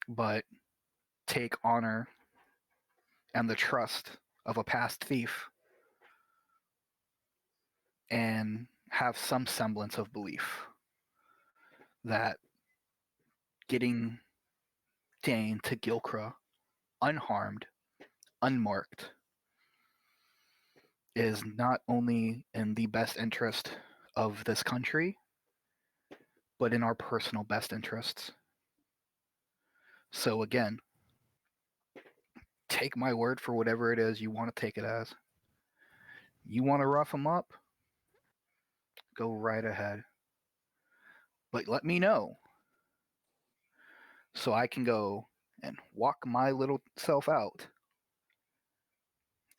but take honor and the trust of a past thief and have some semblance of belief that getting Dane to Gilcrow unharmed, unmarked, is not only in the best interest of this country, but in our personal best interests. So again, take my word for whatever it is you want to take it as. You want to rough them up? Go right ahead. But let me know so I can go and walk my little self out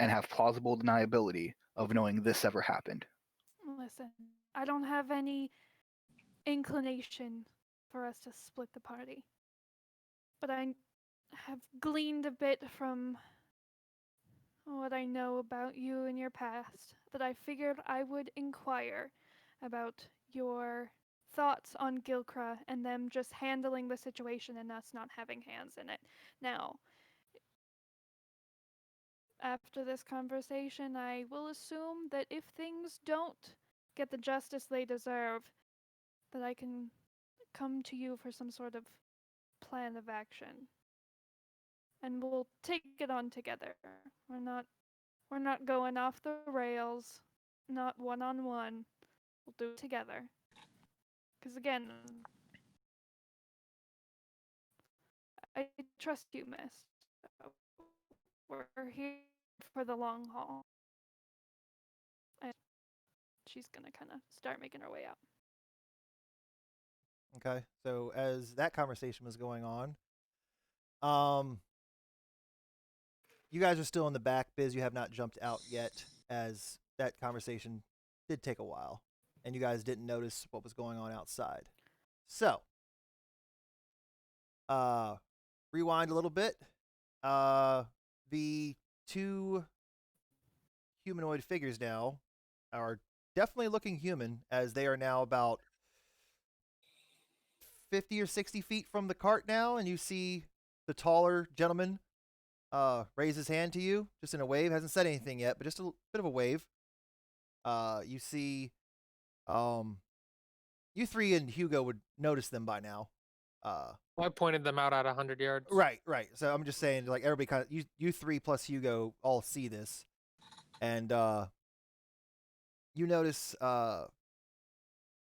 and have plausible deniability of knowing this ever happened. Listen, I don't have any inclination for us to split the party. But I have gleaned a bit from what I know about you and your past that I figured I would inquire about your thoughts on Gilcra and them just handling the situation and us not having hands in it. Now, after this conversation, I will assume that if things don't get the justice they deserve, that I can come to you for some sort of plan of action. And we'll take it on together. We're not going off the rails, not one-on-one. We'll do it together. Because again, I trust you, Miss. We're here for the long haul. And she's gonna kind of start making her way out. Okay, so as that conversation was going on, you guys are still in the back biz. You have not jumped out yet, as that conversation did take a while, and you guys didn't notice what was going on outside. So, rewind a little bit. The two humanoid figures now are definitely looking human, as they are now about 50 or 60 feet from the cart now, and you see the taller gentleman raise his hand to you, just in a wave. Hasn't said anything yet, but just a bit of a wave. You see you three and Hugo would notice them by now. I pointed them out at 100 yards. Right. So I'm just saying, like, everybody kind of you three plus Hugo all see this, and you notice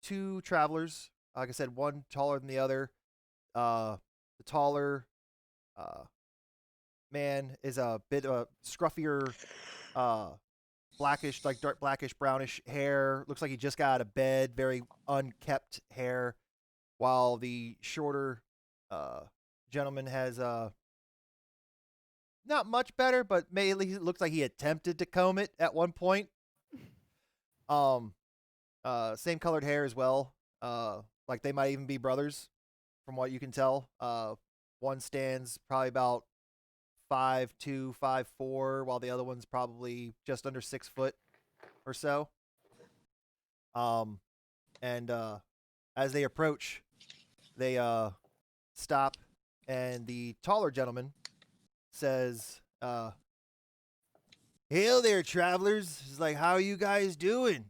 two travelers. Like I said, one taller than the other. The taller man is a bit scruffier, blackish, like dark blackish brownish hair. Looks like he just got out of bed. Very unkept hair. While the shorter gentleman has not much better, but mainly looks like he attempted to comb it at one point. Same colored hair as well. Like they might even be brothers, from what you can tell. One stands probably about 5'2", 5'4", while the other one's probably just under 6 foot or so. And as they approach, they stop, and the taller gentleman says, "Hail there, travelers." He's like, "How are you guys doing?"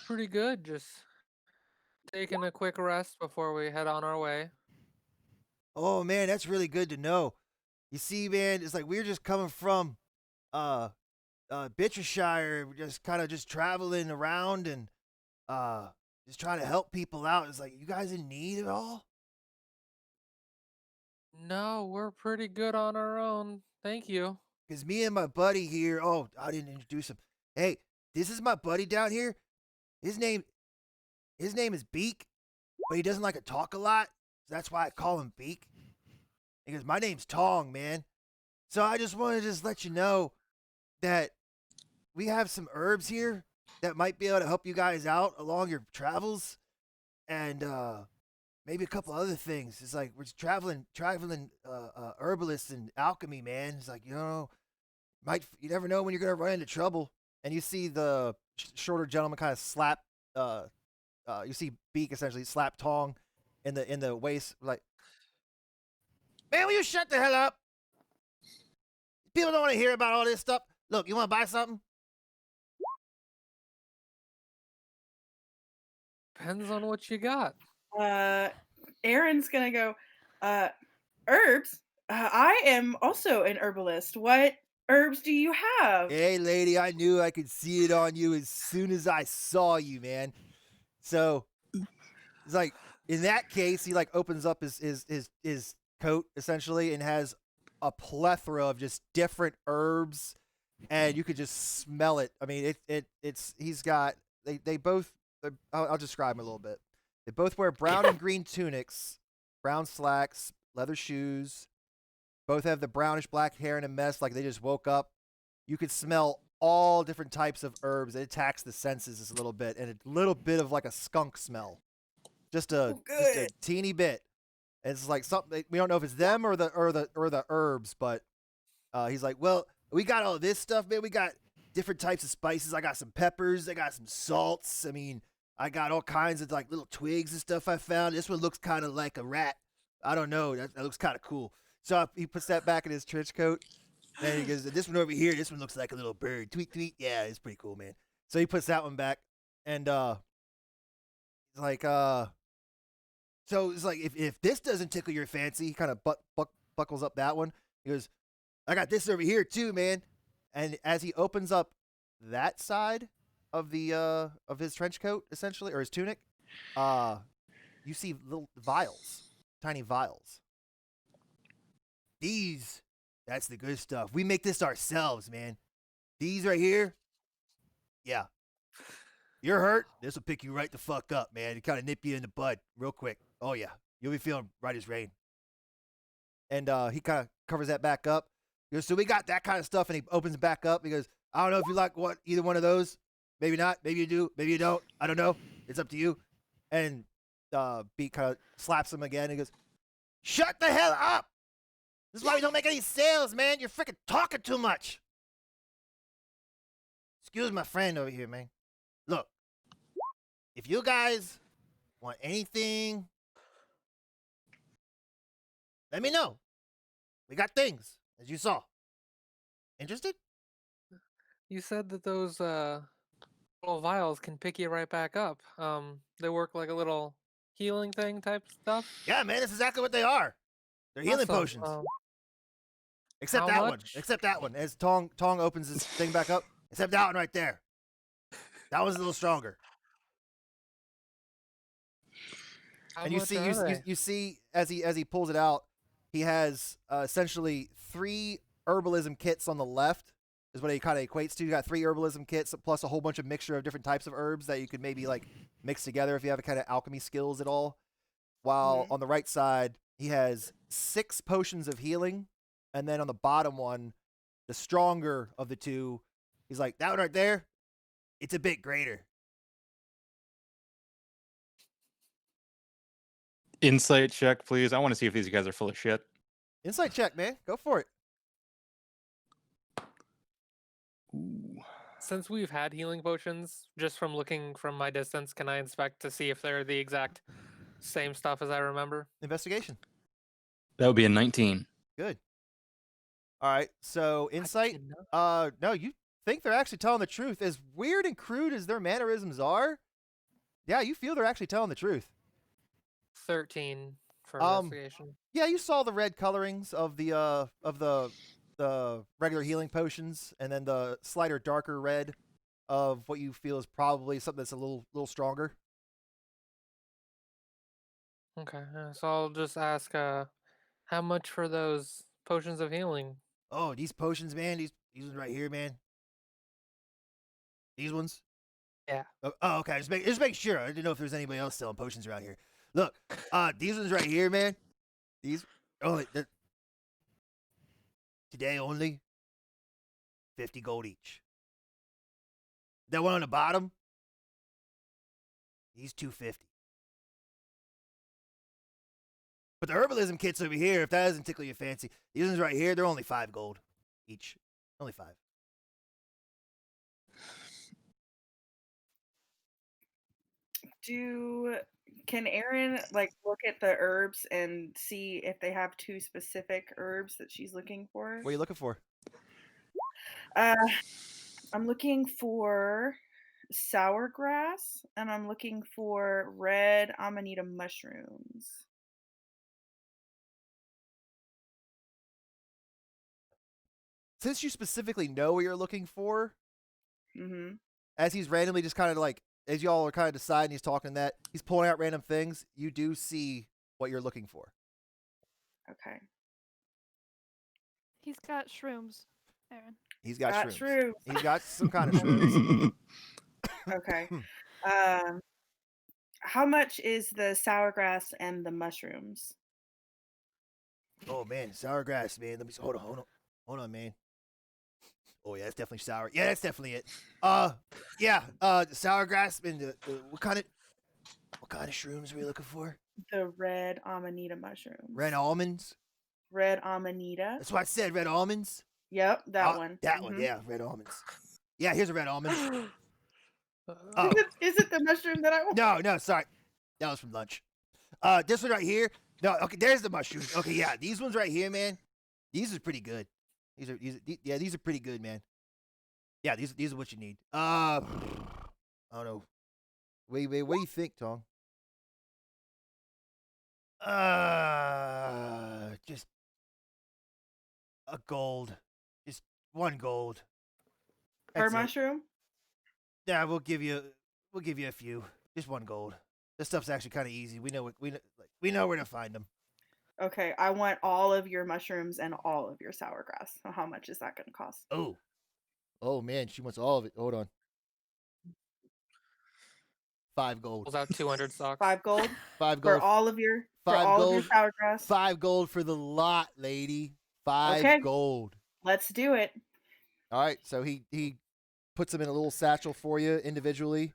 Pretty good. Just taking a quick rest before we head on our way. Oh man, that's really good to know. You see, man, it's like we're just coming from Bittershire. We're just kind of just traveling around and just trying to help people out. It's like, you guys in need at all? No, we're pretty good on our own. Thank you. Because me and my buddy here, oh, I didn't introduce him. Hey, this is my buddy down here. His name is Beak, but he doesn't like to talk a lot. So that's why I call him Beak. He goes, "My name's Tong, man." So I just want to just let you know that we have some herbs here that might be able to help you guys out along your travels, and maybe a couple other things. It's like we're traveling herbalists and alchemy, man. It's like, you never know when you're gonna run into trouble. And you see the shorter gentleman kind of slap. You see Beak essentially slap Tong in the waist, like, "Man, will you shut the hell up? People don't want to hear about all this stuff. Look, you want to buy something?" Depends on what you got. Aaron's gonna go, herbs? I am also an herbalist. What herbs do you have? Hey, lady, I knew I could see it on you as soon as I saw you, man. So it's like, in that case, he like opens up his coat essentially and has a plethora of just different herbs, and you could just smell it. I mean, he's got they both. I'll describe them a little bit. They both wear brown and green tunics, brown slacks, leather shoes. Both have the brownish black hair in a mess, like they just woke up. You could smell all different types of herbs. It attacks the senses a little bit, and a little bit of like a skunk smell, just a teeny bit. And it's like something we don't know if it's them or the herbs, but he's like, "Well, we got all this stuff, man. We got different types of spices. I got some peppers. I got some salts. I mean, I got all kinds of like little twigs and stuff I found. This one looks kind of like a rat. I don't know. That looks kind of cool." So he puts that back in his trench coat, and he goes, "This one over here, this one looks like a little bird. Tweet, tweet. Yeah, it's pretty cool, man." So he puts that one back, and he's like, so it's like, if this doesn't tickle your fancy, he kind of buckles up that one. He goes, "I got this over here too, man." And as he opens up that side of the of his trench coat, essentially, or his tunic, you see little vials, tiny vials. That's the good stuff. We make this ourselves, man. These right here, yeah. You're hurt, this will pick you right the fuck up, man. It kind of nip you in the bud real quick. Oh yeah, you'll be feeling right as rain. And he kind of covers that back up. He goes, "So we got that kind of stuff," and he opens it back up. He goes, "I don't know if you like either one of those. Maybe not. Maybe you do. Maybe you don't. I don't know. It's up to you." And Beat kind of slaps him again. He goes, "Shut the hell up! This is why we don't make any sales, man. You're freaking talking too much." Excuse my friend over here, man. Look, if you guys want anything, let me know. We got things, as you saw. Interested?" You said that those little vials can pick you right back up. They work like a little healing thing type stuff. Yeah, man, that's exactly what they are. They're healing Awesome. potions. Except how that one. much? Except that one. As Tong opens his thing back up. Except that one right there. That one's a little stronger. How And you much see, are they? you see as he pulls it out, he has essentially 3 herbalism kits on the left. Is what he kind of equates to. You got 3 herbalism kits plus a whole bunch of mixture of different types of herbs that you could maybe like mix together if you have a kind of alchemy skills at all. While on the right side, he has 6 potions of healing, and then on the bottom one, the stronger of the 2, he's like, that one right there, it's a bit greater. Insight check, please. I want to see if these guys are full of shit. Insight check, man. Go for it. Ooh. Since we've had healing potions, just from looking from my distance, can I inspect to see if they're the exact same stuff as I remember? Investigation. That would be a 19. Good. All right. So insight. No, you think they're actually telling the truth. As weird and crude as their mannerisms are, yeah, you feel they're actually telling the truth. 13 for investigation. Yeah, you saw the red colorings of the regular healing potions, and then the slighter darker red of what you feel is probably something that's a little stronger. Okay, so I'll just ask, how much for those potions of healing? Oh, these potions, man. These ones right here, man. These ones. Yeah. Oh, okay. Just make sure. I didn't know if there's anybody else selling potions around here. Look, these ones right here, man. These today only 50 gold each. That one on the bottom, he's 250. But the herbalism kits over here, if that doesn't tickle your fancy, these ones right here, they're only 5 gold each. Only 5. Can Erin like look at the herbs and see if they have 2 specific herbs that she's looking for? What are you looking for? I'm looking for sour grass, and I'm looking for red amanita mushrooms. Since you specifically know what you're looking for, Mm-hmm. as he's randomly just kind of like, as y'all are kind of deciding, he's talking that, he's pulling out random things, you do see what you're looking for. Okay. He's got shrooms, Aaron. He's got shrooms. shrooms. He's got some kind of shrooms. Okay. How much is the sour grass and the mushrooms? Oh man, sour grass, man. Let me hold on, man. Oh yeah, that's definitely sour. Yeah, that's definitely it. Yeah, sour grass and what kind of shrooms are we looking for? The red amanita mushrooms. Red almonds. Red amanita. That's what I said. Red almonds. Yep, that one. That one, yeah, red almonds. Yeah, here's a red almond. Oh. Is it the mushroom that I want? No, sorry. That was from lunch. This one right here. No, okay, there's the mushrooms. Okay, yeah, these ones right here, man. These are pretty good. These are pretty good, man. Yeah, these are what you need. I don't know. Wait, what do you think, Tong? Just a gold. Just 1 gold. Per That's it. mushroom? Yeah, we'll give you a few. Just 1 gold. This stuff's actually kind of easy. We know where to find them. Okay, I want all of your mushrooms and all of your sour grass. So how much is that going to cost? Oh man, she wants all of it. Hold on. 5 gold. Pulls out 200 stocks. 5 gold 5 gold for all of your 5 of your gold. sour grass. 5 gold for the lot, lady. 5 Okay. gold. Let's do it. All right, so he puts them in a little satchel for you individually,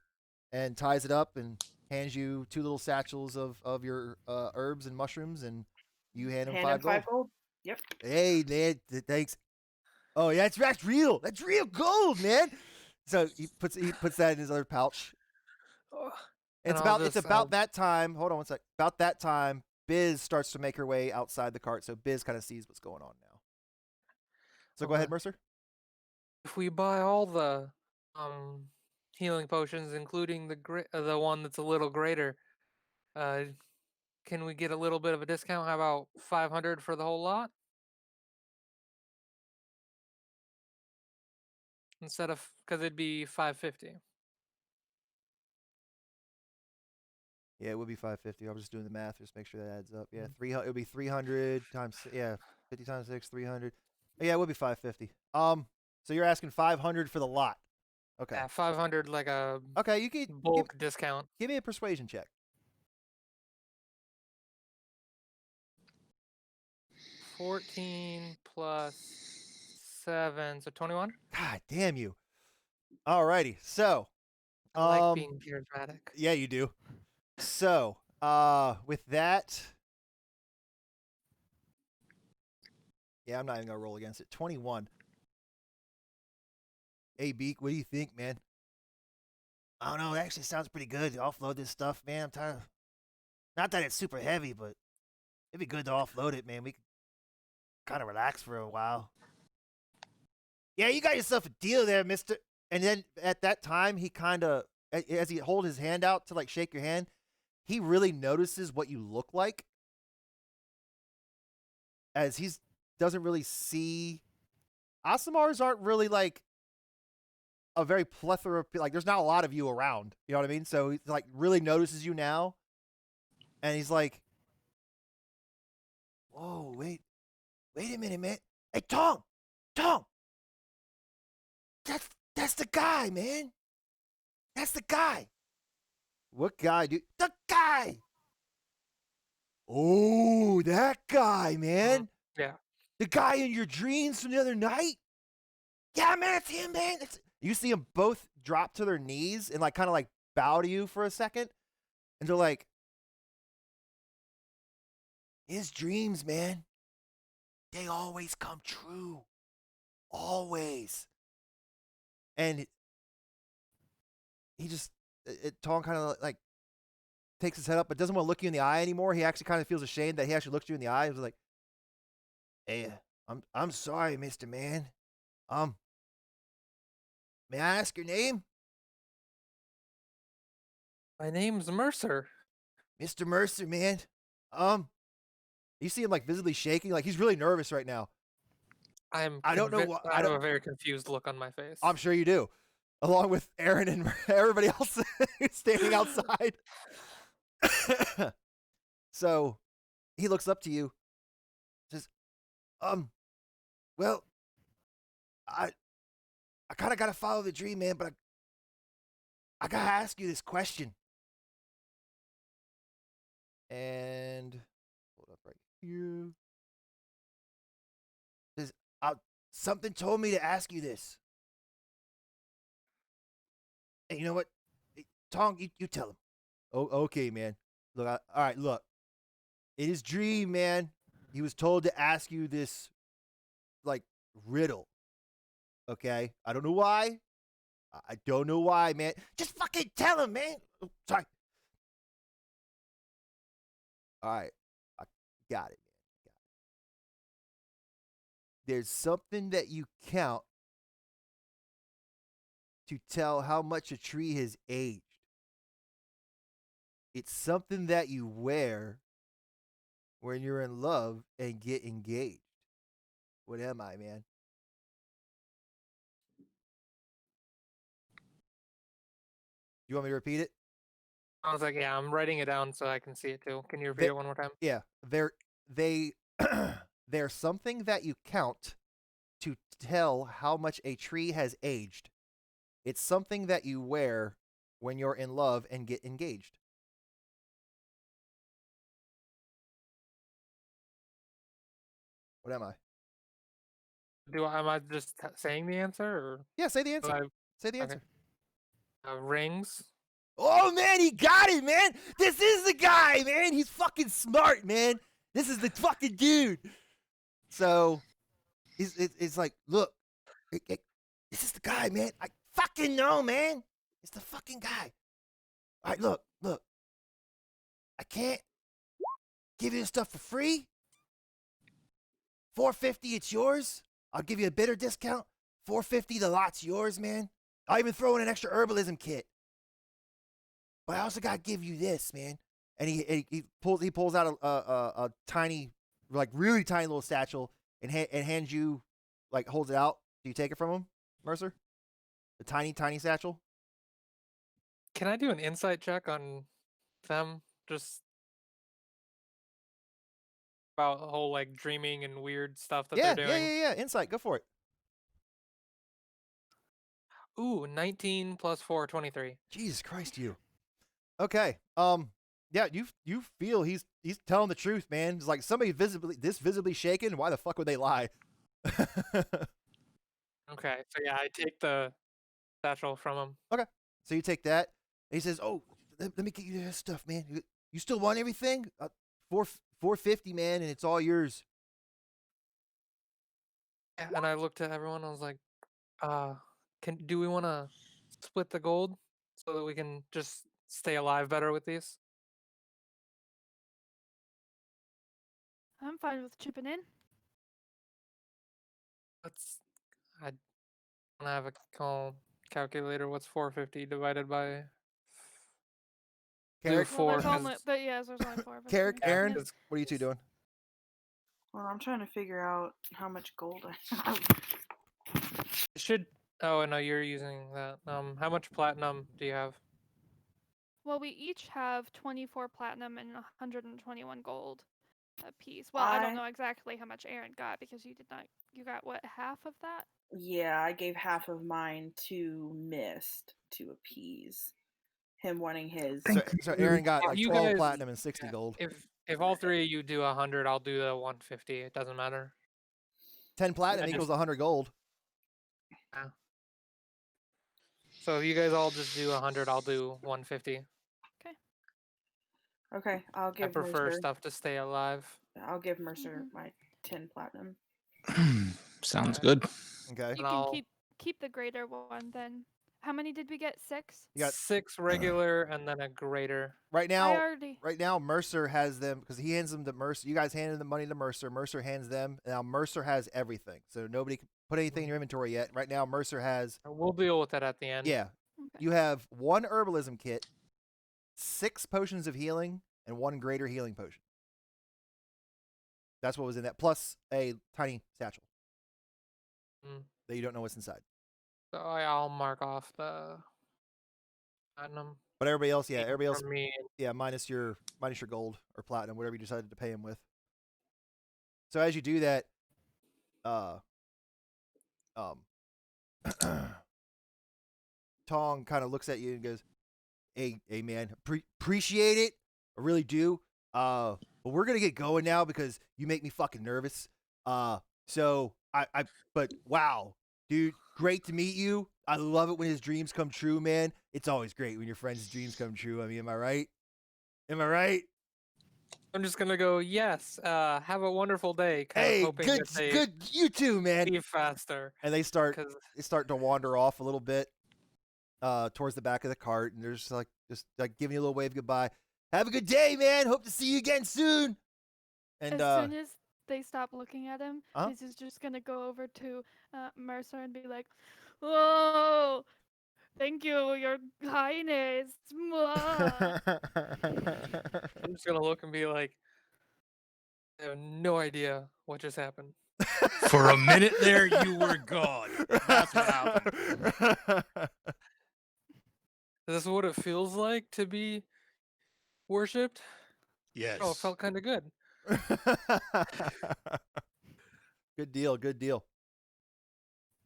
and ties it up and hands you 2 little satchels of your herbs and mushrooms, and you hand him 5 gold. 5 gold. Yep. Hey man, thanks. Oh yeah, that's real. That's real gold, man. So he puts that in his other pouch. And It's about that time. Hold on 1 sec. About that time, Biz starts to make her way outside the cart. So Biz kind of sees what's going on now. So go ahead, Mercer. If we buy all the healing potions, including the one that's a little greater. Can we get a little bit of a discount? How about 500 for the whole lot? Instead of, because it'd be 550. Yeah, it would be 550. I'm just doing the math, just make sure that adds up. Yeah, Mhm. 300. It would be 300 times 50 times 6, 300. Yeah, it would be 550. So you're asking 500 for the lot. Okay. Yeah, 500 like a Okay, you can bulk discount. give me a persuasion check. 14 plus 7, so 21. God damn you. Alrighty, so I like being charismatic. yeah, you do. So, with that, yeah, I'm not even gonna roll against it. 21. Hey, Beak, what do you think, man? I don't know. It actually sounds pretty good to offload this stuff, man. I'm tired. Not that it's super heavy, but it'd be good to offload it, man. We could kind of relax for a while. Yeah, you got yourself a deal there, mister. And then at that time, he kind of, as he hold his hand out to like shake your hand, he really notices what you look like. As he doesn't really see. Asimars aren't really like a very plethora, like there's not a lot of you around. You know what I mean? So he like really notices you now. And he's like, whoa, wait a minute, man. Hey, Tom, that's the guy, man. That's the guy. What guy, dude? The guy. Oh, that guy, man. Yeah. The guy in your dreams from the other night? Yeah, man, it's him, man. You see them both drop to their knees and like kind of like bow to you for a second. And they're like, his dreams, man, they always come true. Always. And he just, Tong kind of like takes his head up, but doesn't want to look you in the eye anymore. He actually kind of feels ashamed that he actually looked you in the eye. He was like, hey, I'm sorry, Mr. Man. May I ask your name? My name's Mercer. Mr. Mercer, man. You see him like visibly shaking, like he's really nervous right now. I don't know why. I have a very confused look on my face. I'm sure you do, along with Aaron and everybody else standing outside. So he looks up to you, says, well, I kind of got to follow the dream, man, but I got to ask you this question. And hold up right here. Says, something told me to ask you this. Hey, you know what? Hey, Tong, you tell him. Oh, okay, man. Look, all right, look. In his dream, man, he was told to ask you this, like, riddle. Okay? I don't know why. I don't know why, man. Just fucking tell him, man. Oh, sorry. All right. I got it, man. There's something that you count to tell how much a tree has aged. It's something that you wear when you're in love and get engaged. What am I, man? You want me to repeat it? I was like, yeah, I'm writing it down so I can see it too. Can you repeat it one more time? Yeah, they're something that you count to tell how much a tree has aged. It's something that you wear when you're in love and get engaged. What am I? Am I just saying the answer, or Yeah, say the answer. I, Say the answer. rings? Oh, man, he got it, man. This is the guy, man. He's fucking smart, man. This is the fucking dude. So, it's like, look, this is the guy, man. I fucking know, man. It's the fucking guy. All right, look. I can't give you the stuff for free. $450, it's yours. I'll give you a bitter discount. $450, the lot's yours, man. I'll even throw in an extra herbalism kit. But I also gotta give you this, man. And he pulls out a tiny, like really tiny little satchel and hands you, like holds it out. Do you take it from him, Mercer? The tiny satchel. Can I do an insight check on them? Just about the whole like dreaming and weird stuff that they're doing. Yeah. Insight, go for it. Ooh, 19 plus 4, 23. Jesus Christ, you. Okay. Yeah, you feel he's telling the truth, man. It's like somebody visibly shaken. Why the fuck would they lie? Okay, so yeah, I take the satchel from him. Okay. So you take that. And he says, "Oh, let me get you this stuff, man. You still want everything? $450, man, and it's all yours." Yeah, and I looked at everyone. I was like, do we want to split the gold so that we can just stay alive better with these?" I'm fine with chipping in. I don't have a calculator. What's 450 divided by? Do Carrick, four. Well, there's 'cause- only, but yes, there's only 4 of us. Carrick, here. Aaron, Yeah. what are you two doing? Well, I'm trying to figure out how much gold I have. It should. Oh no, you're using that. How much platinum do you have? Well, we each have 24 platinum and 121 gold a piece. Well, I don't know exactly how much Aaron got because you got what, half of that? Yeah, I gave half of mine to Mist to appease him wanting his. So Aaron got If like you 12 guys- platinum and 60 gold. If all three of you do 100, I'll do the 150. It doesn't matter. 10 platinum I equals just- 100 gold. So if you guys all just do 100, I'll do 150. Okay, I'll I give prefer Mercer. stuff to stay alive. I'll give Mercer Mhm. my 10 platinum. Sounds Alright. good. Okay. You And can I'll- keep the greater one then. How many did we get? 6? You got 6 regular and then a greater. right I now. already. Right now, Mercer has them because he hands them to Mercer. You guys handed the money to Mercer. Mercer hands them. Now Mercer has everything, so nobody can put anything in your inventory yet. Right now, Mercer has. We'll deal with that at the end. Yeah, Okay. you have 1 herbalism kit, 6 potions of healing, and 1 greater healing potion. That's what was in that, plus a tiny satchel that you don't know what's inside. So I'll mark off the platinum. But everybody else, yeah, everybody else, From me. yeah, minus your gold or platinum, whatever you decided to pay him with. So as you do that, Tong kind of looks at you and goes, "Hey, man, appreciate it. I really do. But we're gonna get going now because you make me fucking nervous. So but wow, dude, great to meet you. I love it when his dreams come true, man. It's always great when your friends' dreams come true. I mean, am I right? Am I right? I'm just gonna go, yes, have a wonderful day. Kind Hey, of hoping good, that they good, you too, man." leave faster. And they start Because to wander off a little bit towards the back of the cart, and they're just like giving you a little wave goodbye. Have a good day, man. Hope to see you again soon. And As soon as they stop looking at him, Huh? he's just gonna go over to Mercer and be like, "Oh, thank you, Your Highness." Mwah." I'm just gonna look and be like, I have no idea what just happened. For a minute there, you were gone. That's what happened. Is this what it feels like to be worshipped? Yes. Oh, it felt kind of good. Good deal, good deal.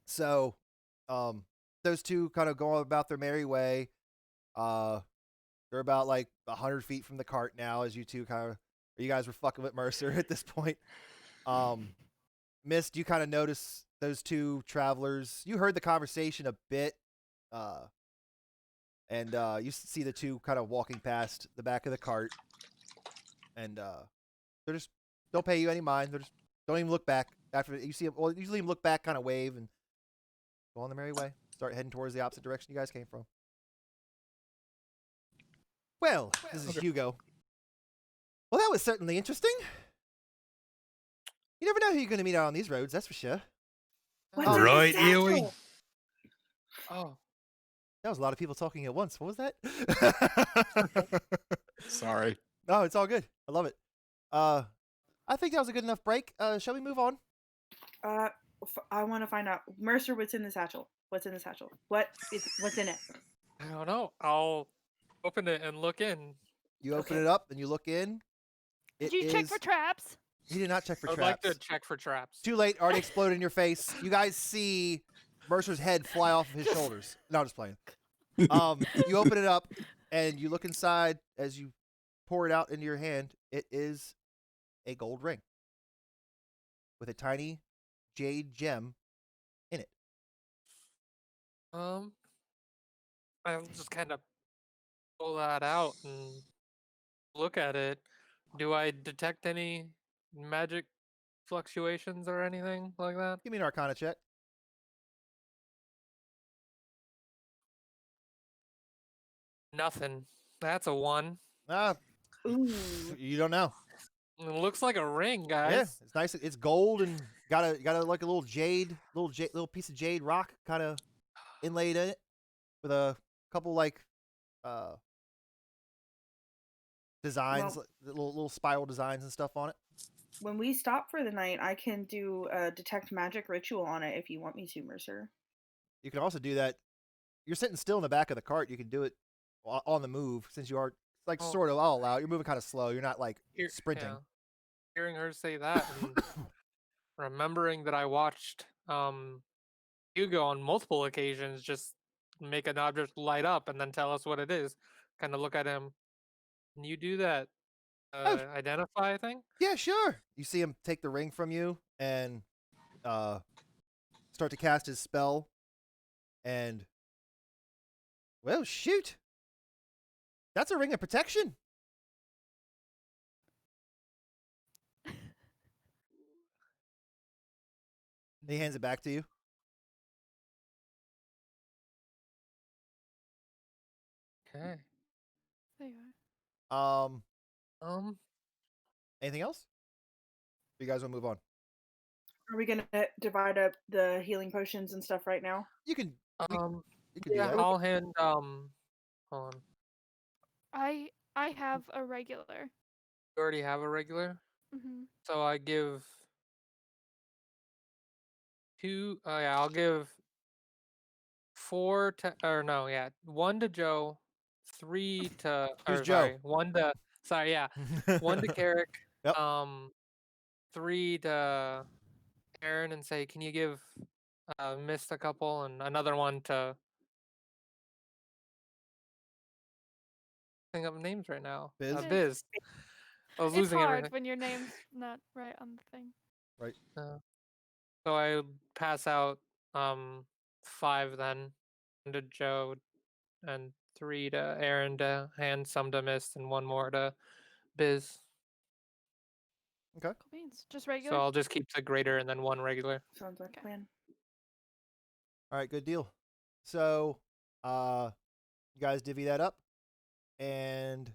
So, those two kind of go about their merry way. They're about like 100 feet from the cart now, as you two you guys were fucking with Mercer at this point. Mist, you kind of notice those two travelers. You heard the conversation a bit, and you see the two kind of walking past the back of the cart, and they're just don't pay you any mind. They're just don't even look back after you see them. Well, usually look back, kind of wave, and go on the merry way. Start heading towards the opposite direction you guys came from. Well, this is Hugo. Well, that was certainly interesting. You never know who you're going to meet out on these roads, that's for sure. What's Oh, in the right, satchel? Eowyn. Oh, That was a lot of people talking at once. What was that? Sorry. No, it's all good. I love it. I think that was a good enough break. Shall we move on? I want to find out, Mercer, what's in the satchel? What's in the satchel? What's in it? I don't know. I'll open it and look in. You open Okay. it up and you look in. Did you check for traps? He did not check for I'd traps. like to check for traps. Too late. Already exploded in your face. You guys see Mercer's head fly off of his shoulders. No, I'm just playing. You open it up and you look inside as you pour it out into your hand. It is a gold ring with a tiny jade gem in it. I'll just kind of pull that out and look at it. Do I detect any magic fluctuations or anything like that? Give me an Arcana check. Nothing. That's a 1. Ooh. You don't know. It looks like a ring, Yeah, guys. it's nice. It's gold and got a like a little piece of jade rock kind of inlaid in it with a couple like designs, Well- little spiral designs and stuff on it. When we stop for the night, I can do a detect magic ritual on it if you want me to, Mercer. You can also do that. You're sitting still in the back of the cart. You can do it on the move since you are like Oh. sort of. I'll allow it. You're moving kind of slow. You're not like sprinting. Yeah. Hearing her say that and remembering that I watched Hugo on multiple occasions just make an object light up and then tell us what it is. Kind of look at him. Can you do that identify thing? Yeah, sure. You see him take the ring from you and start to cast his spell. And well, shoot. That's a ring of protection. He hands it back to you. Okay. There you are. Anything else? You guys want to move on? Are we gonna divide up the healing potions and stuff right now? You can. You can Yeah, do that. I'll hand hold on. I have a regular. You already have a regular? Mm-hmm. So I give 2 I'll give 4 to, or no, yeah, 1 to Joe, 3 to, Who's or Joe? sorry, 1 to, sorry, yeah, 1 to Carrick, Yep. 3 to Aaron, and say, can you give Mist a couple, and another 1 to, think of names right now. Biz? Biz. I was It's losing hard everything. when your name's not right on the thing. Right. So I pass out 5 then, 1 to Joe, and 3 to Aaron to hand, some to Mist, and 1 more to Biz. Okay. Cool beans. Just So regular. I'll just keep the greater and then 1 regular. Sounds like a Okay. plan. All right, good deal. So, you guys divvy that up, and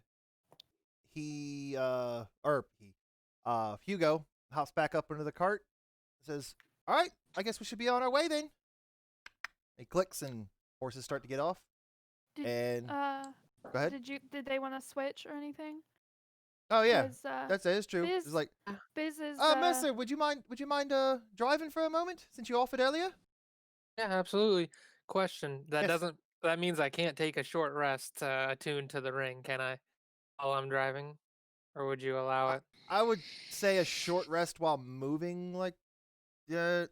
Hugo hops back up into the cart and says, "All right, I guess we should be on our way then." He clicks, and horses start to get off. Did, And go ahead. Did they want to switch or anything? Oh yeah, 'Cause, that is true. It's Biz- like, Biz is. Mister, would you mind driving for a moment since you offered earlier? Yeah, absolutely. Question. Yes. That means I can't take a short rest attuned to the ring, can I? While I'm driving? Or would you allow it? I would say a short rest while moving, like, just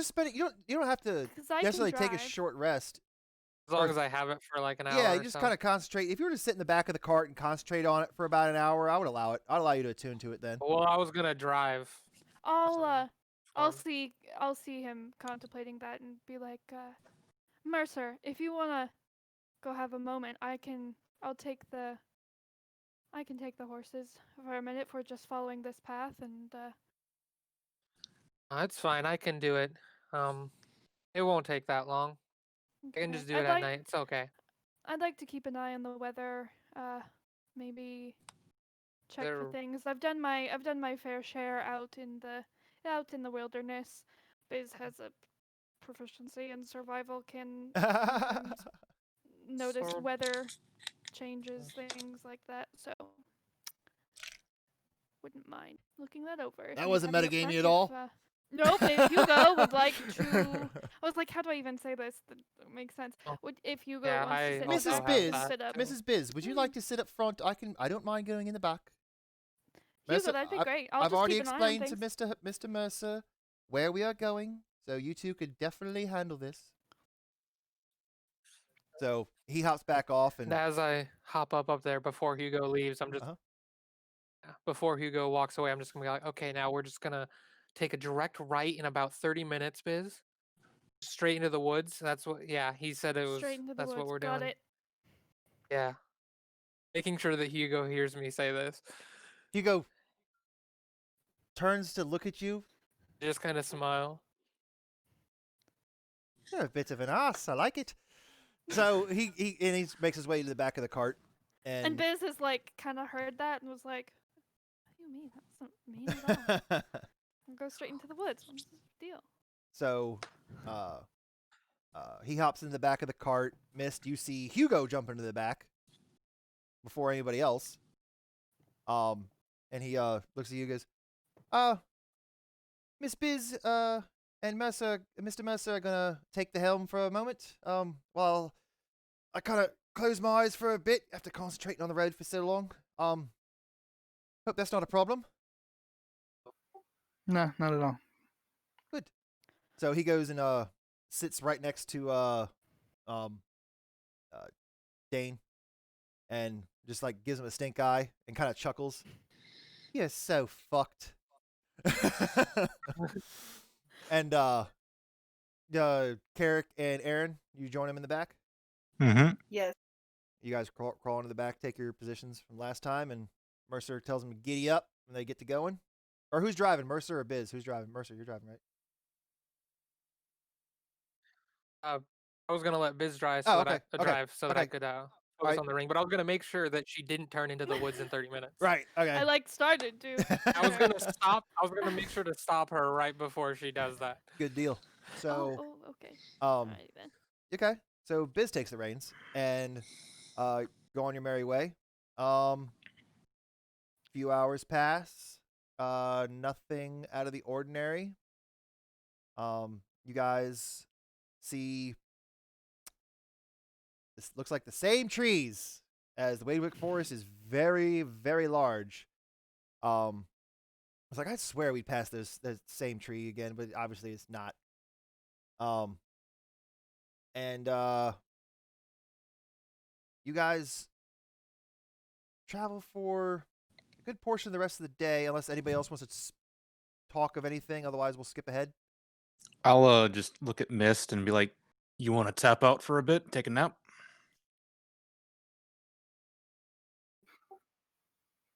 spend it. You don't have to 'Cause I necessarily can take a drive. short rest. As long Or- as I have it for like an hour. Yeah, or you just so. kind of concentrate. If you were to sit in the back of the cart and concentrate on it for about an hour, I would allow it. I'd allow you to attune to it then. Well, I was gonna drive. I'll form. see him contemplating that and be like, Mercer, if you wanna go have a moment, I can take the horses for a minute for just following this path and It's fine. I can do it. It won't take that long. I can okay. just do it at night. It's okay. I'd like to keep an eye on the weather. Maybe check for There- things. I've done my fair share out in the wilderness. Biz has a proficiency in survival can sometimes notice Sword. weather changes, things like that. So wouldn't mind looking that over. If That you wasn't have it up metagamey front, at all. Nope. If Hugo would like to, I was like, how do I even say this? That makes sense. Oh. If Hugo Yeah, wants to I sit in also the Mrs. back, have he can Biz, sit up. Mrs. Biz, would you like to sit up front? I don't mind going in the back. Hugo, Mercer, that'd be I- great. I'll I've just already keep an eye on explained to things. Mr. Mercer where we are going, so you two could definitely handle this. So he hops back off and And as I hop up there before Hugo leaves, I'm just Uh-huh. before Hugo walks away, I'm just gonna be like, okay, now we're just gonna take a direct right in about 30 minutes, Biz. Straight into the woods. That's what. Yeah, he said it was. Straight into the That's woods. what we're Got doing. it. Yeah. Making sure that Hugo hears me say this. Hugo turns to look at you. Just kind of smile. You're a bit of an ass. I like it. So he makes his way to the back of the cart, And and Biz has like kind of heard that and was like, "What do you mean? That wasn't mean at all. I'll go straight into the woods. What's the deal?" so he hops in the back of the cart. Mist, you see Hugo jump into the back before anybody else. And he looks at you and goes, Miss Biz and Mr. Mercer are gonna take the helm for a moment. While I kind of close my eyes for a bit after concentrating on the road for so long. Hope that's not a problem. No, not at all. Good. So he goes and sits right next to Dane, and just like gives him a stink eye and kind of chuckles. You're so fucked. And Carrick and Aaron, you join him in the back. Mm-hmm. Yes. You guys crawl into the back, take your positions from last time, and Mercer tells them to giddy up when they get to going. Or who's driving, Mercer or Biz? Who's driving? Mercer, you're driving, right? I was gonna let Biz drive Oh, so okay, that I okay, drive so that I okay. could focus Alright. on the ring, but I was gonna make sure that she didn't turn into the woods in 30 minutes. Right. Okay. I like started to. I was gonna stop. I was gonna make sure to stop her right before she does that. Good deal. So, Oh, okay. um, Alrighty then. okay. So Biz takes the reins and go on your merry way. Few hours pass. Nothing out of the ordinary. You guys see this looks like the same trees as the Wadewick Forest is very, very large. I was like, I swear we'd pass the same tree again, but obviously it's not. And you guys travel for a good portion of the rest of the day, unless anybody else wants to talk of anything. Otherwise, we'll skip ahead. I'll just look at Mist and be like, "You want to tap out for a bit, take a nap?"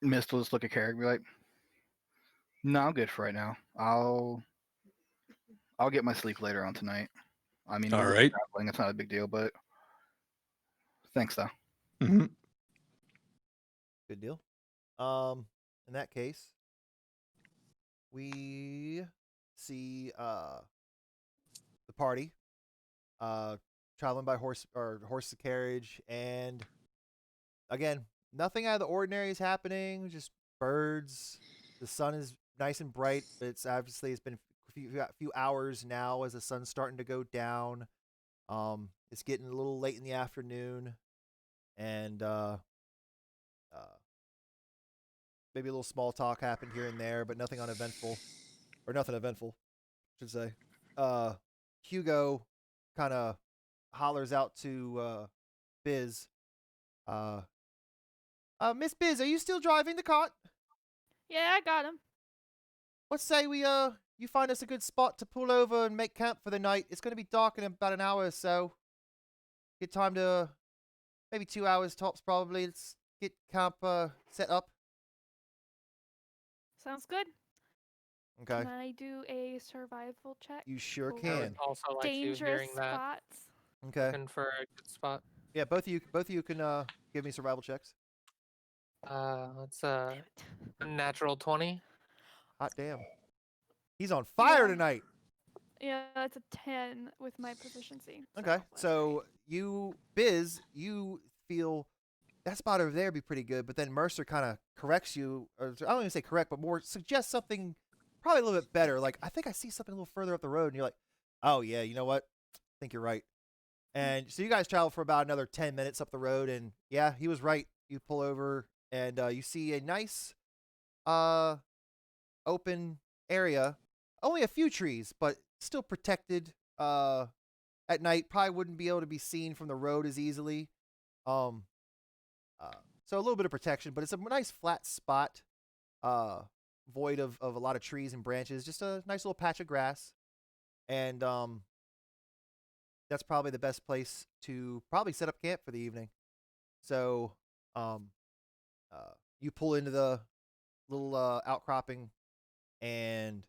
Mist will just look at Carrick and be like, "No, I'm good for right now. I'll get my sleep later on tonight. I mean, All we're right. traveling. It's not a big deal, but thanks though." Mm-hmm. Good deal. In that case, we see the party traveling by horse to carriage, and again, nothing out of the ordinary is happening. Just birds. The sun is nice and bright, but it's been a few hours now as the sun's starting to go down. It's getting a little late in the afternoon, and maybe a little small talk happened here and there, but nothing uneventful, or nothing eventful, I should say. Hugo kind of hollers out to Biz. Miss Biz, are you still driving the cart? Yeah, I got him. Let's say you find us a good spot to pull over and make camp for the night. It's going to be dark in about an hour or so. Good time to, maybe 2 hours tops probably. Let's get camp set up. Sounds good. Okay. Can I do a survival check? You sure for I would can. also like you Dangerous hearing that. spots. Okay. Looking for a good spot. Yeah, both of you can give me survival checks. It's a natural 20. Hot damn. He's on fire Yeah. tonight. Yeah, that's a 10 with my proficiency. Okay, so Biz, you feel that spot over there would be pretty good, but then Mercer kind of corrects you, or I don't even say correct, but more suggests something probably a little bit better. Like, I think I see something a little further up the road, and you're like, oh yeah, you know what? I think you're right. And so you guys travel for about another 10 minutes up the road, and yeah, he was right. You pull over, and you see a nice open area. Only a few trees, but still protected. At night, probably wouldn't be able to be seen from the road as easily. Um, so a little bit of protection, but it's a nice flat spot, void of a lot of trees and branches. Just a nice little patch of grass, and that's probably the best place to probably set up camp for the evening. So, you pull into the little outcropping, and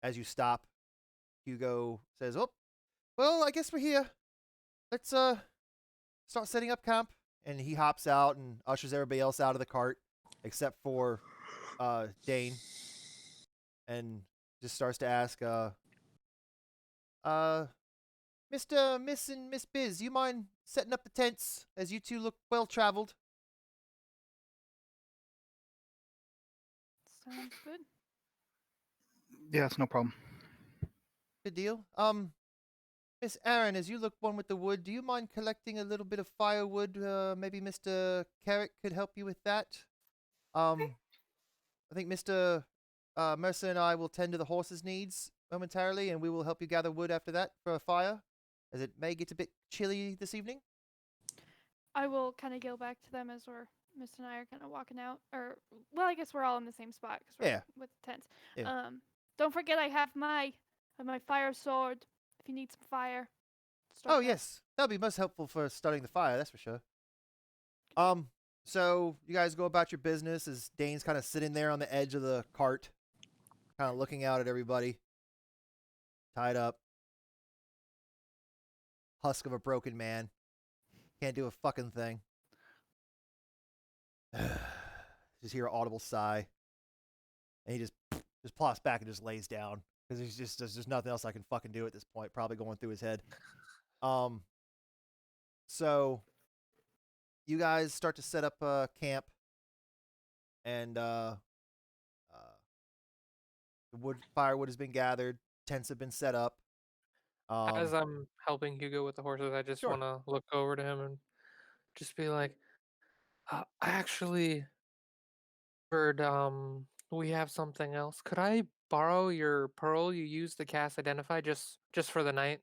as you stop, Hugo says, "Oh, well, I guess we're here. Let's start setting up camp." And he hops out and ushers everybody else out of the cart, except for Dane, and just starts to ask, Mr. Miss and Miss Biz, you mind setting up the tents as you two look well traveled? Sounds good. Yeah, it's no problem. Good deal. Miss Aaron, as you look one with the wood, do you mind collecting a little bit of firewood? Maybe Mr. Carrick could help you with that. I think Mr. Mercer and I will tend to the horses' needs momentarily, and we will help you gather wood after that for a fire, as it may get a bit chilly this evening. I will kind of go back to them as Mr. and I are kind of walking out. Or, well, I guess we're all in the same spot because we're Yeah. with the tents. Yeah. Don't forget I have my fire sword if you need some fire. Oh, yes. That'll be most helpful for starting the fire, that's for sure. So you guys go about your business as Dane's kind of sitting there on the edge of the cart, kind of looking out at everybody. Tied up. Husk of a broken man. Can't do a fucking thing. Just hear an audible sigh. And he just plops back and just lays down. Because there's just nothing else I can fucking do at this point. Probably going through his head. So you guys start to set up camp, and the firewood has been gathered, tents have been set up. As I'm helping Hugo with the horses, I just Sure. want to look over to him and just be like, I actually heard we have something else. Could I borrow your pearl you used to cast Identify just for the night?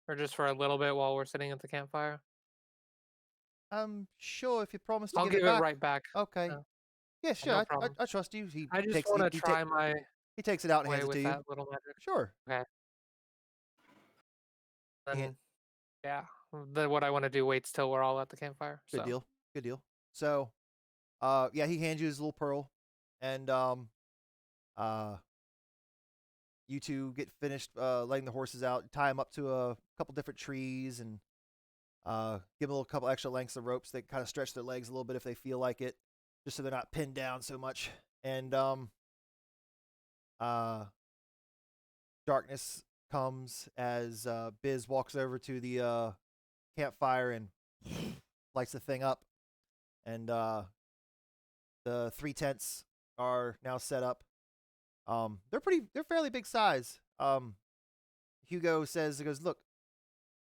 Or just for a little bit while we're sitting at the campfire? Sure, if you promise to I'll give give it it back. right back. Okay. Yeah, Yeah, sure. no I problem. trust you. He I just takes want to he try my he takes it out and way hands it with to you. that little magic. Sure. Okay. He Then, hand- yeah, then what I want to do waits till we're all at the campfire. Good So. deal. Good deal. So, yeah, he hands you his little pearl, and you two get finished letting the horses out, tie them up to a couple different trees, and give them a couple extra lengths of ropes that kind of stretch their legs a little bit if they feel like it, just so they're not pinned down so much. And darkness comes as Biz walks over to the campfire and lights the thing up, and the 3 tents are now set up. They're fairly big size. Hugo says, he goes, look,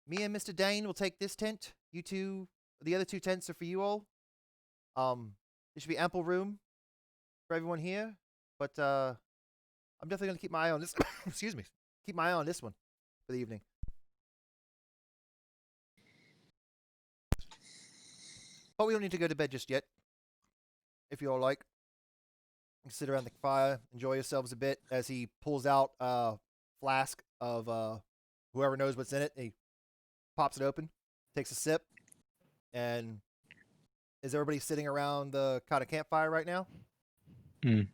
me and Mr. Dane will take this tent. You two, the other 2 tents are for you all. There should be ample room for everyone here, but I'm definitely gonna keep my eye on this. Excuse me. Keep my eye on this one for the evening. But we don't need to go to bed just yet. If you all like, you can sit around the fire, enjoy yourselves a bit as he pulls out a flask of whoever knows what's in it. He pops it open, takes a sip, and is everybody sitting around the kind of campfire right now? Mhm.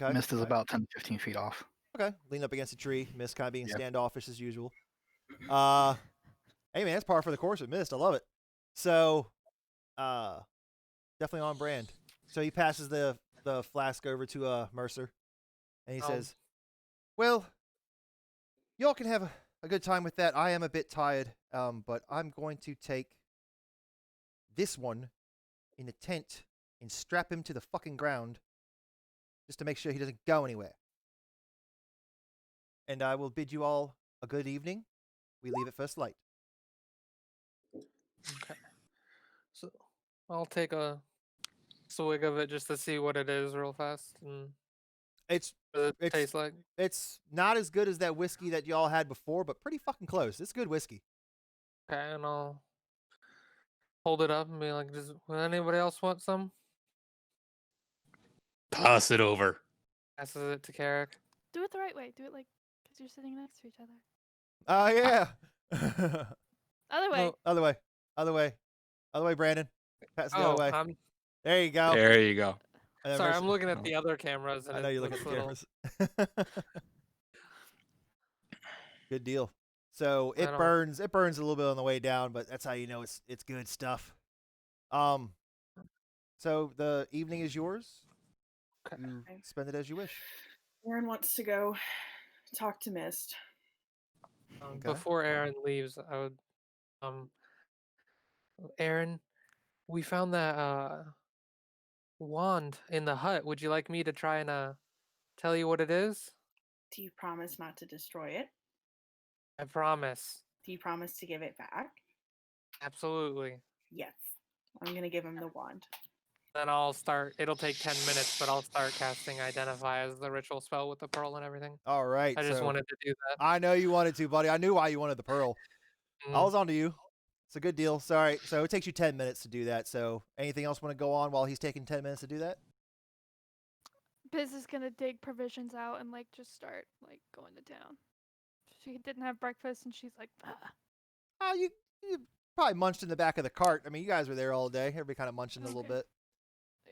Okay. Mist is about 10 to 15 feet off. Okay. Lean up against a tree. Mist kind of being Yep. standoffish as usual. Hey man, that's par for the course with Mist. I love it. So, definitely on brand. So he passes the flask over to Mercer, And he Um, says, well, y'all can have a good time with that. I am a bit tired, but I'm going to take this one in the tent and strap him to the fucking ground just to make sure he doesn't go anywhere. And I will bid you all a good evening. We leave at first light. Okay. So I'll take a swig of it just to see what it is real fast and It's what it It's- tastes like. it's not as good as that whiskey that y'all had before, but pretty fucking close. It's good whiskey. Okay, and I'll hold it up and be like, "Will anybody else want some?" Pass it over. Passes it to Carrick. Do it the right way. Do it like because you're sitting next to each other. Oh yeah. Other way. Well, Other way. Other way. Other way, Brandon. Pass the other way. I'm There you go. There you go. And then sorry. Mercy- I'm looking at the other cameras, and I know it you look at looks the little. cameras. Good deal. So I it don't- burns. It burns a little bit on the way down, but that's how you know it's good stuff. So the evening is yours. Okay. You spend it as you wish. Aaron wants to go talk to Mist. Okay. Before Aaron leaves, I would, Aaron, we found that wand in the hut. Would you like me to try and tell you what it is? Do you promise not to destroy it? I promise. Do you promise to give it back? Absolutely. Yes. I'm going to give him the wand. Then I'll start. It'll take 10 minutes, but I'll start casting Identify as the ritual spell with the pearl and everything. All right. I just so wanted to do that. I know you wanted to, buddy. I knew why you wanted the pearl. I Mhm. was on to you. It's a good deal. Sorry. So it takes you 10 minutes to do that. So anything else want to go on while he's taking 10 minutes to do that? Biz is gonna dig provisions out and like just start like going to town. She didn't have breakfast and she's like, "Ah." Oh, you probably munched in the back of the cart. I mean, you guys were there all day. Everybody kind of munching a little Okay. bit.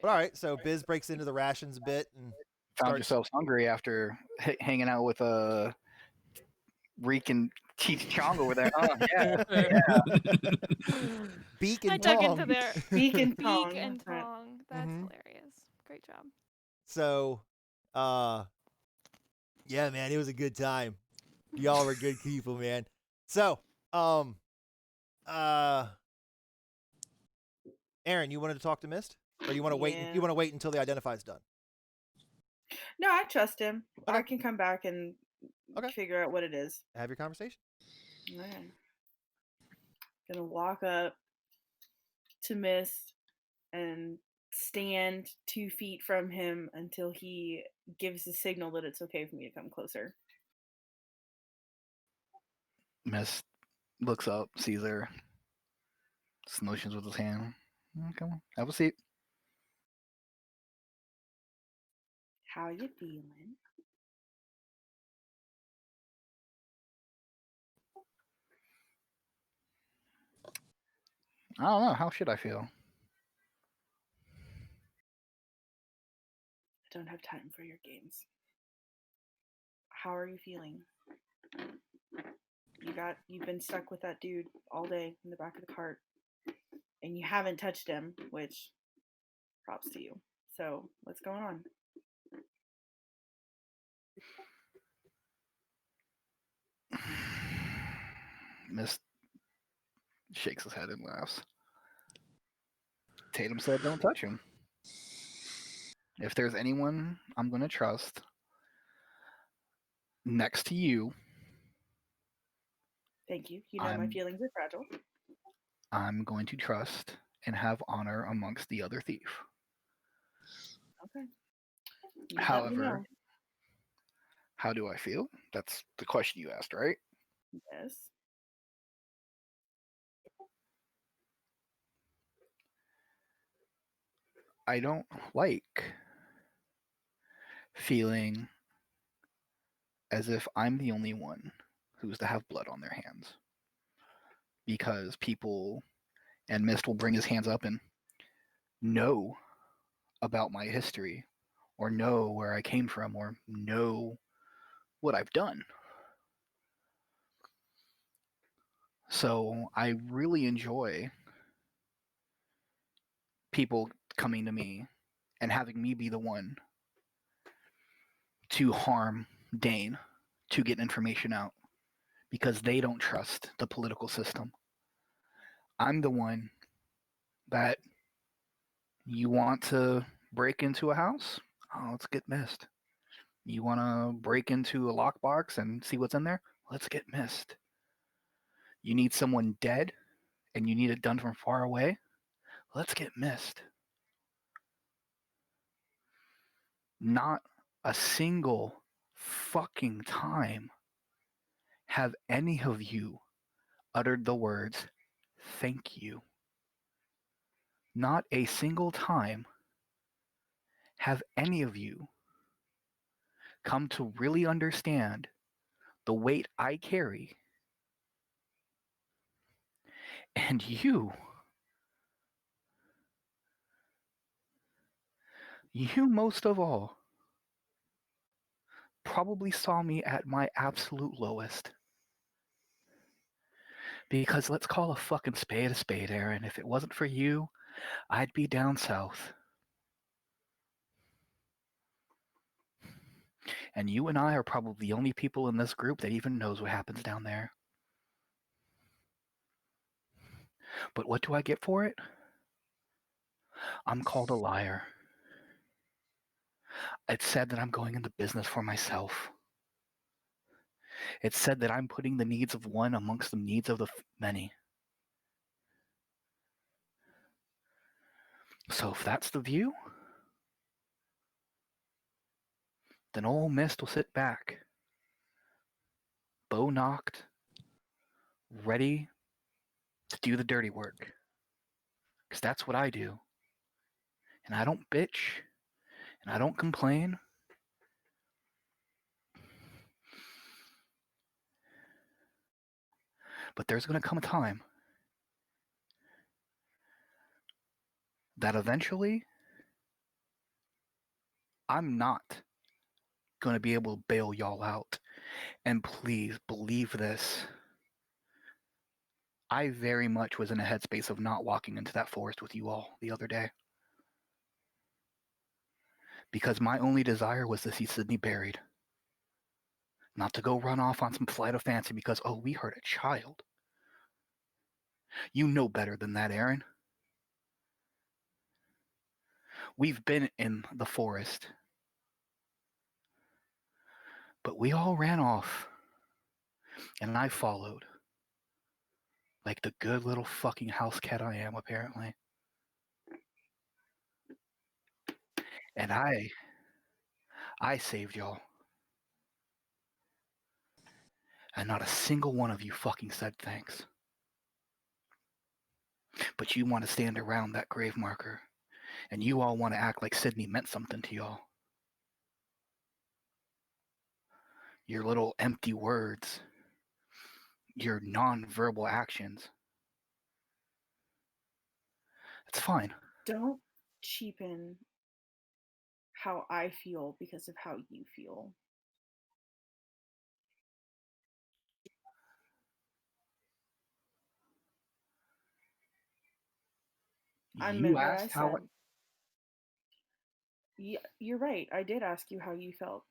But all right. So Biz breaks into the rations a bit and Found starts- yourselves hungry after hanging out with Reek and Cheech Chong over there. Oh, yeah. beak I and dug tongue. into their Beak and beak tongue. and Right. tongue. That's Mhm. hilarious. Great job. So, yeah, man, it was a good time. Y'all were good people, man. So, Aaron, you wanted to talk to Mist, or you want to wait? Yeah. You want to wait until the identify's done? No, I trust him. Okay. I can come back and Okay. figure out what it is. Have your conversation. Okay. Gonna walk up to Mist and stand 2 feet from him until he gives the signal that it's okay for me to come closer. Miss looks up, sees her, motions with his hand. Come on, have a seat. How you feeling? I don't know. How should I feel? I don't have time for your games. How are you feeling? You've been stuck with that dude all day in the back of the cart. And you haven't touched him, which props to you. So, what's going on? Miss shakes his head and laughs. Tatum said, "Don't touch him. If there's anyone I'm going to trust next to you, Thank you. You know my I'm- feelings are fragile. I'm going to trust and have honor amongst the other thief. Okay. You let me However, know. how do I feel? That's the question you asked, right? Yes. I don't like feeling as if I'm the only one who's to have blood on their hands. Because people, and Mist will bring his hands up and know about my history, or know where I came from, or know what I've done. So I really enjoy people coming to me and having me be the one to harm Dane to get information out because they don't trust the political system. I'm the one that you want to break into a house? Oh, let's get missed. You want to break into a lockbox and see what's in there? Let's get missed. You need someone dead and you need it done from far away? Let's get missed. Not a single fucking time have any of you uttered the words, thank you. Not a single time have any of you come to really understand the weight I carry. And you most of all, probably saw me at my absolute lowest. Because let's call a fucking spade, Aaron. If it wasn't for you, I'd be down south. And you and I are probably the only people in this group that even knows what happens down there. But what do I get for it? I'm called a liar. It's said that I'm going into business for myself. It's said that I'm putting the needs of one amongst the needs of the many. So if that's the view, then old Mist will sit back, bow knocked, ready to do the dirty work. Because that's what I do. And I don't bitch, and I don't complain. But there's going to come a time that eventually I'm not going to be able to bail y'all out. And please believe this. I very much was in a headspace of not walking into that forest with you all the other day. Because my only desire was to see Sydney buried. Not to go run off on some flight of fancy because, oh, we hurt a child. You know better than that, Aaron. We've been in the forest. But we all ran off. And I followed. Like the good little fucking house cat I am, apparently. And I saved y'all. And not a single one of you fucking said thanks. But you want to stand around that grave marker. And you all want to act like Sydney meant something to y'all. Your little empty words. Your non-verbal actions. It's fine. Don't cheapen how I feel because of how you feel. I You meant what I asked how said. Yeah, you're right. I did ask you how you felt.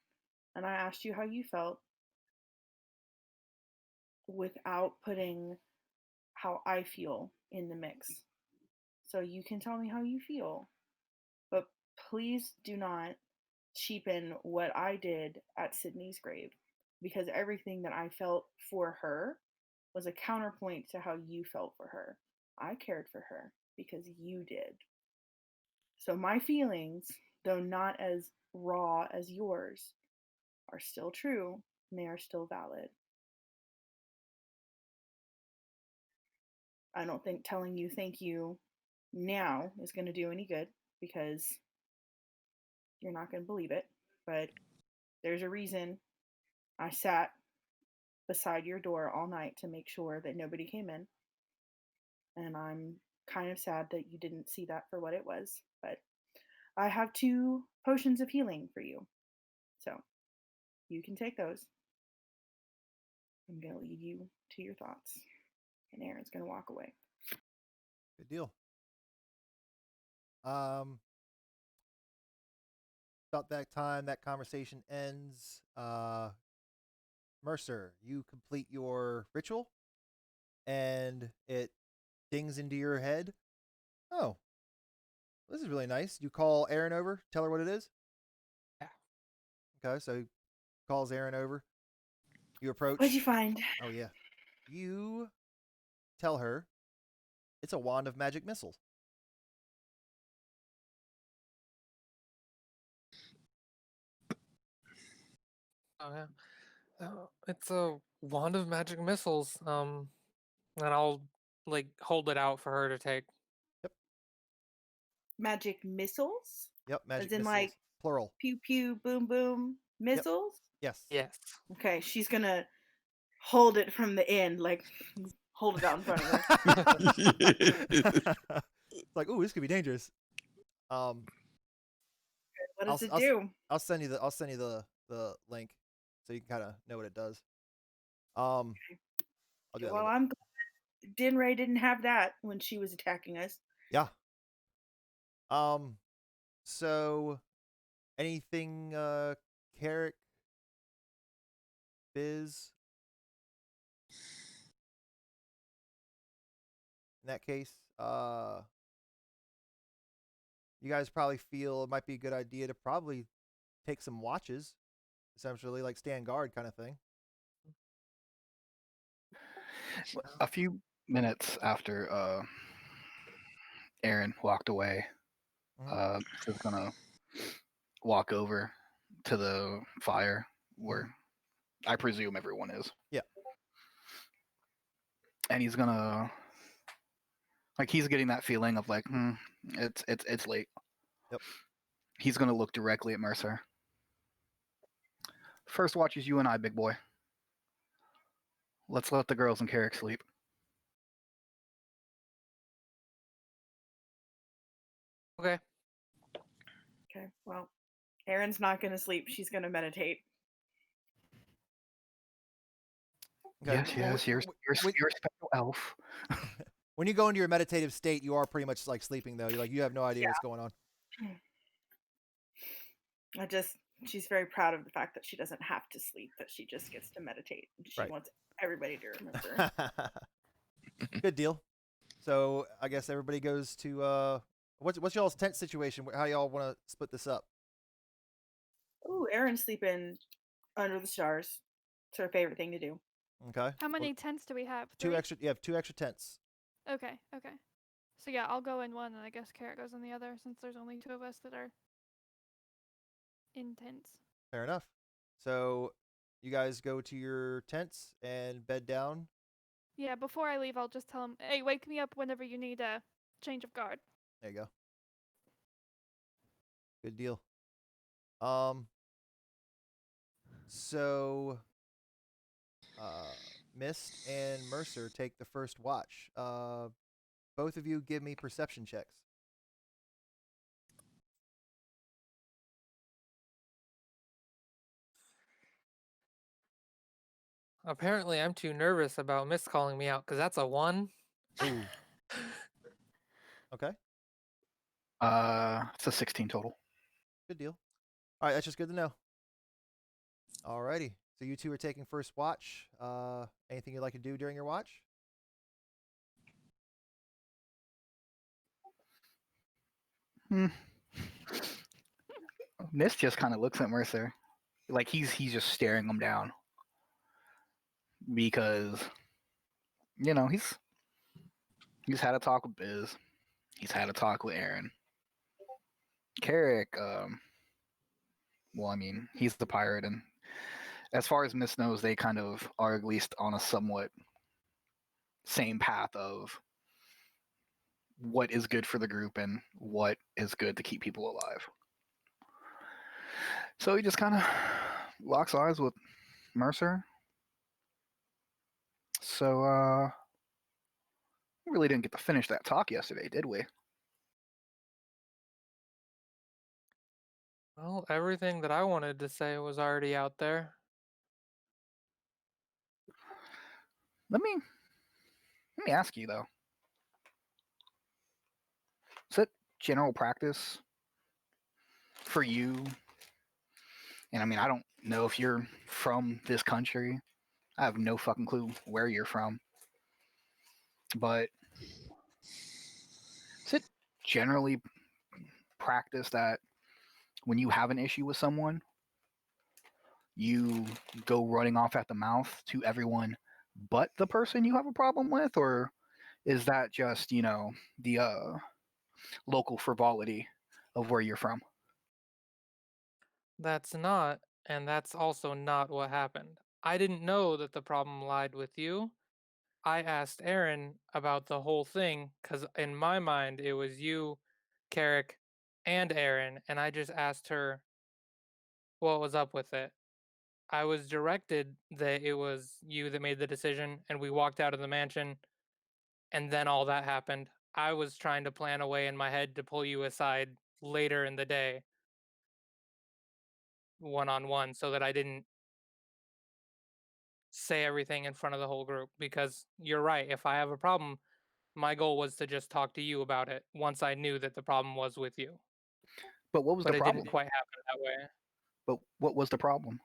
And I asked you how you felt without putting how I feel in the mix. So you can tell me how you feel. But please do not cheapen what I did at Sydney's grave, because everything that I felt for her was a counterpoint to how you felt for her. I cared for her because you did. So my feelings, though not as raw as yours, are still true and they are still valid. I don't think telling you thank you now is going to do any good because you're not going to believe it. But there's a reason I sat beside your door all night to make sure that nobody came in. And I'm kind of sad that you didn't see that for what it was. But I have 2 potions of healing for you. So you can take those. I'm going to leave you to your thoughts. And Aaron's going to walk away. Good deal. about that time that conversation ends, Mercer, you complete your ritual, and it dings into your head. Oh, this is really nice. You call Erin over, tell her what it is. Yeah. Okay, so calls Erin over. You approach. What'd you find? Oh yeah. You tell her it's a wand of magic missiles. Oh yeah. It's a wand of magic missiles. And I'll like hold it out for her to take. Magic missiles? Yep, magic As in missiles. like Plural. pew pew boom boom missiles? Yes. Yes. Okay, she's gonna hold it from the end, like hold it out in front of her. It's like, ooh, this could be dangerous. What does it I'll do? I'll send you the link so you can kind of know what it does. I'll do that. Well, I'm glad Dinray didn't have that when she was attacking us. Yeah. So anything Carrick Biz in that case, you guys probably feel it might be a good idea to probably take some watches, essentially like stand guard kind of thing. A few minutes after Aaron walked away, just gonna walk over to the fire where I presume everyone is. Yeah. And he's gonna he's getting that feeling of like, it's late. Yep. He's gonna look directly at Mercer. First watch is you and I, big boy. Let's let the girls and Carrick sleep. Okay. Okay, well, Erin's not gonna sleep. She's gonna meditate. Okay. Yes, you're a special elf. When you go into your meditative state, you are pretty much like sleeping though. You're like you have no idea what's going on. She's very proud of the fact that she doesn't have to sleep, that she just gets to meditate. She Right. wants everybody to remember. Good deal. So I guess everybody goes to what's y'all's tent situation? How y'all want to split this up? Ooh, Erin's sleeping under the stars. It's her favorite thing to do. Okay. How many tents do we have? Two 3? extra. You have 2 extra tents. Okay. So yeah, I'll go in one, and I guess Carrot goes in the other, since there's only 2 of us that are in tents. Fair enough. So you guys go to your tents and bed down. Yeah, before I leave, I'll just tell him, hey, wake me up whenever you need a change of guard. There you go. Good deal. So Mist and Mercer take the first watch. Both of you give me perception checks. Apparently, I'm too nervous about Miss calling me out because that's a 1. Ooh. Okay. It's a 16 total. Good deal. All right, that's just good to know. Alrighty. So you two are taking first watch. Anything you'd like to do during your watch? Miss just kind of looks at Mercer, like he's just staring him down because he's had a talk with Biz, he's had a talk with Aaron. Carrick, well, I mean, he's the pirate, and as far as Miss knows, they kind of are at least on a somewhat same path of what is good for the group and what is good to keep people alive. So he just kind of locks eyes with Mercer. So, we really didn't get to finish that talk yesterday, did we? Well, everything that I wanted to say was already out there. Let me ask you though. Is it general practice for you And I mean, I don't know if you're from this country. I have no fucking clue where you're from. But is it generally practice that when you have an issue with someone, you go running off at the mouth to everyone but the person you have a problem with? Or is that just, the local frivolity of where you're from? That's not, and that's also not what happened. I didn't know that the problem lied with you. I asked Erin about the whole thing because in my mind it was you, Carrick, and Erin, and I just asked her what was up with it. I was directed that it was you that made the decision, and we walked out of the mansion, and then all that happened. I was trying to plan a way in my head to pull you aside later in the day, one on one, so that I didn't say everything in front of the whole group. Because you're right, if I have a problem, my goal was to just talk to you about it once I knew that the problem was with you. But what was But the it problem? didn't quite happen that way. But what was the problem?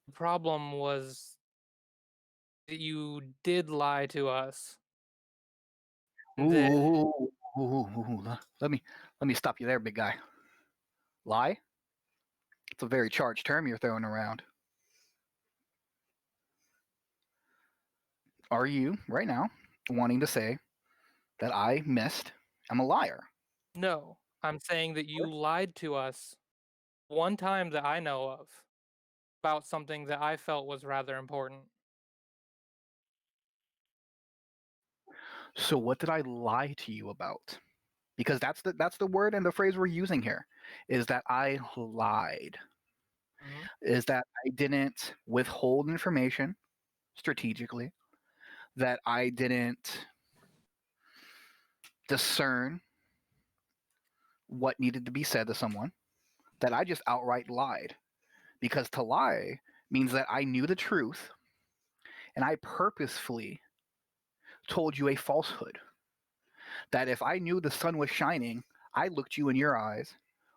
The problem was that you did lie to us. That Ooh. Let me stop you there, big guy. Lie? It's a very charged term you're throwing around. Are you right now wanting to say that I missed? I'm a liar. no, I'm saying that you lied to us one time that I know of about something that I felt was rather important. So what did I lie to you about? Because that's the word and the phrase we're using here, is that I lied. Mhm. Is that I didn't withhold information strategically, that I didn't discern what needed to be said to someone, that I just outright lied. Because to lie means that I knew the truth and I purposefully told you a falsehood. That if I knew the sun was shining, I looked you in your eyes.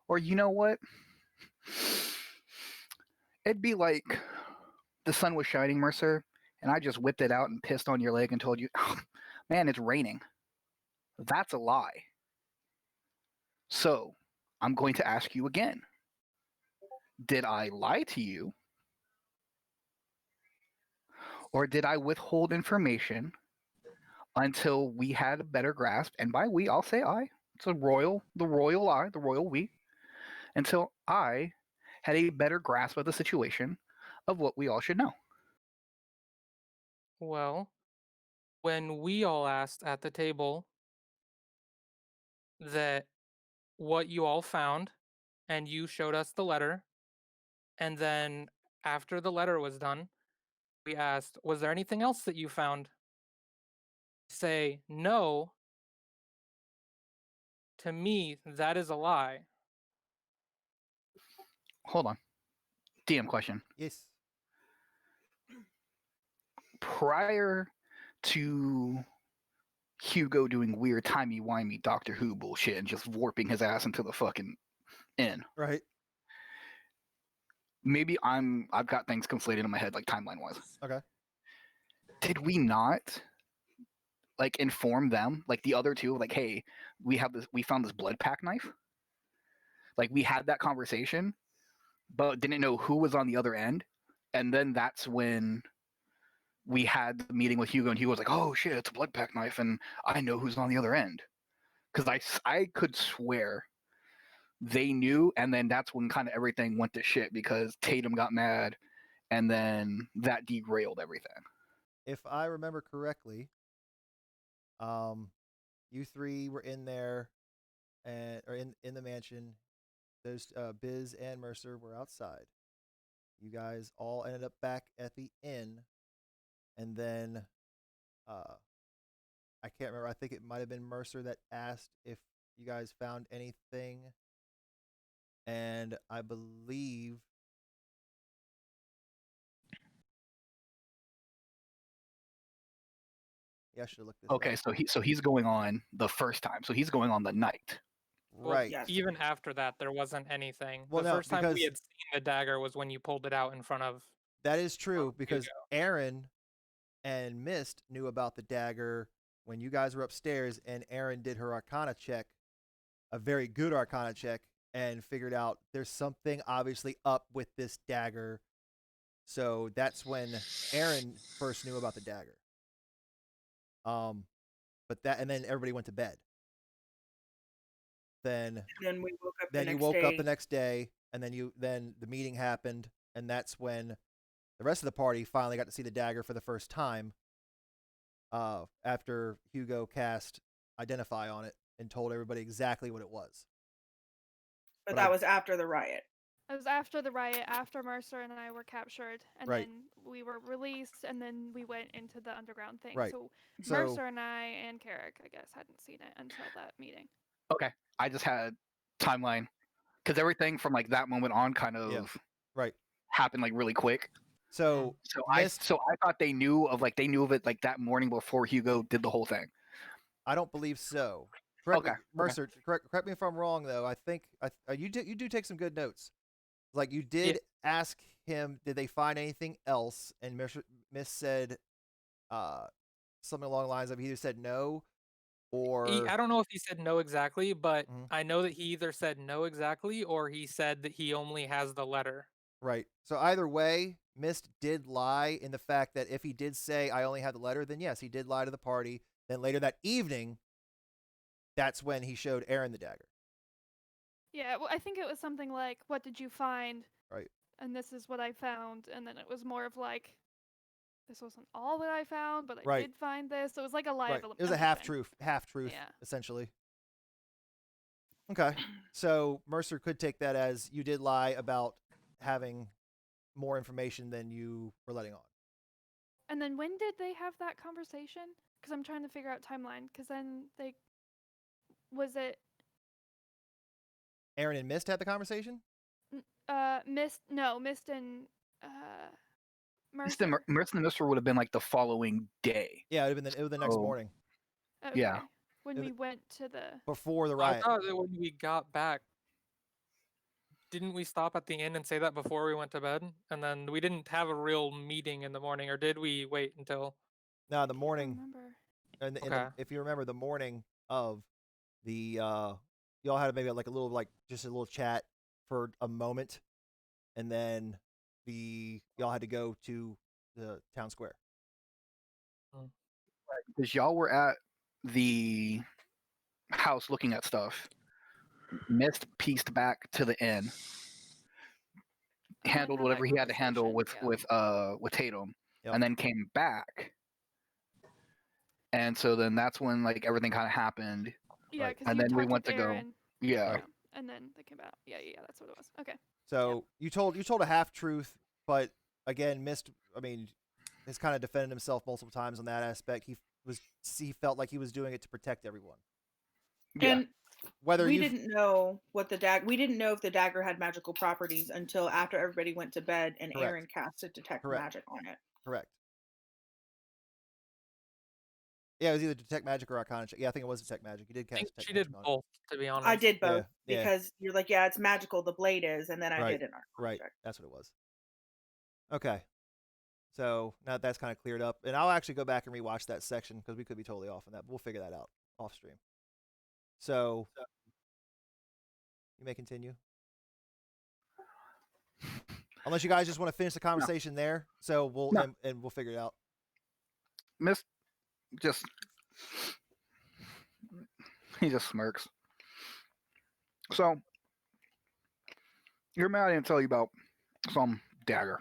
Or you know what? It'd be like the sun was shining, Mercer, and I just whipped it out and pissed on your leg and told you, oh, man, it's raining. That's a lie. So I'm going to ask you again. Did I lie to you? Or did I withhold information until we had a better grasp? And by we, I'll say I. It's the royal I, the royal we. Until I had a better grasp of the situation of what we all should know. Well, when we all asked at the table that what you all found, and you showed us the letter, and then after the letter was done, we asked, was there anything else that you found? Say no. To me, that is a lie. Hold on. DM question. Yes. Prior to Hugo doing weird timey-wimey Doctor Who bullshit and just warping his ass into the fucking inn, Right. maybe I've got things conflated in my head, like timeline-wise. Okay. Did we not like inform them, like the other two, like, hey, we found this blood pack knife? Like we had that conversation, but didn't know who was on the other end. And then that's when we had the meeting with Hugo, and Hugo was like, oh shit, it's a blood pack knife, and I know who's on the other end. Because I could swear they knew, and then that's when kind of everything went to shit because Tatum got mad, and then that derailed everything. If I remember correctly, you three were in there, or in the mansion. Those Biz and Mercer were outside. You guys all ended up back at the inn, and then I can't remember. I think it might have been Mercer that asked if you guys found anything, and I believe I should look this Okay, up. so he's going on the first time. So he's going on the night. Well, Right. Yes. even after that, there wasn't anything. Well, The no, first time we because had seen the dagger was when you pulled it out in front of. that is true because Hugo. Aaron and Mist knew about the dagger when you guys were upstairs, and Aaron did her Arcana check, a very good Arcana check, and figured out there's something obviously up with this dagger. So that's when Aaron first knew about the dagger. But that, and then everybody went to bed. Then Then we woke up then the you next woke day. up the next day, and then the meeting happened, and that's when the rest of the party finally got to see the dagger for the first time. After Hugo cast Identify on it and told everybody exactly what it was. But But that was after the riot. It was after the riot, after Mercer and I were captured, and Right. then we were released, and then we went into the underground thing. Right. So So Mercer and I and Carrick, I guess, hadn't seen it until that meeting. Okay, I just had timeline because everything from like that moment on kind of right. happened like really quick. So So Mist, I thought they knew of it like that morning before Hugo did the whole thing. I don't believe so. Correct me, Okay, okay. Mercer. Correct me if I'm wrong though. I think you do take some good notes. Like you did ask him, did they find anything else? And Mist said, something along the lines of he either said no, or I don't know if he said no exactly, but Mhm. I know that he either said no exactly or he said that he only has the letter. right. So either way, Mist did lie in the fact that if he did say I only had the letter, then yes, he did lie to the party. Then later that evening, that's when he showed Aaron the dagger. Yeah, well, I think it was something like, "What did you find?" Right. And this is what I found, and then it was more of like, "This wasn't all that I found, but I Right. did find this." So it was like a lie Right. of It was a omission. half truth, Yeah. essentially. Okay. So Mercer could take that as you did lie about having more information than you were letting on. And then when did they have that conversation? Because I'm trying to figure out timeline. Because then was it Aaron and Mist had the conversation? Mist and Mercer. Mercer and Mister would have been like the following day. Yeah, it was the next Oh. morning Okay. Yeah. When It we was- went to the before the I riot. thought that when we got back, didn't we stop at the inn and say that before we went to bed? And then we didn't have a real meeting in the morning, or did we wait until? No, the I morning, remember. and if you remember the morning of the y'all had maybe like a little just a little chat for a moment, and then y'all had to go to the town square. Because y'all were at the house looking at stuff. Mist pieced back to the inn, handled had whatever that he had to handle conversation, with Tatum, Yep. and then came back. And so then that's when like everything kind of happened. Yeah, Right. because And you then we talked went with to go. Aaron. Yeah. Right. And then they came out. Yeah, that's what it was. Okay. So you told a half truth, but again, Mist. I mean, has kind of defended himself multiple times on that aspect. He felt like he was doing it to protect everyone. Yeah. And Whether we you didn't know what we didn't know if the dagger had magical properties until after everybody went to bed and Correct. Aaron casted detect Correct. magic on it. correct. Yeah, it was either detect magic or arcana check. Yeah, I think it was detect magic. You did I cast think detect she magic did on it. both, to be honest. I did both Yeah. because you're like, yeah, it's magical. The blade is, and then I Right. did an arcana Right. check. That's what it was. Okay. So now that's kind of cleared up, and I'll actually go back and rewatch that section because we could be totally off on that. But we'll figure that out off stream. So you may continue, unless you guys just want to finish the conversation there. So we'll No. and we'll figure it out. Mist just he just smirks. So you're mad I didn't tell you about some dagger.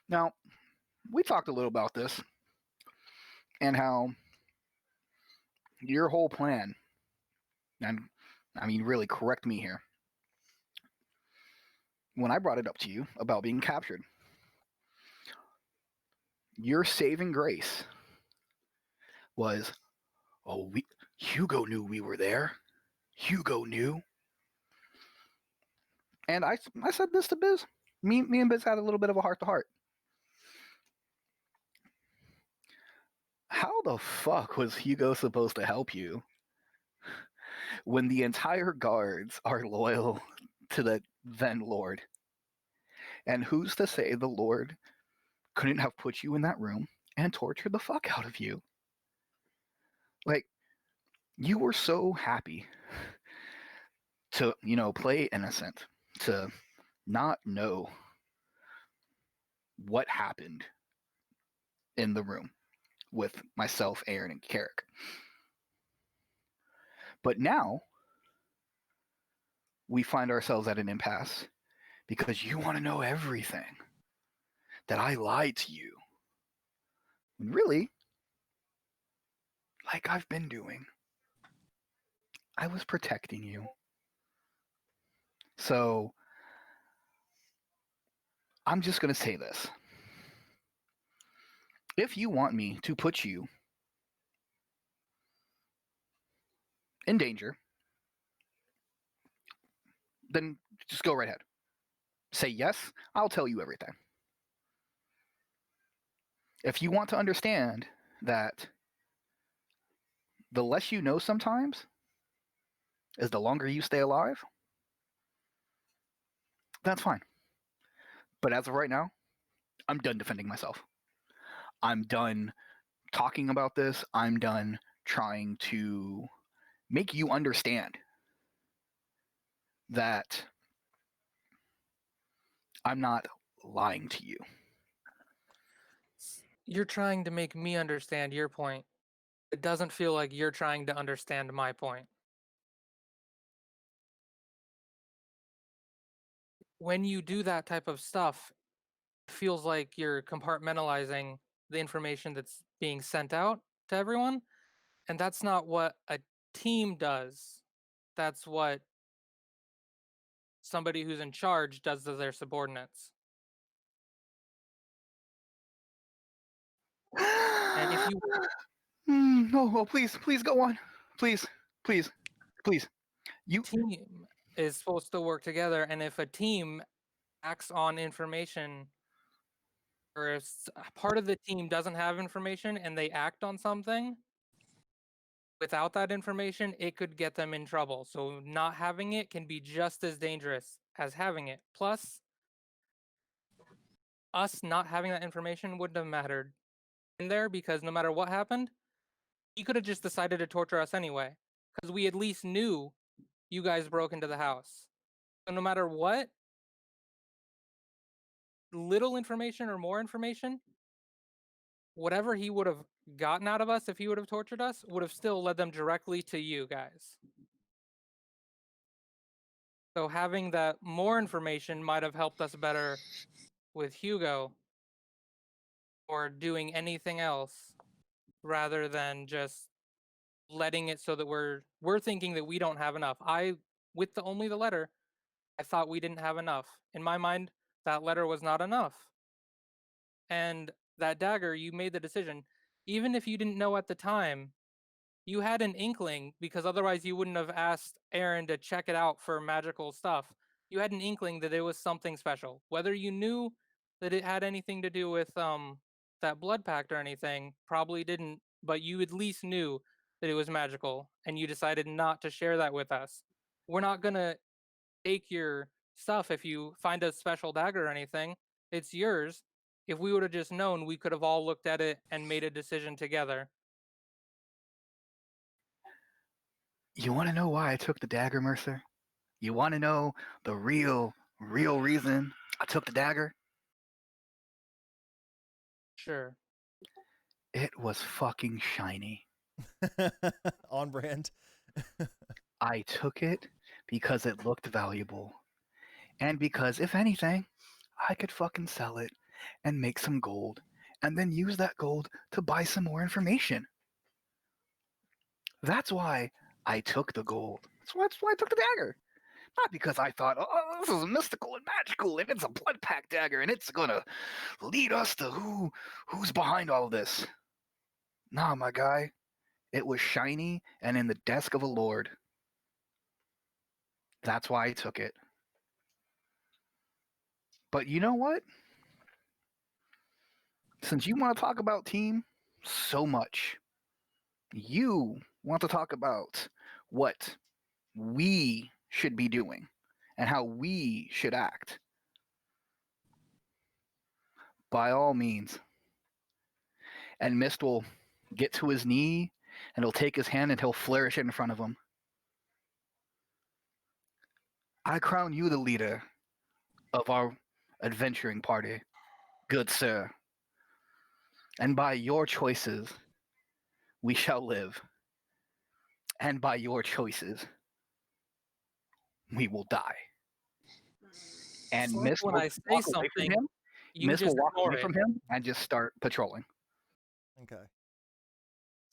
Now, we talked a little about this and how your whole plan, and I mean, really correct me here, when I brought it up to you about being captured, your saving grace was, oh, Hugo knew we were there. Hugo knew. And I said this to Biz. Me and Biz had a little bit of a heart-to-heart. How the fuck was Hugo supposed to help you when the entire guards are loyal to the then Lord. And who's to say the Lord couldn't have put you in that room and tortured the fuck out of you? Like, you were so happy to, play innocent, to not know what happened in the room with myself, Aaron, and Carrick. But now we find ourselves at an impasse because you want to know everything, that I lied to you. When really, like I've been doing, I was protecting you. So I'm just going to say this. If you want me to put you in danger, then just go right ahead. Say yes, I'll tell you everything. If you want to understand that the less you know sometimes is the longer you stay alive, that's fine. But as of right now, I'm done defending myself. I'm done talking about this. I'm done trying to make you understand that I'm not lying to you. You're trying to make me understand your point. It doesn't feel like you're trying to understand my point. When you do that type of stuff, it feels like you're compartmentalizing the information that's being sent out to everyone. And that's not what a team does. That's what somebody who's in charge does to their subordinates. And if you No, please go on. Please. You team is supposed to work together, and if a team acts on information, or if part of the team doesn't have information and they act on something without that information, it could get them in trouble. So not having it can be just as dangerous as having it. Plus, us not having that information wouldn't have mattered in there, because no matter what happened, he could have just decided to torture us anyway, because we at least knew you guys broke into the house. So no matter what, little information or more information, whatever he would have gotten out of us if he would have tortured us would have still led them directly to you guys. So having that more information might have helped us better with Hugo or doing anything else, rather than just letting it so that we're thinking that we don't have enough. With only the letter, I thought we didn't have enough. In my mind, that letter was not enough. And that dagger, you made the decision. Even if you didn't know at the time, you had an inkling, because otherwise you wouldn't have asked Aaron to check it out for magical stuff. You had an inkling that it was something special. Whether you knew that it had anything to do with that blood pact or anything, probably didn't, but you at least knew that it was magical, and you decided not to share that with us. We're not gonna take your stuff if you find a special dagger or anything. It's yours. If we would have just known, we could have all looked at it and made a decision together. You want to know why I took the dagger, Mercer? You want to know the real reason I took the dagger? Sure. It was fucking shiny. On brand. I took it because it looked valuable. And because, if anything, I could fucking sell it and make some gold, and then use that gold to buy some more information. That's why I took the gold. That's why I took the dagger. Not because I thought, oh, this is mystical and magical, and it's a blood pact dagger, and it's gonna lead us to who's behind all this. Nah, my guy. It was shiny and in the desk of a lord. That's why I took it. But you know what? Since you want to talk about team so much, you want to talk about what we should be doing and how we should act, by all means. And Mist will get to his knee and he'll take his hand and he'll flourish it in front of him. I crown you the leader of our adventuring party, good sir. And by your choices, we shall live. And by your choices, we will die. And It's like Mist when will I say walk away from something, him. you Mist will just walk ignore away it. from him and just start patrolling. Okay.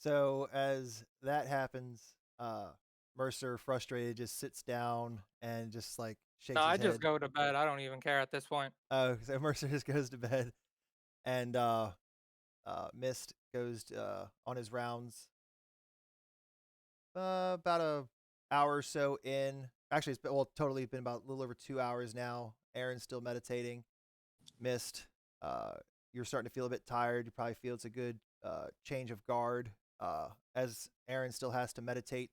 So as that happens, Mercer, frustrated, just sits down and just like shakes No, his I head. just go to bed. I don't even care at this point. Oh, so Mercer just goes to bed, and Mist goes on his rounds. About a hour or so in. Actually, it's been, well, totally been about a little over 2 hours now. Aaron's still meditating. Mist, you're starting to feel a bit tired. You probably feel it's a good change of guard. As Aaron still has to meditate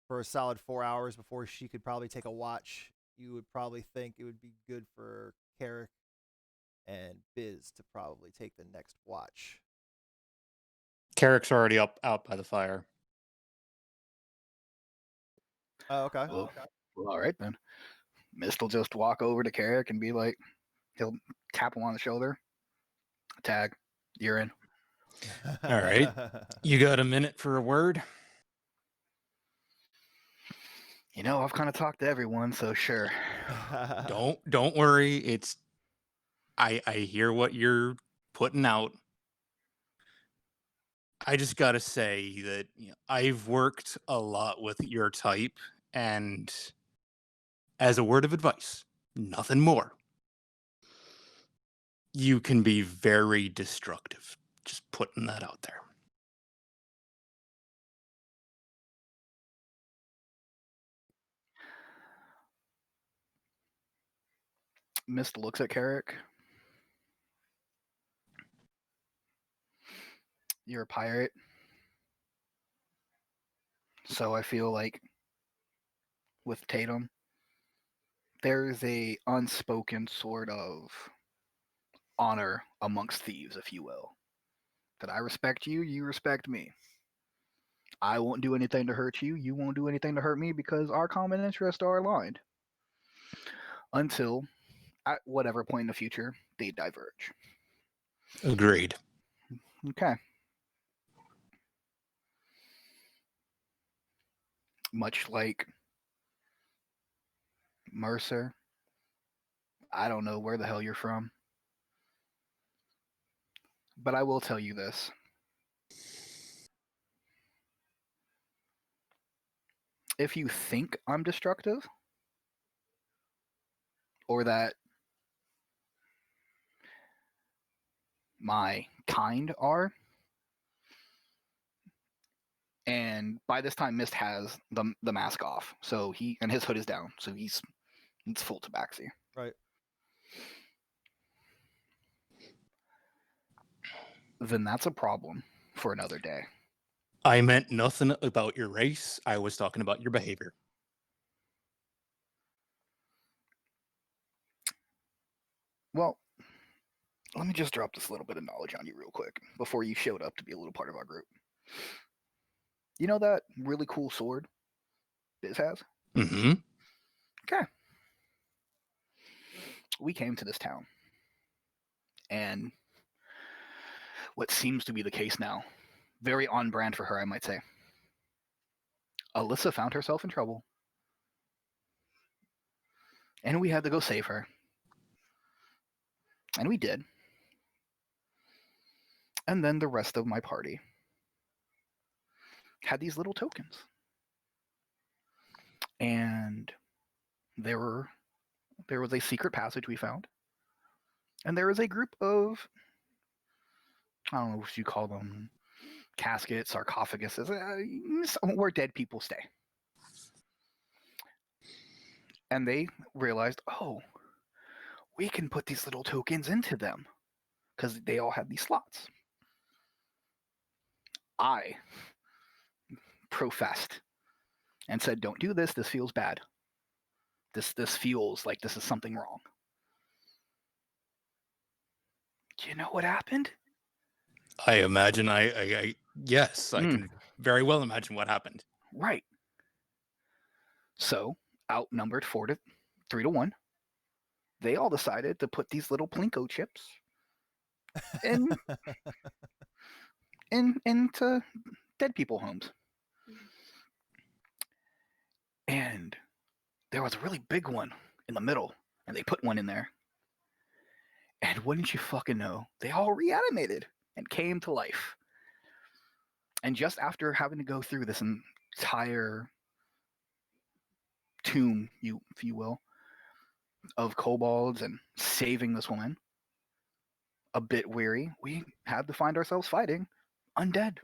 for a solid 4 hours before she could probably take a watch, you would probably think it would be good for Carrick and Biz to probably take the next watch. Carrick's already up out by the fire. Oh, okay. Well, all right then. Mist will just walk over to Carrick and be like, he'll tap him on the shoulder. Tag, you're in. All right. You got a minute for a word? You know, I've kind of talked to everyone, so sure. Don't worry. It's I hear what you're putting out. I just gotta say that I've worked a lot with your type, and as a word of advice, nothing more. You can be very destructive. Just putting that out there. Mist looks at Carrick. You're a pirate. So I feel like with Tatum, there's a unspoken sort of honor amongst thieves, if you will. That I respect you, you respect me. I won't do anything to hurt you, you won't do anything to hurt me because our common interests are aligned. Until, at whatever point in the future, they diverge. Agreed. Okay. Much like Mercer, I don't know where the hell you're from. But I will tell you this. If you think I'm destructive, or that my kind are, and by this time Mist has the mask off, so his hood is down, so it's full tabaxi. Right. Then that's a problem for another day. I meant nothing about your race. I was talking about your behavior. Well, let me just drop this little bit of knowledge on you real quick before you showed up to be a little part of our group. You know that really cool sword Biz has? Mm-hmm. Okay. We came to this town, and what seems to be the case now, very on brand for her, I might say. Alyssa found herself in trouble, and we had to go save her. And we did. And then the rest of my party had these little tokens. And there was a secret passage we found. And there was a group of, I don't know what you call them, caskets, sarcophaguses, where dead people stay. And they realized, oh, we can put these little tokens into them because they all had these slots. I professed and said, "Don't do this. This feels bad. This feels like this is something wrong." Do you know what happened? I imagine yes, I can very well imagine what happened. Right. So, outnumbered 3 to 1, they all decided to put these little Plinko chips into dead people homes. And there was a really big one in the middle, and they put one in there. And wouldn't you fucking know, they all reanimated and came to life. And just after having to go through this entire tomb, if you will, of kobolds and saving this woman, a bit weary, we had to find ourselves fighting undead,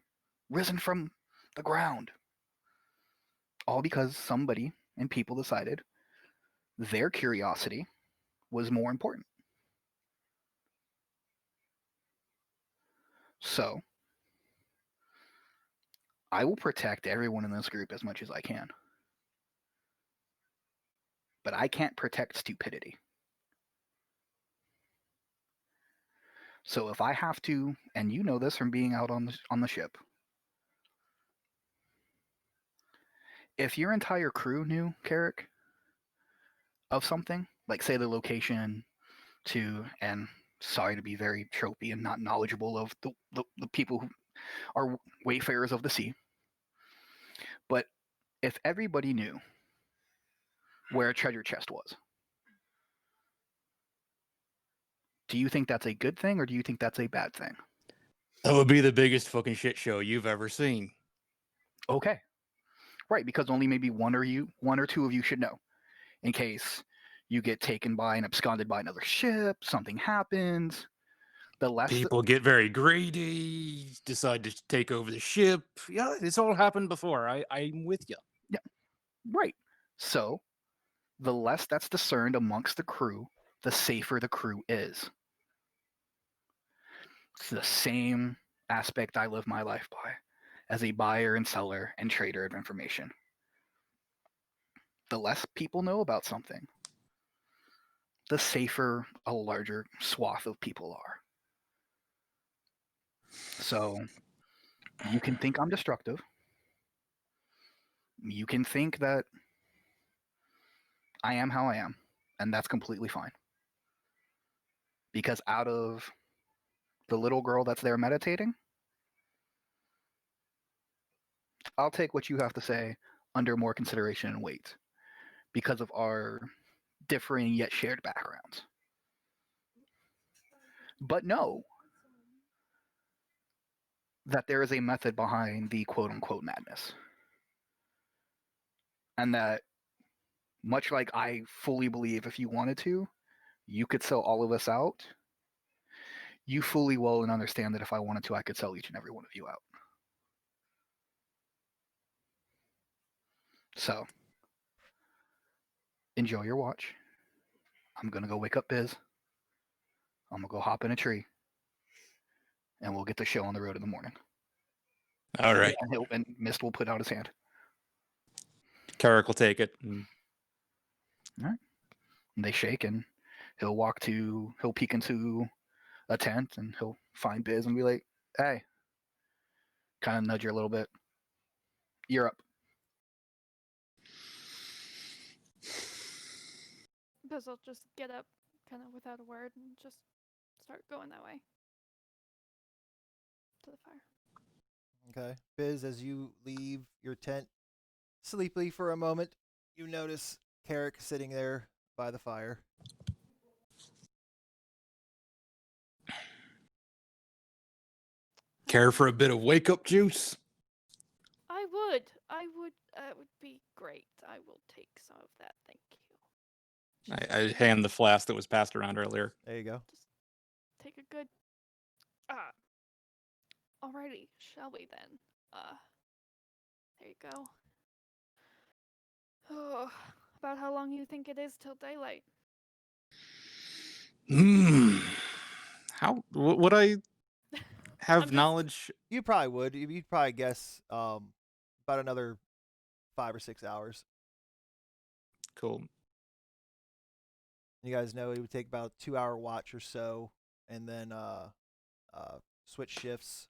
risen from the ground. All because somebody and people decided their curiosity was more important. So, I will protect everyone in this group as much as I can. But I can't protect stupidity. So if I have to, and you know this from being out on the ship, if your entire crew knew, Carrick, of something, like say the location and sorry to be very tropey and not knowledgeable of the people who are wayfarers of the sea, but if everybody knew where a treasure chest was, do you think that's a good thing or do you think that's a bad thing? That would be the biggest fucking shit show you've ever seen. Okay. Right, because only maybe one or two of you should know, in case you get taken by and absconded by another ship, something happens. The less people get very greedy, decide to take over the ship. Yeah, it's all happened before. I'm with you. Yeah, right. So, the less that's discerned amongst the crew, the safer the crew is. It's the same aspect I live my life by, as a buyer and seller and trader of information. The less people know about something, the safer a larger swath of people are. So, you can think I'm destructive. You can think that I am how I am, and that's completely fine. Because out of the little girl that's there meditating, I'll take what you have to say under more consideration and weight because of our differing yet shared backgrounds. But know that there is a method behind the quote unquote madness. And that, much like I fully believe if you wanted to, you could sell all of us out, you fully well and understand that if I wanted to, I could sell each and every one of you out. So, enjoy your watch. I'm going to go wake up Biz. I'm going to go hop in a tree. And we'll get the show on the road in the morning. All right. And Mist will put out his hand. Carrick will take it. All right. And they shake, and he'll peek into a tent, and he'll find Biz and be like, "Hey," kind of nudge her a little bit. "You're up." Biz will just get up, kind of without a word, and just start going that way to the fire. Okay. Biz, as you leave your tent sleepily for a moment, you notice Carrick sitting there by the fire. Care for a bit of wake-up juice? I would. It would be great. I will take some of that. Thank you. I hand the flask that was passed around earlier. There you go. Just take a good. Alrighty, shall we then? There you go. Oh, about how long you think it is till daylight? How would I have just- knowledge? You probably would. You'd probably guess about another 5 or 6 hours. Cool. You guys know it would take about 2-hour watch or so, and then switch shifts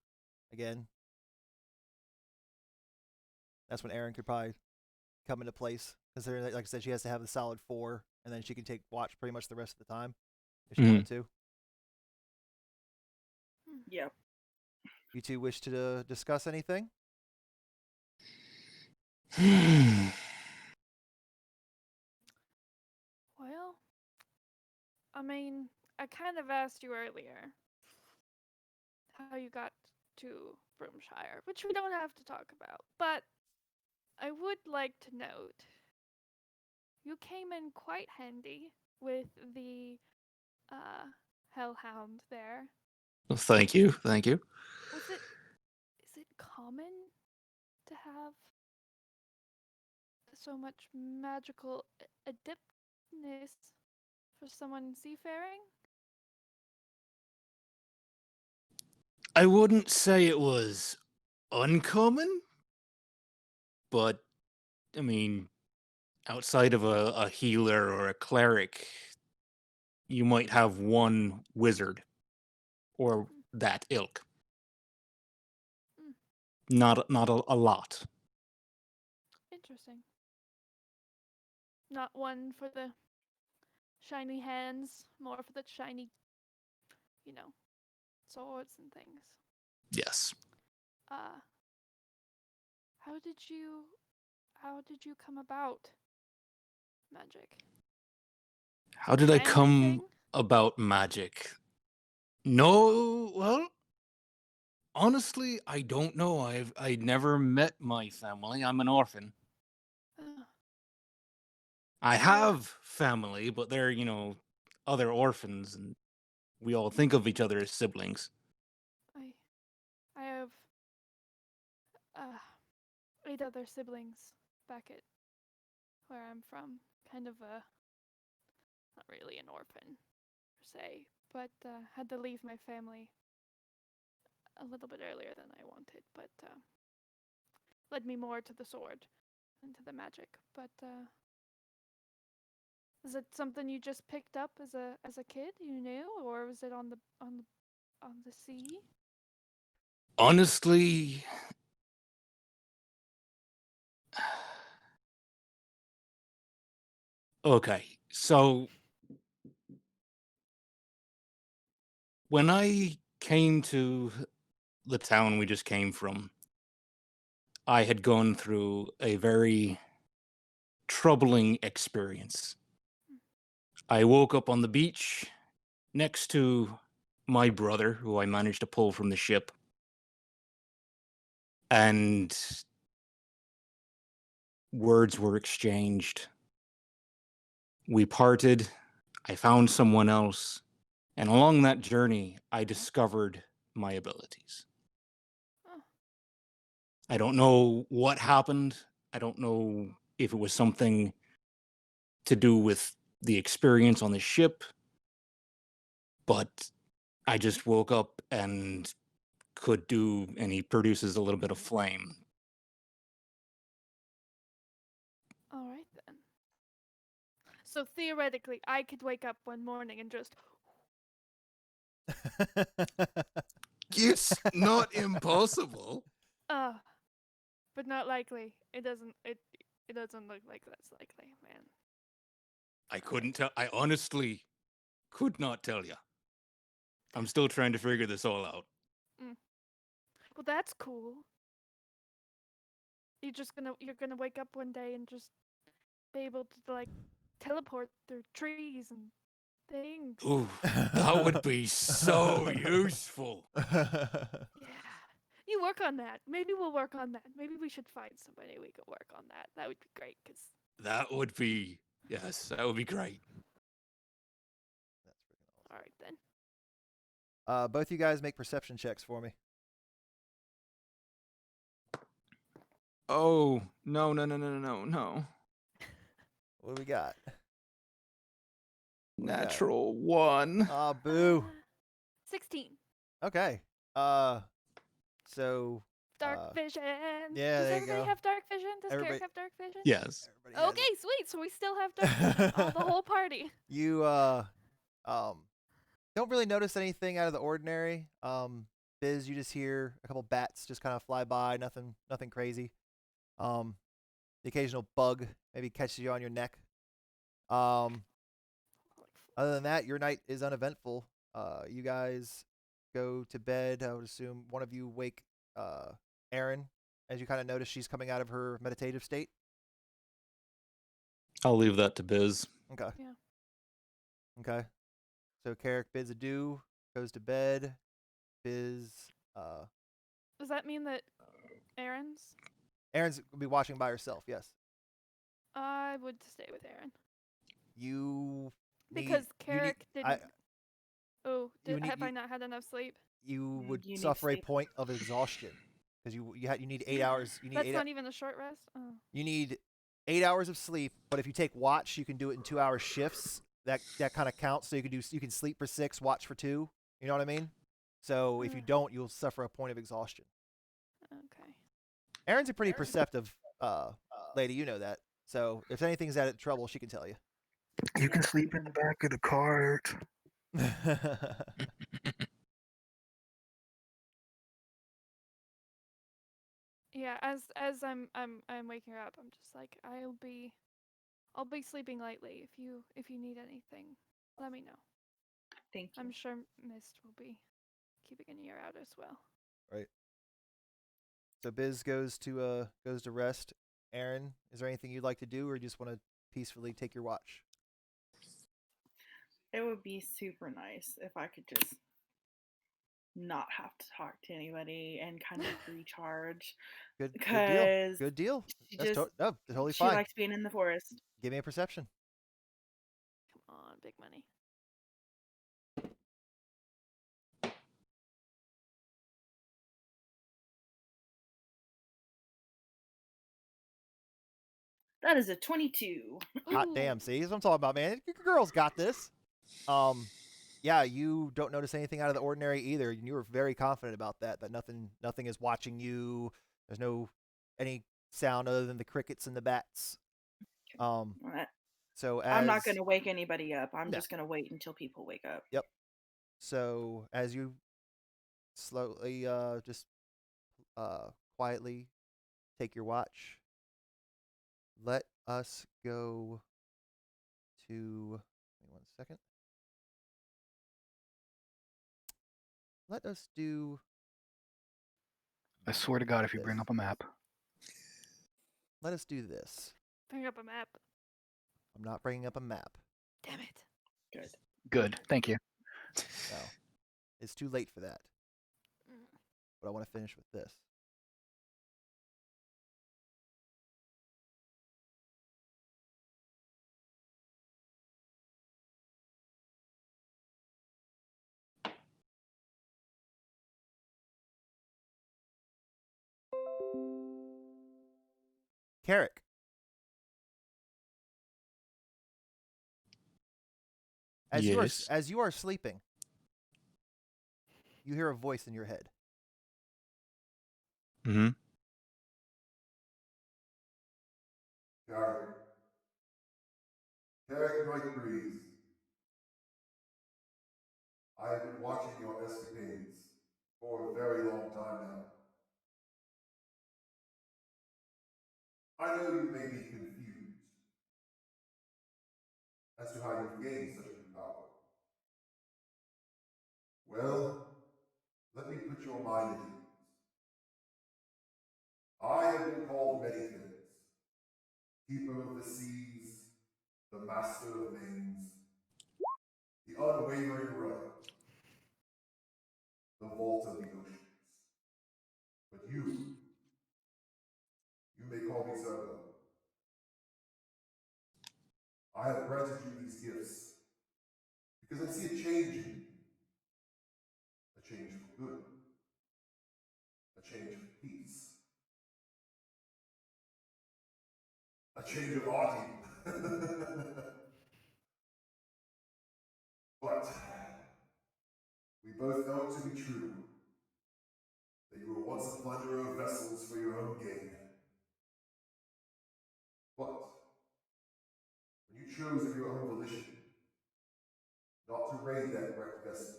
again. That's when Erin could probably come into place, because like I said, she has to have the solid 4, and then she can take watch pretty much the rest of the time if she wanted to. Yep. You two wish to discuss anything? Well, I mean, I kind of asked you earlier how you got to Broomshire, which we don't have to talk about, but I would like to note you came in quite handy with the hellhound there. Well, thank you. Thank you. Is it common to have so much magical adeptness for someone seafaring? I wouldn't say it was uncommon, but I mean, outside of a healer or a cleric, you might have one wizard or that ilk. Not a lot. Interesting. Not one for the shiny hands, more for the shiny, swords and things. Yes. How did you come about magic? How did I come Anything? about magic? No, well, honestly, I don't know. I never met my family. I'm an orphan. I have family, but they're, other orphans, and we all think of each other as siblings. I have 8 other siblings back at where I'm from. Kind of not really an orphan per se, but had to leave my family a little bit earlier than I wanted, but led me more to the sword than to the magic. But is it something you just picked up as a kid? You knew, or was it on the sea? Honestly, okay. So when I came to the town we just came from, I had gone through a very troubling experience. I woke up on the beach next to my brother, who I managed to pull from the ship, and words were exchanged. We parted. I found someone else, and along that journey, I discovered my abilities. I don't know what happened. I don't know if it was something to do with the experience on the ship, but I just woke up and could do, and he produces a little bit of flame. All right then. So theoretically, I could wake up one morning and just. It's not impossible. But not likely. It doesn't. It doesn't look like that's likely, man. I couldn't tell. I honestly could not tell you. I'm still trying to figure this all out. Well, that's cool. You're gonna wake up one day and just be able to like teleport through trees and things. Ooh, that would be so useful. Yeah. You work on that. Maybe we'll work on that. Maybe we should find somebody we could work on that. That would be great, cause. That would be, yes, that would be great. That's freaking awesome. All right then. Both you guys make perception checks for me. Oh, no. What do we got? Natural 1. Ah, boo. 16. Okay. So Dark vision. yeah, Does there you everybody go. have dark vision? Does Everybody- Carrick have dark vision? Yes. Everybody has Okay, sweet. So we still have dark vision. All the whole party. You don't really notice anything out of the ordinary. Biz, you just hear a couple bats just kind of fly by, nothing crazy. The occasional bug maybe catches you on your neck. Other than that, your night is uneventful. You guys go to bed. I would assume one of you wake Erin as you kind of notice she's coming out of her meditative state. I'll leave that to Biz. Okay. Yeah. Okay. So Carrick bids adieu, goes to bed. Biz, Does that mean that Aaron's? Erin's gonna be watching by herself. Yes. I would stay with Aaron You need, because you need, Carrick didn't. Oh, you need- have I not had enough sleep? you would You need suffer a sleep. point of exhaustion because you need 8 hours. You need That's 8. not even a short rest. Oh. You need 8 hours of sleep. But if you take watch, you can do it in 2-hour shifts. That kind of counts. So you can sleep for 6, watch for 2. You know what I mean? So if you don't, you'll suffer a point of exhaustion. Okay. Erin's a pretty perceptive lady. You know that. So if anything's at trouble, she can tell you. You can sleep in the back of the cart. Yeah, as I'm waking her up, I'm just like I'll be sleeping lightly. If you need anything, let me know. Thank you. I'm sure Mist will be keeping an ear out as well. Right. So Biz goes to rest. Erin, is there anything you'd like to do, or you just want to peacefully take your watch? It would be super nice if I could just not have to talk to anybody and kind of recharge. Good deal. Because Good deal. she That's just totally she fine. likes being in the forest. Give me a perception. Come on, big money. That is a 22. Hot damn, see? That's what I'm talking about, man. Your girl's got this. Yeah, you don't notice anything out of the ordinary either. You were very confident about that nothing is watching you. There's no any sound other than the crickets and the bats. So I'm not going to wake anybody up. I'm just going to wait until people wake up. Yep. So as you slowly just quietly take your watch, let us go to, wait 1 second. Let us do, I swear to God, if you bring up a map. let us do this. Bring up a map. I'm not bringing up a map. Damn it. Good. Good. Thank you. No. It's too late for that. Mm. But I want to finish with this. Carrick. Yes. As you are sleeping, you hear a voice in your head. Mm-hmm. Carrick Knight breathes. I have been watching your escapades for a very long time now. I know you may be confused as to how you gained such new power. Well, let me put your mind at ease. I have been called many things. Keeper of the seas, the master of names, the unwavering rudder, the vault of the oceans. But you may call me Zergo. I have granted you these gifts because I see a change in you. A change for good. A change for peace. A change of art even. But we both know it to be true that you were once a plunderer of vessels for your own gain. But when you chose of your own volition not to raid that wrecked vessel,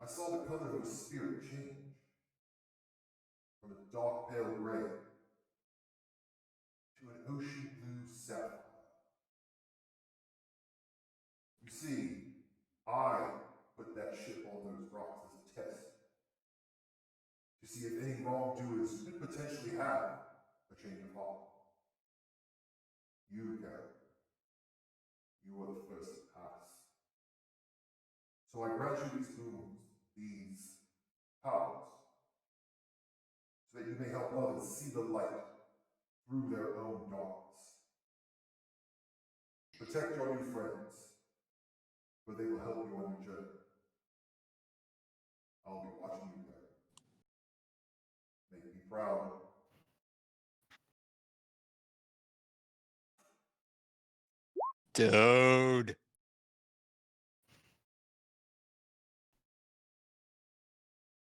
I saw the color of your spirit change from a dark pale gray to an ocean blue sapphire. You see, I put that ship on those rocks as a test to see if any wrongdoers could potentially have a change of heart. You, Karen, you are the first to pass. So I grant you these boons, these powers, so that you may help others see the light through their own darkness. Protect your new friends, for they will help you on your journey. I'll be watching you, Karen. Make me proud. Dude.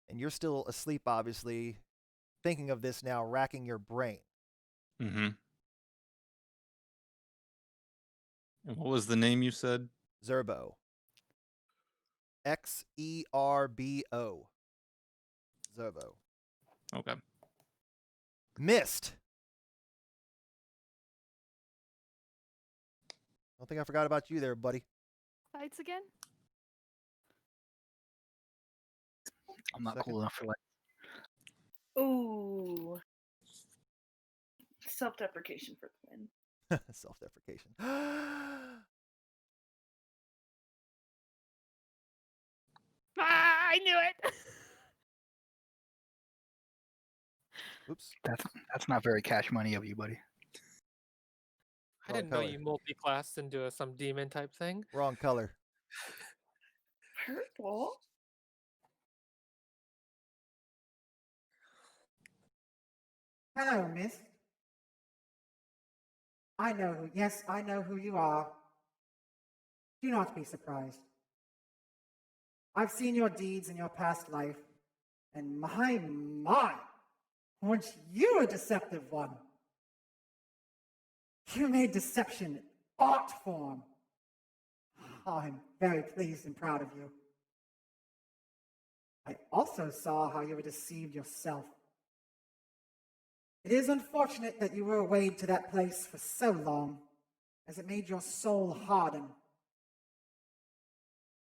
And you're still asleep, obviously, thinking of this now, racking your brain. Mm-hmm. And what was the name you said? Zerbo. Xerbo. Zerbo. Okay. Missed. Don't think I forgot about you there, buddy. Fights again? I'm not Second. cool enough for that. Ooh. Self-deprecation for the win. Self-deprecation. I knew it! Oops. That's not very cash money of you, buddy. I Wrong didn't know color. you multi-classed into some demon type thing. Wrong color. Purple? Hello, miss. I know who you are. Do not be surprised. I've seen your deeds in your past life, and my, weren't you a deceptive one? You made deception art form. Oh, I'm very pleased and proud of you. I also saw how you were deceived yourself. It is unfortunate that you were weighed to that place for so long, as it made your soul harden.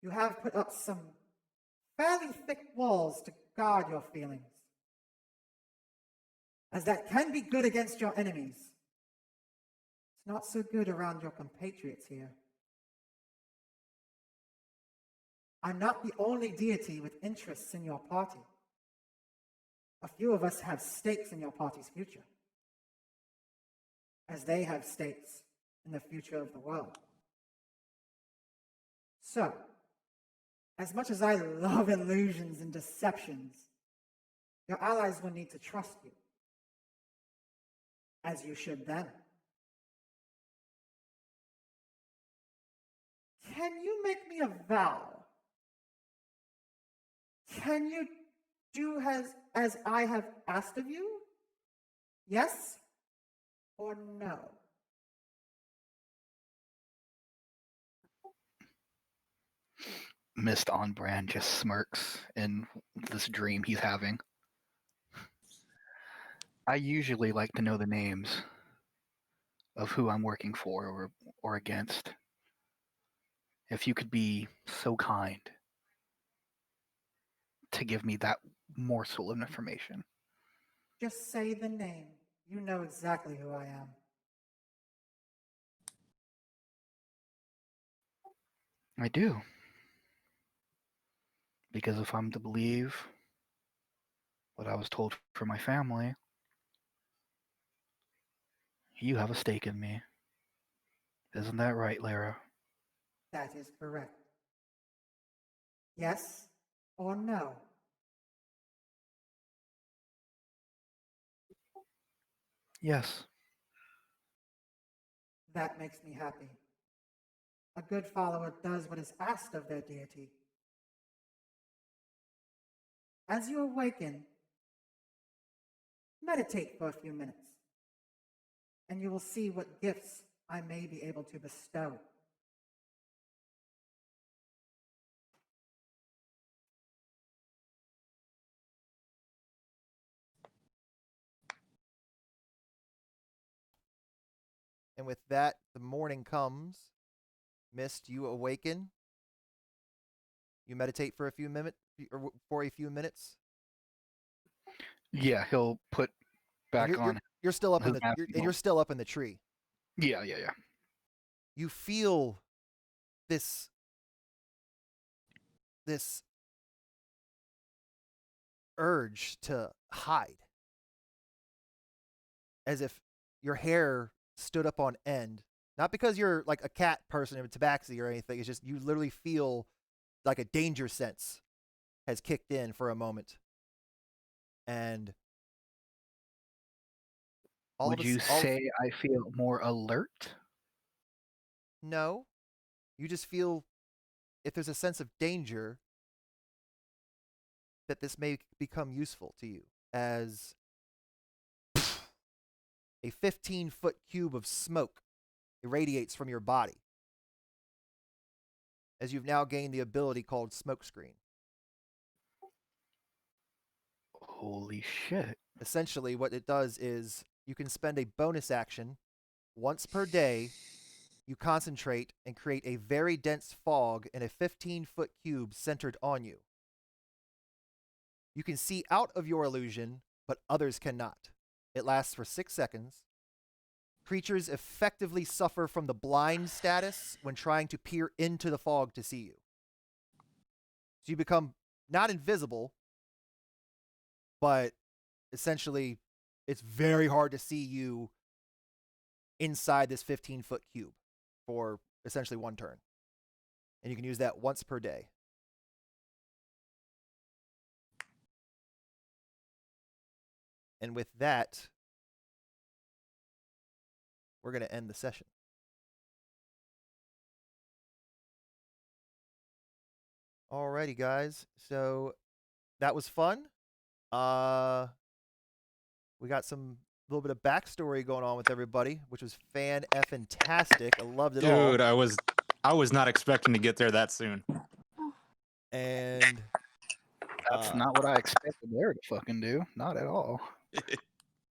You have put up some fairly thick walls to guard your feelings, as that can be good against your enemies. It's not so good around your compatriots here. I'm not the only deity with interests in your party. A few of us have stakes in your party's future, as they have stakes in the future of the world. So, as much as I love illusions and deceptions, your allies will need to trust you, as you should them. Can you make me a vow? Can you do as I have asked of you? Yes or no? Mist on brand just smirks in this dream he's having. I usually like to know the names of who I'm working for or against. If you could be so kind to give me that morsel of information. Just say the name. You know exactly who I am. I do. Because if I'm to believe what I was told for my family, you have a stake in me. Isn't that right, Lara? That is correct. Yes or no? Yes. That makes me happy. A good follower does what is asked of their deity. As you awaken, meditate for a few minutes, and you will see what gifts I may be able to bestow. And with that, the morning comes. Mist, you awaken. You meditate for a few minutes, or for a few minutes. Yeah, he'll put And back on. you're still up in his the mask you're, and and you're still up in the tree. Yeah. You feel this urge to hide, as if your hair stood up on end. Not because you're like a cat person in tabaxi or anything. It's just you literally feel like a danger sense has kicked in for a moment. And Would you say I feel more alert? No. You just feel if there's a sense of danger that this may become useful to you, as a 15-foot cube of smoke irradiates from your body, as you've now gained the ability called Smokescreen. Holy shit. Essentially, what it does is you can spend a bonus action once per day. You concentrate and create a very dense fog in a 15-foot cube centered on you. You can see out of your illusion, but others cannot. It lasts for 6 seconds. Creatures effectively suffer from the blind status when trying to peer into the fog to see you. So you become not invisible, but essentially it's very hard to see you inside this 15-foot cube for essentially one turn. And you can use that once per day. And with that, we're going to end the session. Alrighty, guys. So that was fun. We got some little bit of backstory going on with everybody, which was fan-effing-tastic. I loved it all. Dude, I was not expecting to get there that soon. And That's not what I expected there to fucking do. Not at all.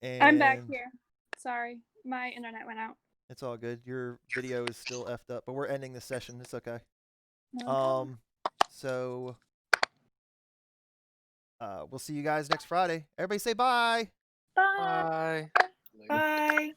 I'm back and here. Sorry, my internet went out. it's all good. Your video is still effed up, but we're ending this session. It's okay. Okay. So we'll see you guys next Friday. Everybody say bye. Bye. Bye. Bye.